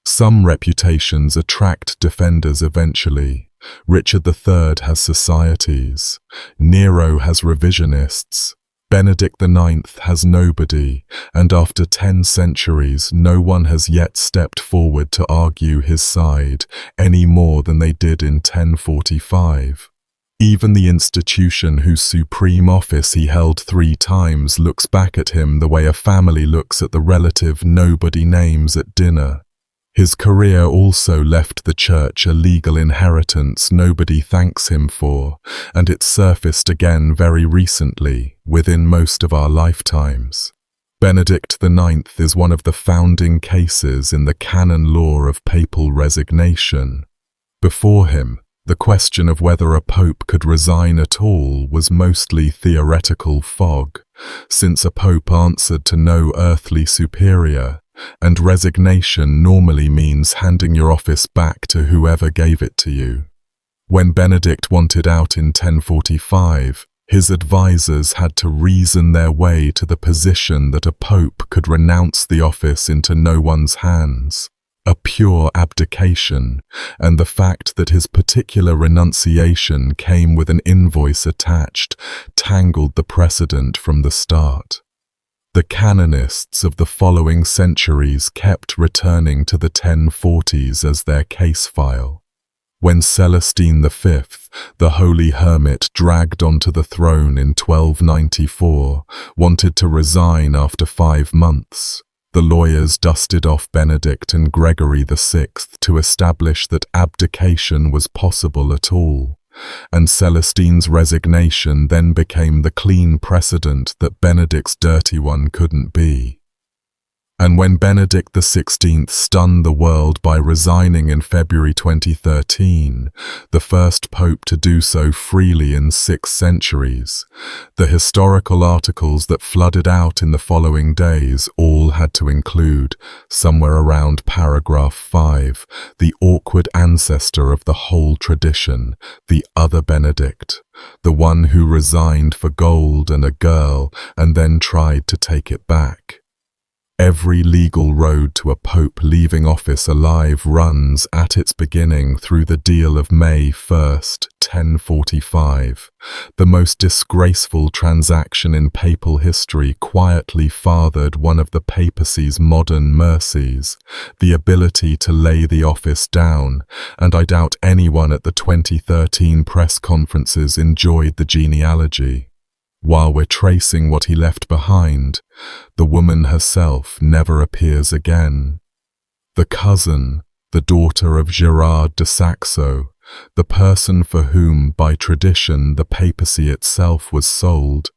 Some reputations attract defenders eventually. Richard III has societies. Nero has revisionists. Benedict IX has nobody, and after 10 centuries, no one has yet stepped forward to argue his side, any more than they did in 1045. Even the institution whose supreme office he held 3 times looks back at him the way a family looks at the relative nobody names at dinner. His career also left the Church a legal inheritance nobody thanks him for, and it surfaced again very recently, within most of our lifetimes. Benedict IX is one of the founding cases in the canon law of papal resignation. Before him, the question of whether a pope could resign at all was mostly theoretical fog, since a pope answered to no earthly superior, and resignation normally means handing your office back to whoever gave it to you. When Benedict wanted out in 1045, his advisors had to reason their way to the position that a pope could renounce the office into no one's hands, a pure abdication, and the fact that his particular renunciation came with an invoice attached tangled the precedent from the start. The canonists of the following centuries kept returning to the 1040s as their case file. When Celestine V, the holy hermit dragged onto the throne in 1294, wanted to resign after 5 months, the lawyers dusted off Benedict and Gregory VI to establish that abdication was possible at all, and Celestine's resignation then became the clean precedent that Benedict's dirty one couldn't be. And when Benedict XVI stunned the world by resigning in February 2013, the first pope to do so freely in 6 centuries, the historical articles that flooded out in the following days all had to include, somewhere around paragraph 5, the awkward ancestor of the whole tradition, the other Benedict, the one who resigned for gold and a girl and then tried to take it back. Every legal road to a pope leaving office alive runs at its beginning through the deal of May 1st, 1045. The most disgraceful transaction in papal history quietly fathered one of the papacy's modern mercies, the ability to lay the office down, and I doubt anyone at the 2013 press conferences enjoyed the genealogy. While we're tracing what he left behind, the woman herself never appears again. The cousin, the daughter of Gerard de Saxo, the person for whom, by tradition, the papacy itself was sold,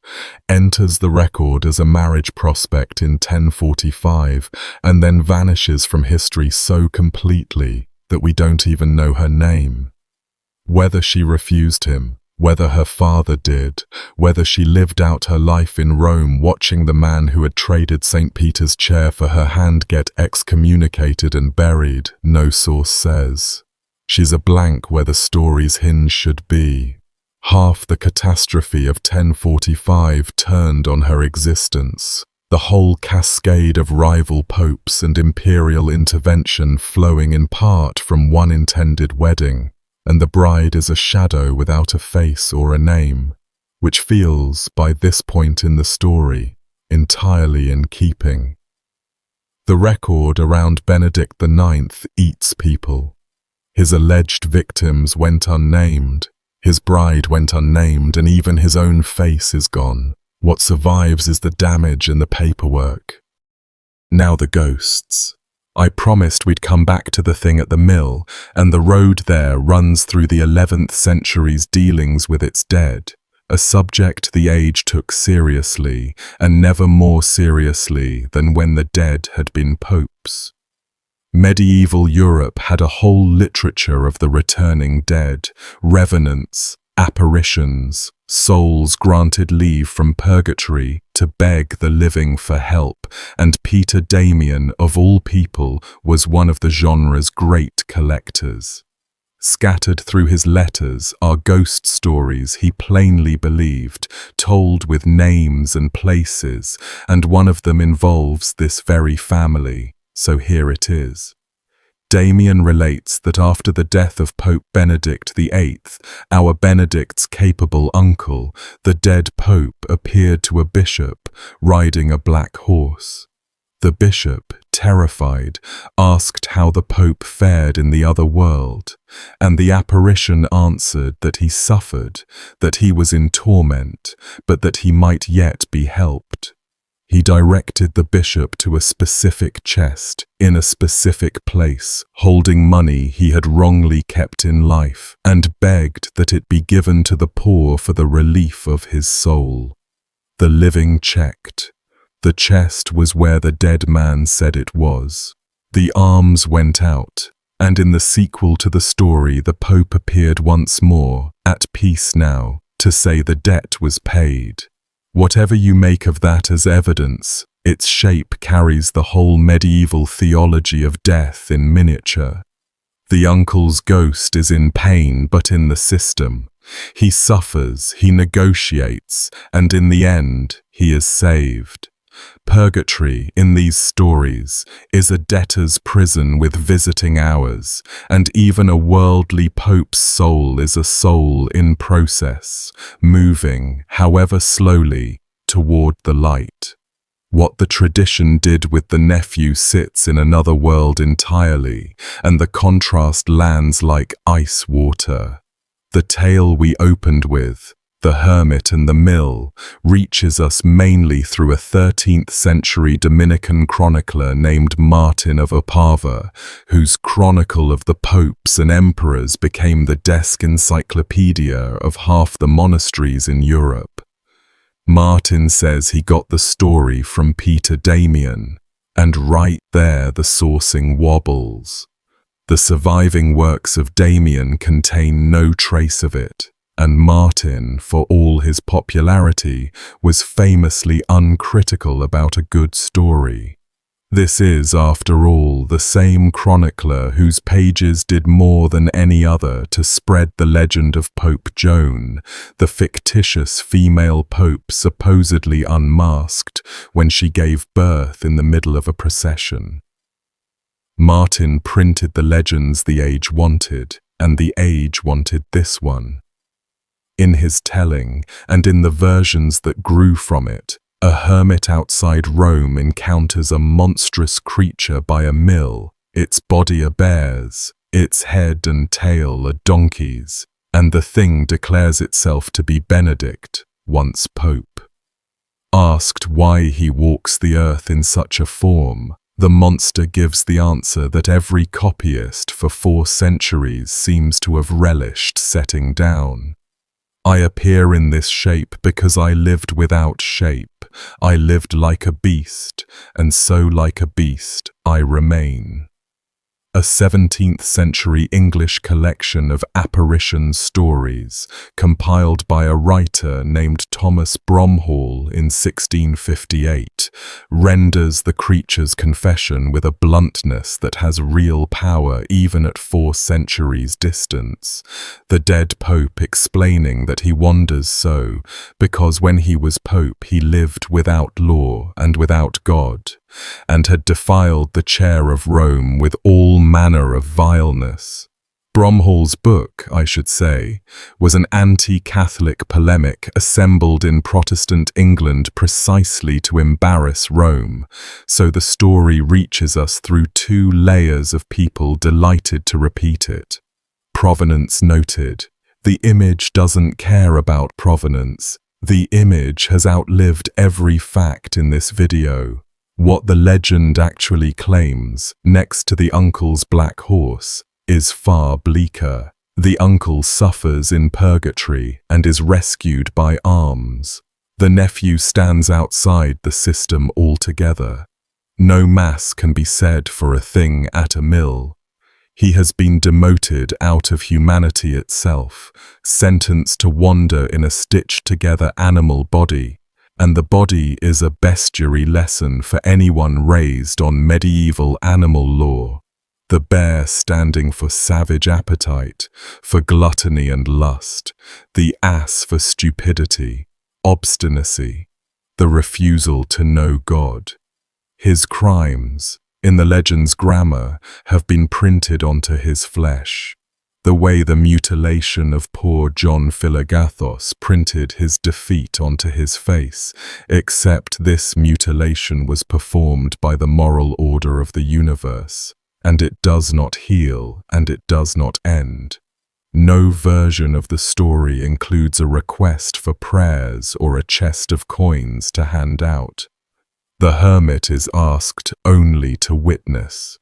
enters the record as a marriage prospect in 1045 and then vanishes from history so completely that we don't even know her name. Whether she refused him, whether her father did, whether she lived out her life in Rome watching the man who had traded St. Peter's chair for her hand get excommunicated and buried, no source says. She's a blank where the story's hinge should be. Half the catastrophe of 1045 turned on her existence. The whole cascade of rival popes and imperial intervention flowing in part from one intended wedding, and the bride is a shadow without a face or a name, which feels, by this point in the story, entirely in keeping. The record around Benedict IX eats people. His alleged victims went unnamed, his bride went unnamed, and even his own face is gone. What survives is the damage and the paperwork. Now the ghosts. I promised we'd come back to the thing at the mill, and the road there runs through the 11th century's dealings with its dead, a subject the age took seriously, and never more seriously than when the dead had been popes. Medieval Europe had a whole literature of the returning dead, revenants, apparitions, souls granted leave from purgatory to beg the living for help, and Peter Damian, of all people, was one of the genre's great collectors. Scattered through his letters are ghost stories he plainly believed, told with names and places, and one of them involves this very family, so here it is. Damian relates that after the death of Pope Benedict VIII, our Benedict's capable uncle, the dead pope, appeared to a bishop riding a black horse. The bishop, terrified, asked how the pope fared in the other world, and the apparition answered that he suffered, that he was in torment, but that he might yet be helped. He directed the bishop to a specific chest, in a specific place, holding money he had wrongly kept in life, and begged that it be given to the poor for the relief of his soul. The living checked. The chest was where the dead man said it was. The alms went out, and in the sequel to the story the Pope appeared once more, at peace now, to say the debt was paid. Whatever you make of that as evidence, its shape carries the whole medieval theology of death in miniature. The uncle's ghost is in pain, but in the system. He suffers, he negotiates, and in the end, he is saved. Purgatory, in these stories, is a debtor's prison with visiting hours, and even a worldly pope's soul is a soul in process, moving, however slowly, toward the light. What the tradition did with the nephew sits in another world entirely, and the contrast lands like ice water. The tale we opened with, The Hermit and the Mill, reaches us mainly through a 13th century Dominican chronicler named Martin of Opava, whose Chronicle of the Popes and Emperors became the desk encyclopedia of half the monasteries in Europe. Martin says he got the story from Peter Damian, and right there the sourcing wobbles. The surviving works of Damian contain no trace of it, and Martin, for all his popularity, was famously uncritical about a good story. This is, after all, the same chronicler whose pages did more than any other to spread the legend of Pope Joan, the fictitious female pope supposedly unmasked when she gave birth in the middle of a procession. Martin printed the legends the age wanted, and the age wanted this one. In his telling, and in the versions that grew from it, a hermit outside Rome encounters a monstrous creature by a mill, its body a bear's, its head and tail a donkey's, and the thing declares itself to be Benedict, once Pope. Asked why he walks the earth in such a form, the monster gives the answer that every copyist for 4 centuries seems to have relished setting down. I appear in this shape because I lived without shape. I lived like a beast, and so like a beast I remain. A 17th century English collection of apparition stories, compiled by a writer named Thomas Bromhall in 1658, renders the creature's confession with a bluntness that has real power even at 4 centuries distance, the dead pope explaining that he wanders so because when he was pope he lived without law and without God, and had defiled the chair of Rome with all manner of vileness. Bromhall's book, I should say, was an anti-Catholic polemic assembled in Protestant England precisely to embarrass Rome, so the story reaches us through 2 layers of people delighted to repeat it. Provenance noted. The image doesn't care about provenance. The image has outlived every fact in this video. What the legend actually claims, next to the uncle's black horse, is far bleaker. The uncle suffers in purgatory and is rescued by alms. The nephew stands outside the system altogether. No mass can be said for a thing at a mill. He has been demoted out of humanity itself, sentenced to wander in a stitched-together animal body, and the body is a bestiary lesson for anyone raised on medieval animal law. The bear standing for savage appetite, for gluttony and lust, the ass for stupidity, obstinacy, the refusal to know God. His crimes, in the legend's grammar, have been printed onto his flesh, the way the mutilation of poor John Philogathos printed his defeat onto his face, except this mutilation was performed by the moral order of the universe, and it does not heal and it does not end. No version of the story includes a request for prayers or a chest of coins to hand out. The hermit is asked only to witness.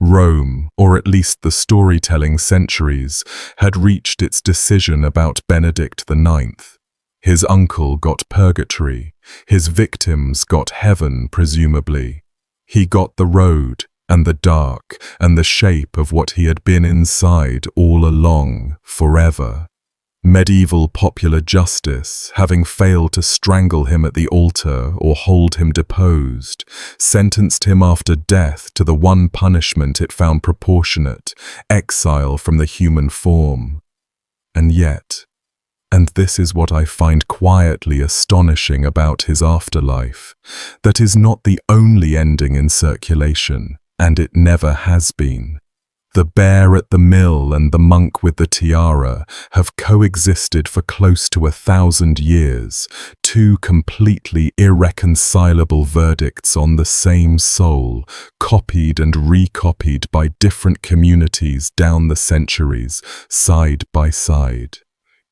Rome, or at least the storytelling centuries, had reached its decision about Benedict IX. His uncle got purgatory, his victims got heaven, presumably. He got the road, and the dark, and the shape of what he had been inside all along, forever. Medieval popular justice, having failed to strangle him at the altar or hold him deposed, sentenced him after death to the one punishment it found proportionate, exile from the human form. And yet, and this is what I find quietly astonishing about his afterlife, that is not the only ending in circulation, and it never has been. The bear at the mill and the monk with the tiara have coexisted for close to 1,000 years, 2 completely irreconcilable verdicts on the same soul, copied and recopied by different communities down the centuries, side by side.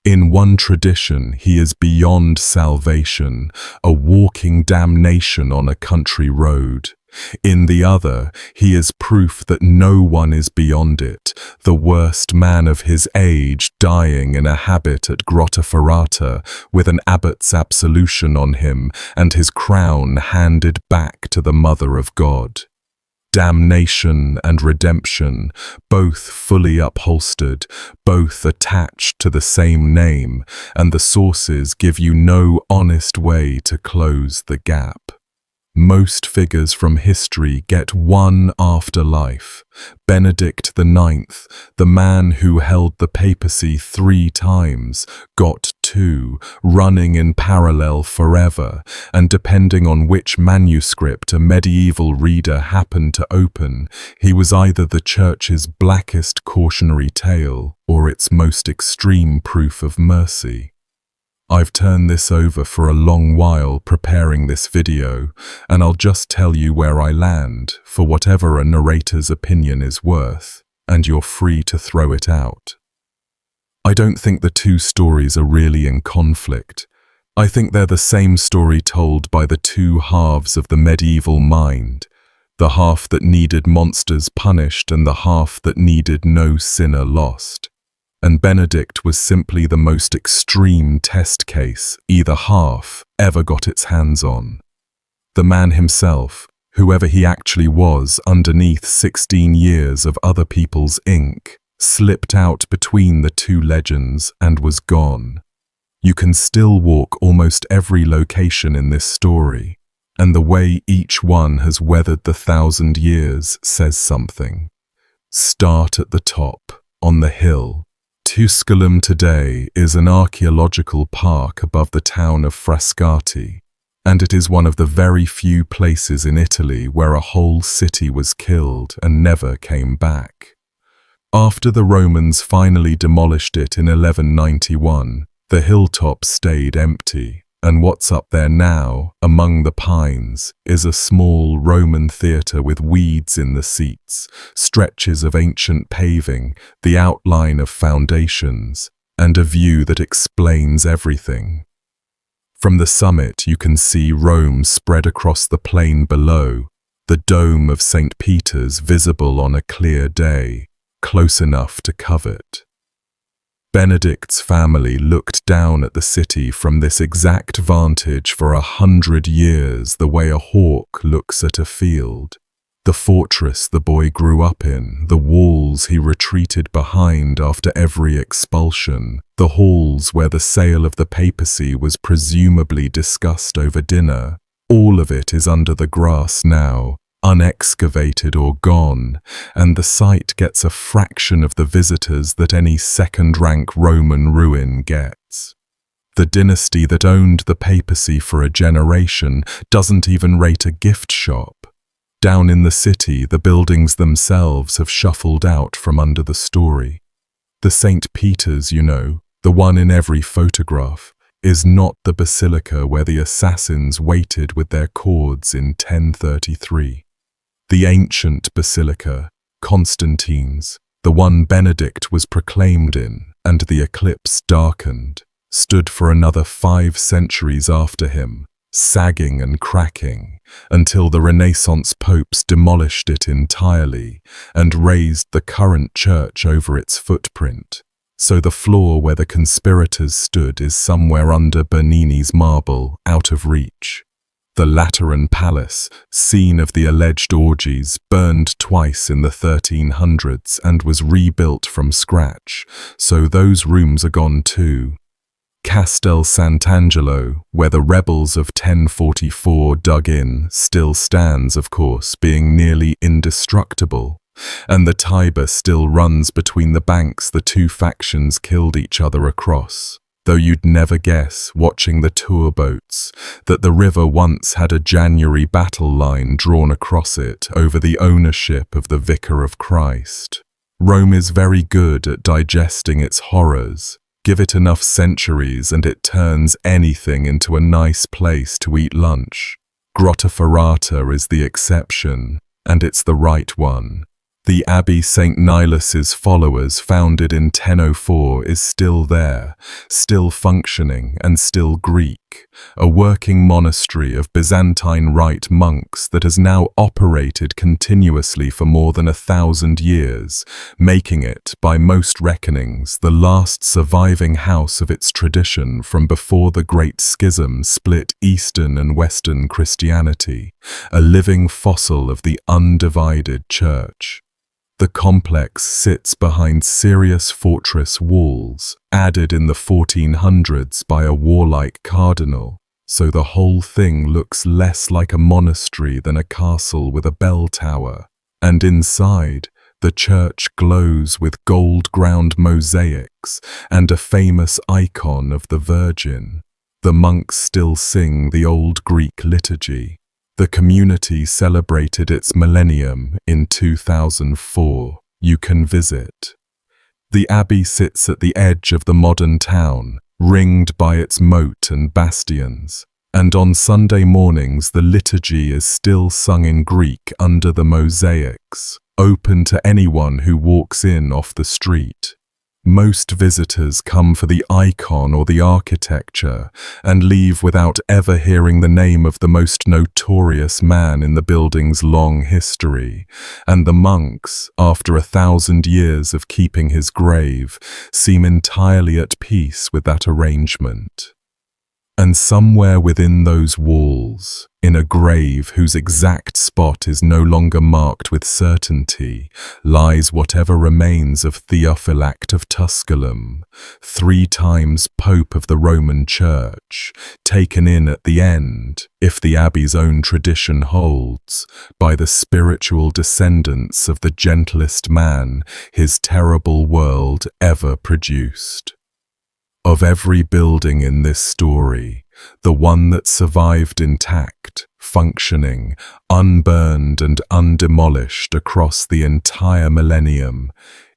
In one tradition, he is beyond salvation, a walking damnation on a country road. In the other, he is proof that no one is beyond it, the worst man of his age dying in a habit at Grotta Ferrata with an abbot's absolution on him and his crown handed back to the Mother of God. Damnation and redemption, both fully upholstered, both attached to the same name, and the sources give you no honest way to close the gap. Most figures from history get one afterlife. Benedict IX, the man who held the papacy 3 times, got 2, running in parallel forever, and depending on which manuscript a medieval reader happened to open, he was either the Church's blackest cautionary tale or its most extreme proof of mercy. I've turned this over for a long while preparing this video, and I'll just tell you where I land for whatever a narrator's opinion is worth, and you're free to throw it out. I don't think the 2 stories are really in conflict. I think they're the same story told by the 2 halves of the medieval mind, the half that needed monsters punished and the half that needed no sinner lost. And Benedict was simply the most extreme test case either half ever got its hands on. The man himself, whoever he actually was underneath 16 years of other people's ink, slipped out between the 2 legends and was gone. You can still walk almost every location in this story, and the way each one has weathered the 1,000 years says something. Start at the top, on the hill. Tusculan today is an archaeological park above the town of Frascati, and it is one of the very few places in Italy where a whole city was killed and never came back. After the Romans finally demolished it in 1191, the hilltop stayed empty, and what's up there now, among the pines, is a small Roman theatre with weeds in the seats, stretches of ancient paving, the outline of foundations, and a view that explains everything. From the summit you can see Rome spread across the plain below, the dome of St. Peter's visible on a clear day, close enough to covet. Benedict's family looked down at the city from this exact vantage for 100 years the way a hawk looks at a field. The fortress the boy grew up in, the walls he retreated behind after every expulsion, the halls where the sale of the papacy was presumably discussed over dinner, all of it is under the grass now, unexcavated or gone, and the site gets a fraction of the visitors that any second-rank Roman ruin gets. The dynasty that owned the papacy for a generation doesn't even rate a gift shop. Down in the city, the buildings themselves have shuffled out from under the story. The St. Peter's, you know, the one in every photograph, is not the basilica where the assassins waited with their cords in 1033. The ancient basilica, Constantine's, the one Benedict was proclaimed in and the eclipse darkened, stood for another 5 centuries after him, sagging and cracking, until the Renaissance popes demolished it entirely and raised the current church over its footprint. So the floor where the conspirators stood is somewhere under Bernini's marble, out of reach. The Lateran Palace, scene of the alleged orgies, burned twice in the 1300s and was rebuilt from scratch, so those rooms are gone too. Castel Sant'Angelo, where the rebels of 1044 dug in, still stands, of course, being nearly indestructible, and the Tiber still runs between the banks the 2 factions killed each other across. Though you'd never guess, watching the tour boats, that the river once had a January battle line drawn across it over the ownership of the Vicar of Christ. Rome is very good at digesting its horrors. Give it enough centuries and it turns anything into a nice place to eat lunch. Grottaferrata is the exception, and it's the right one. The Abbey St. Nilas's followers, founded in 1004, is still there, still functioning and still Greek, a working monastery of Byzantine Rite monks that has now operated continuously for more than 1,000 years, making it, by most reckonings, the last surviving house of its tradition from before the Great Schism split Eastern and Western Christianity, a living fossil of the undivided church. The complex sits behind serious fortress walls, added in the 1400s by a warlike cardinal, so the whole thing looks less like a monastery than a castle with a bell tower. And inside, the church glows with gold-ground mosaics and a famous icon of the Virgin. The monks still sing the old Greek liturgy. The community celebrated its millennium in 2004. You can visit. The abbey sits at the edge of the modern town, ringed by its moat and bastions. And on Sunday mornings the liturgy is still sung in Greek under the mosaics, open to anyone who walks in off the street. Most visitors come for the icon or the architecture and leave without ever hearing the name of the most notorious man in the building's long history, and the monks, after 1,000 years of keeping his grave, seem entirely at peace with that arrangement. And somewhere within those walls, in a grave whose exact spot is no longer marked with certainty, lies whatever remains of Theophylact of Tusculan, 3 times Pope of the Roman Church, taken in at the end, if the abbey's own tradition holds, by the spiritual descendants of the gentlest man his terrible world ever produced. Of every building in this story, the one that survived intact, functioning, unburned and undemolished across the entire millennium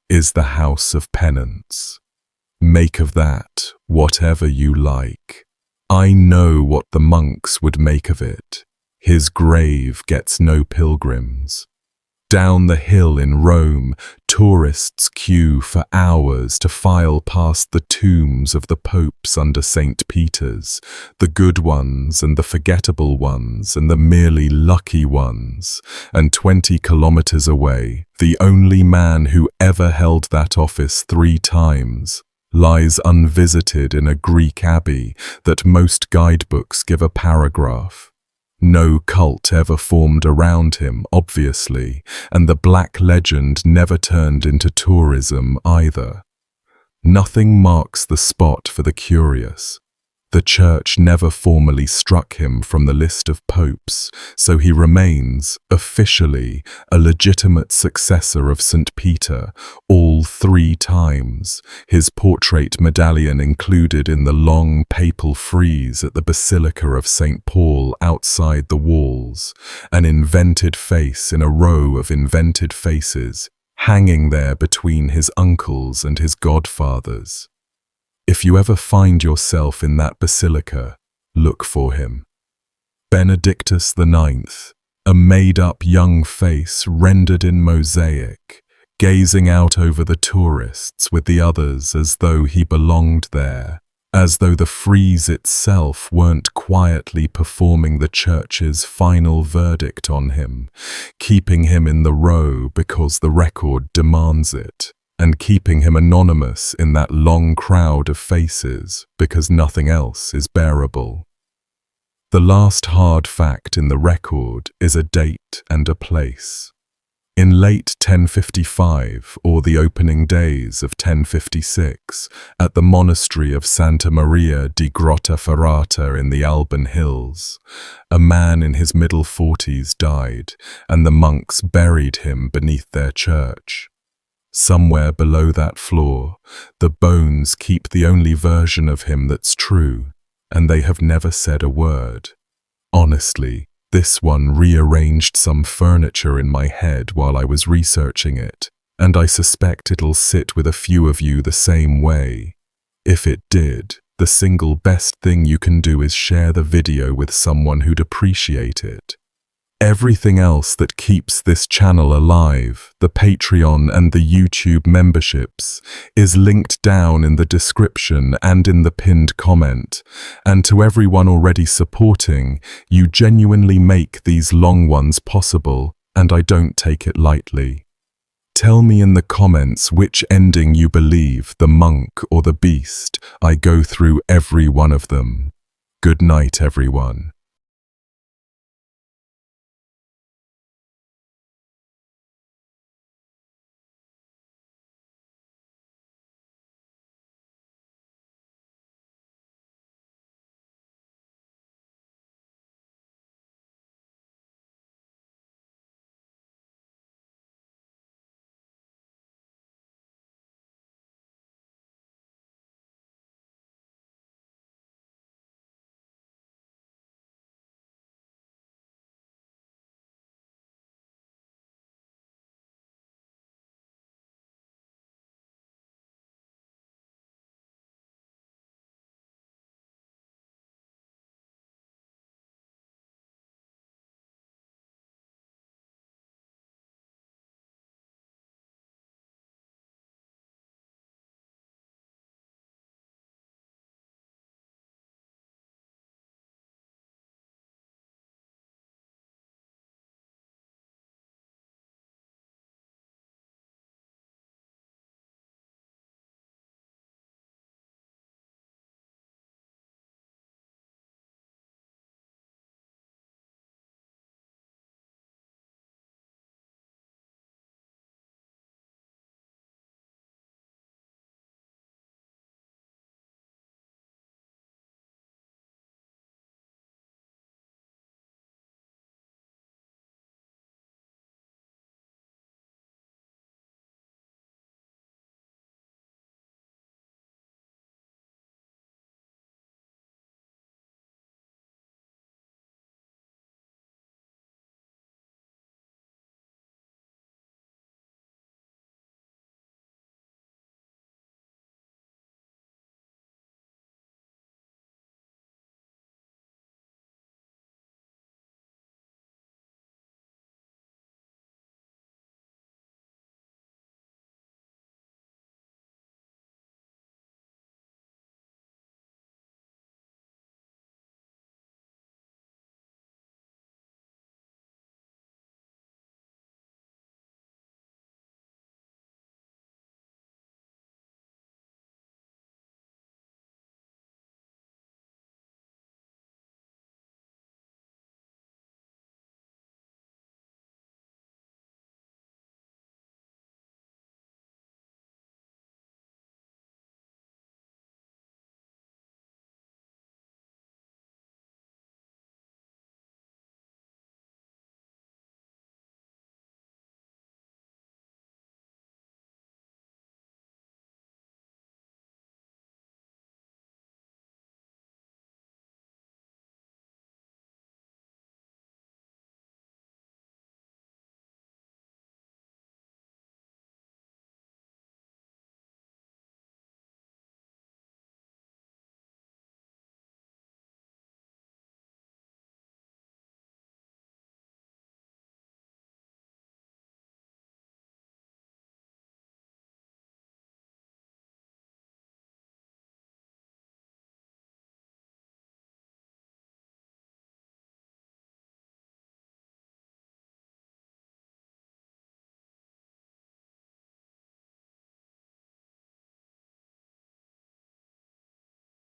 is the House of Penance. Make of that whatever you like. I know what the monks would make of it. His grave gets no pilgrims. Down the hill in Rome, tourists queue for hours to file past the tombs of the popes under St. Peter's, the good ones and the forgettable ones and the merely lucky ones. And 20 kilometers away, the only man who ever held that office 3 times lies unvisited in a Greek abbey that most guidebooks give a paragraph. No cult ever formed around him, obviously, and the black legend never turned into tourism either. Nothing marks the spot for the curious. The church never formally struck him from the list of popes, so he remains, officially, a legitimate successor of St. Peter, all 3 times, his portrait medallion included in the long papal frieze at the Basilica of St. Paul outside the walls, an invented face in a row of invented faces, hanging there between his uncles and his godfathers. If you ever find yourself in that basilica, look for him. Benedictus IX, a made-up young face rendered in mosaic, gazing out over the tourists with the others as though he belonged there, as though the frieze itself weren't quietly performing the church's final verdict on him, keeping him in the row because the record demands it, and keeping him anonymous in that long crowd of faces because nothing else is bearable. The last hard fact in the record is a date and a place. In late 1055, or the opening days of 1056, at the monastery of Santa Maria di Grottaferrata in the Alban Hills, a man in his middle 40s died, and the monks buried him beneath their church. Somewhere below that floor, the bones keep the only version of him that's true, and they have never said a word. Honestly, this one rearranged some furniture in my head while I was researching it, and I suspect it'll sit with a few of you the same way. If it did, the single best thing you can do is share the video with someone who'd appreciate it. Everything else that keeps this channel alive, the Patreon and the YouTube memberships, is linked down in the description and in the pinned comment. And to everyone already supporting, you genuinely make these long ones possible, and I don't take it lightly. Tell me in the comments which ending you believe, the monk or the beast. I go through every one of them. Good night, everyone.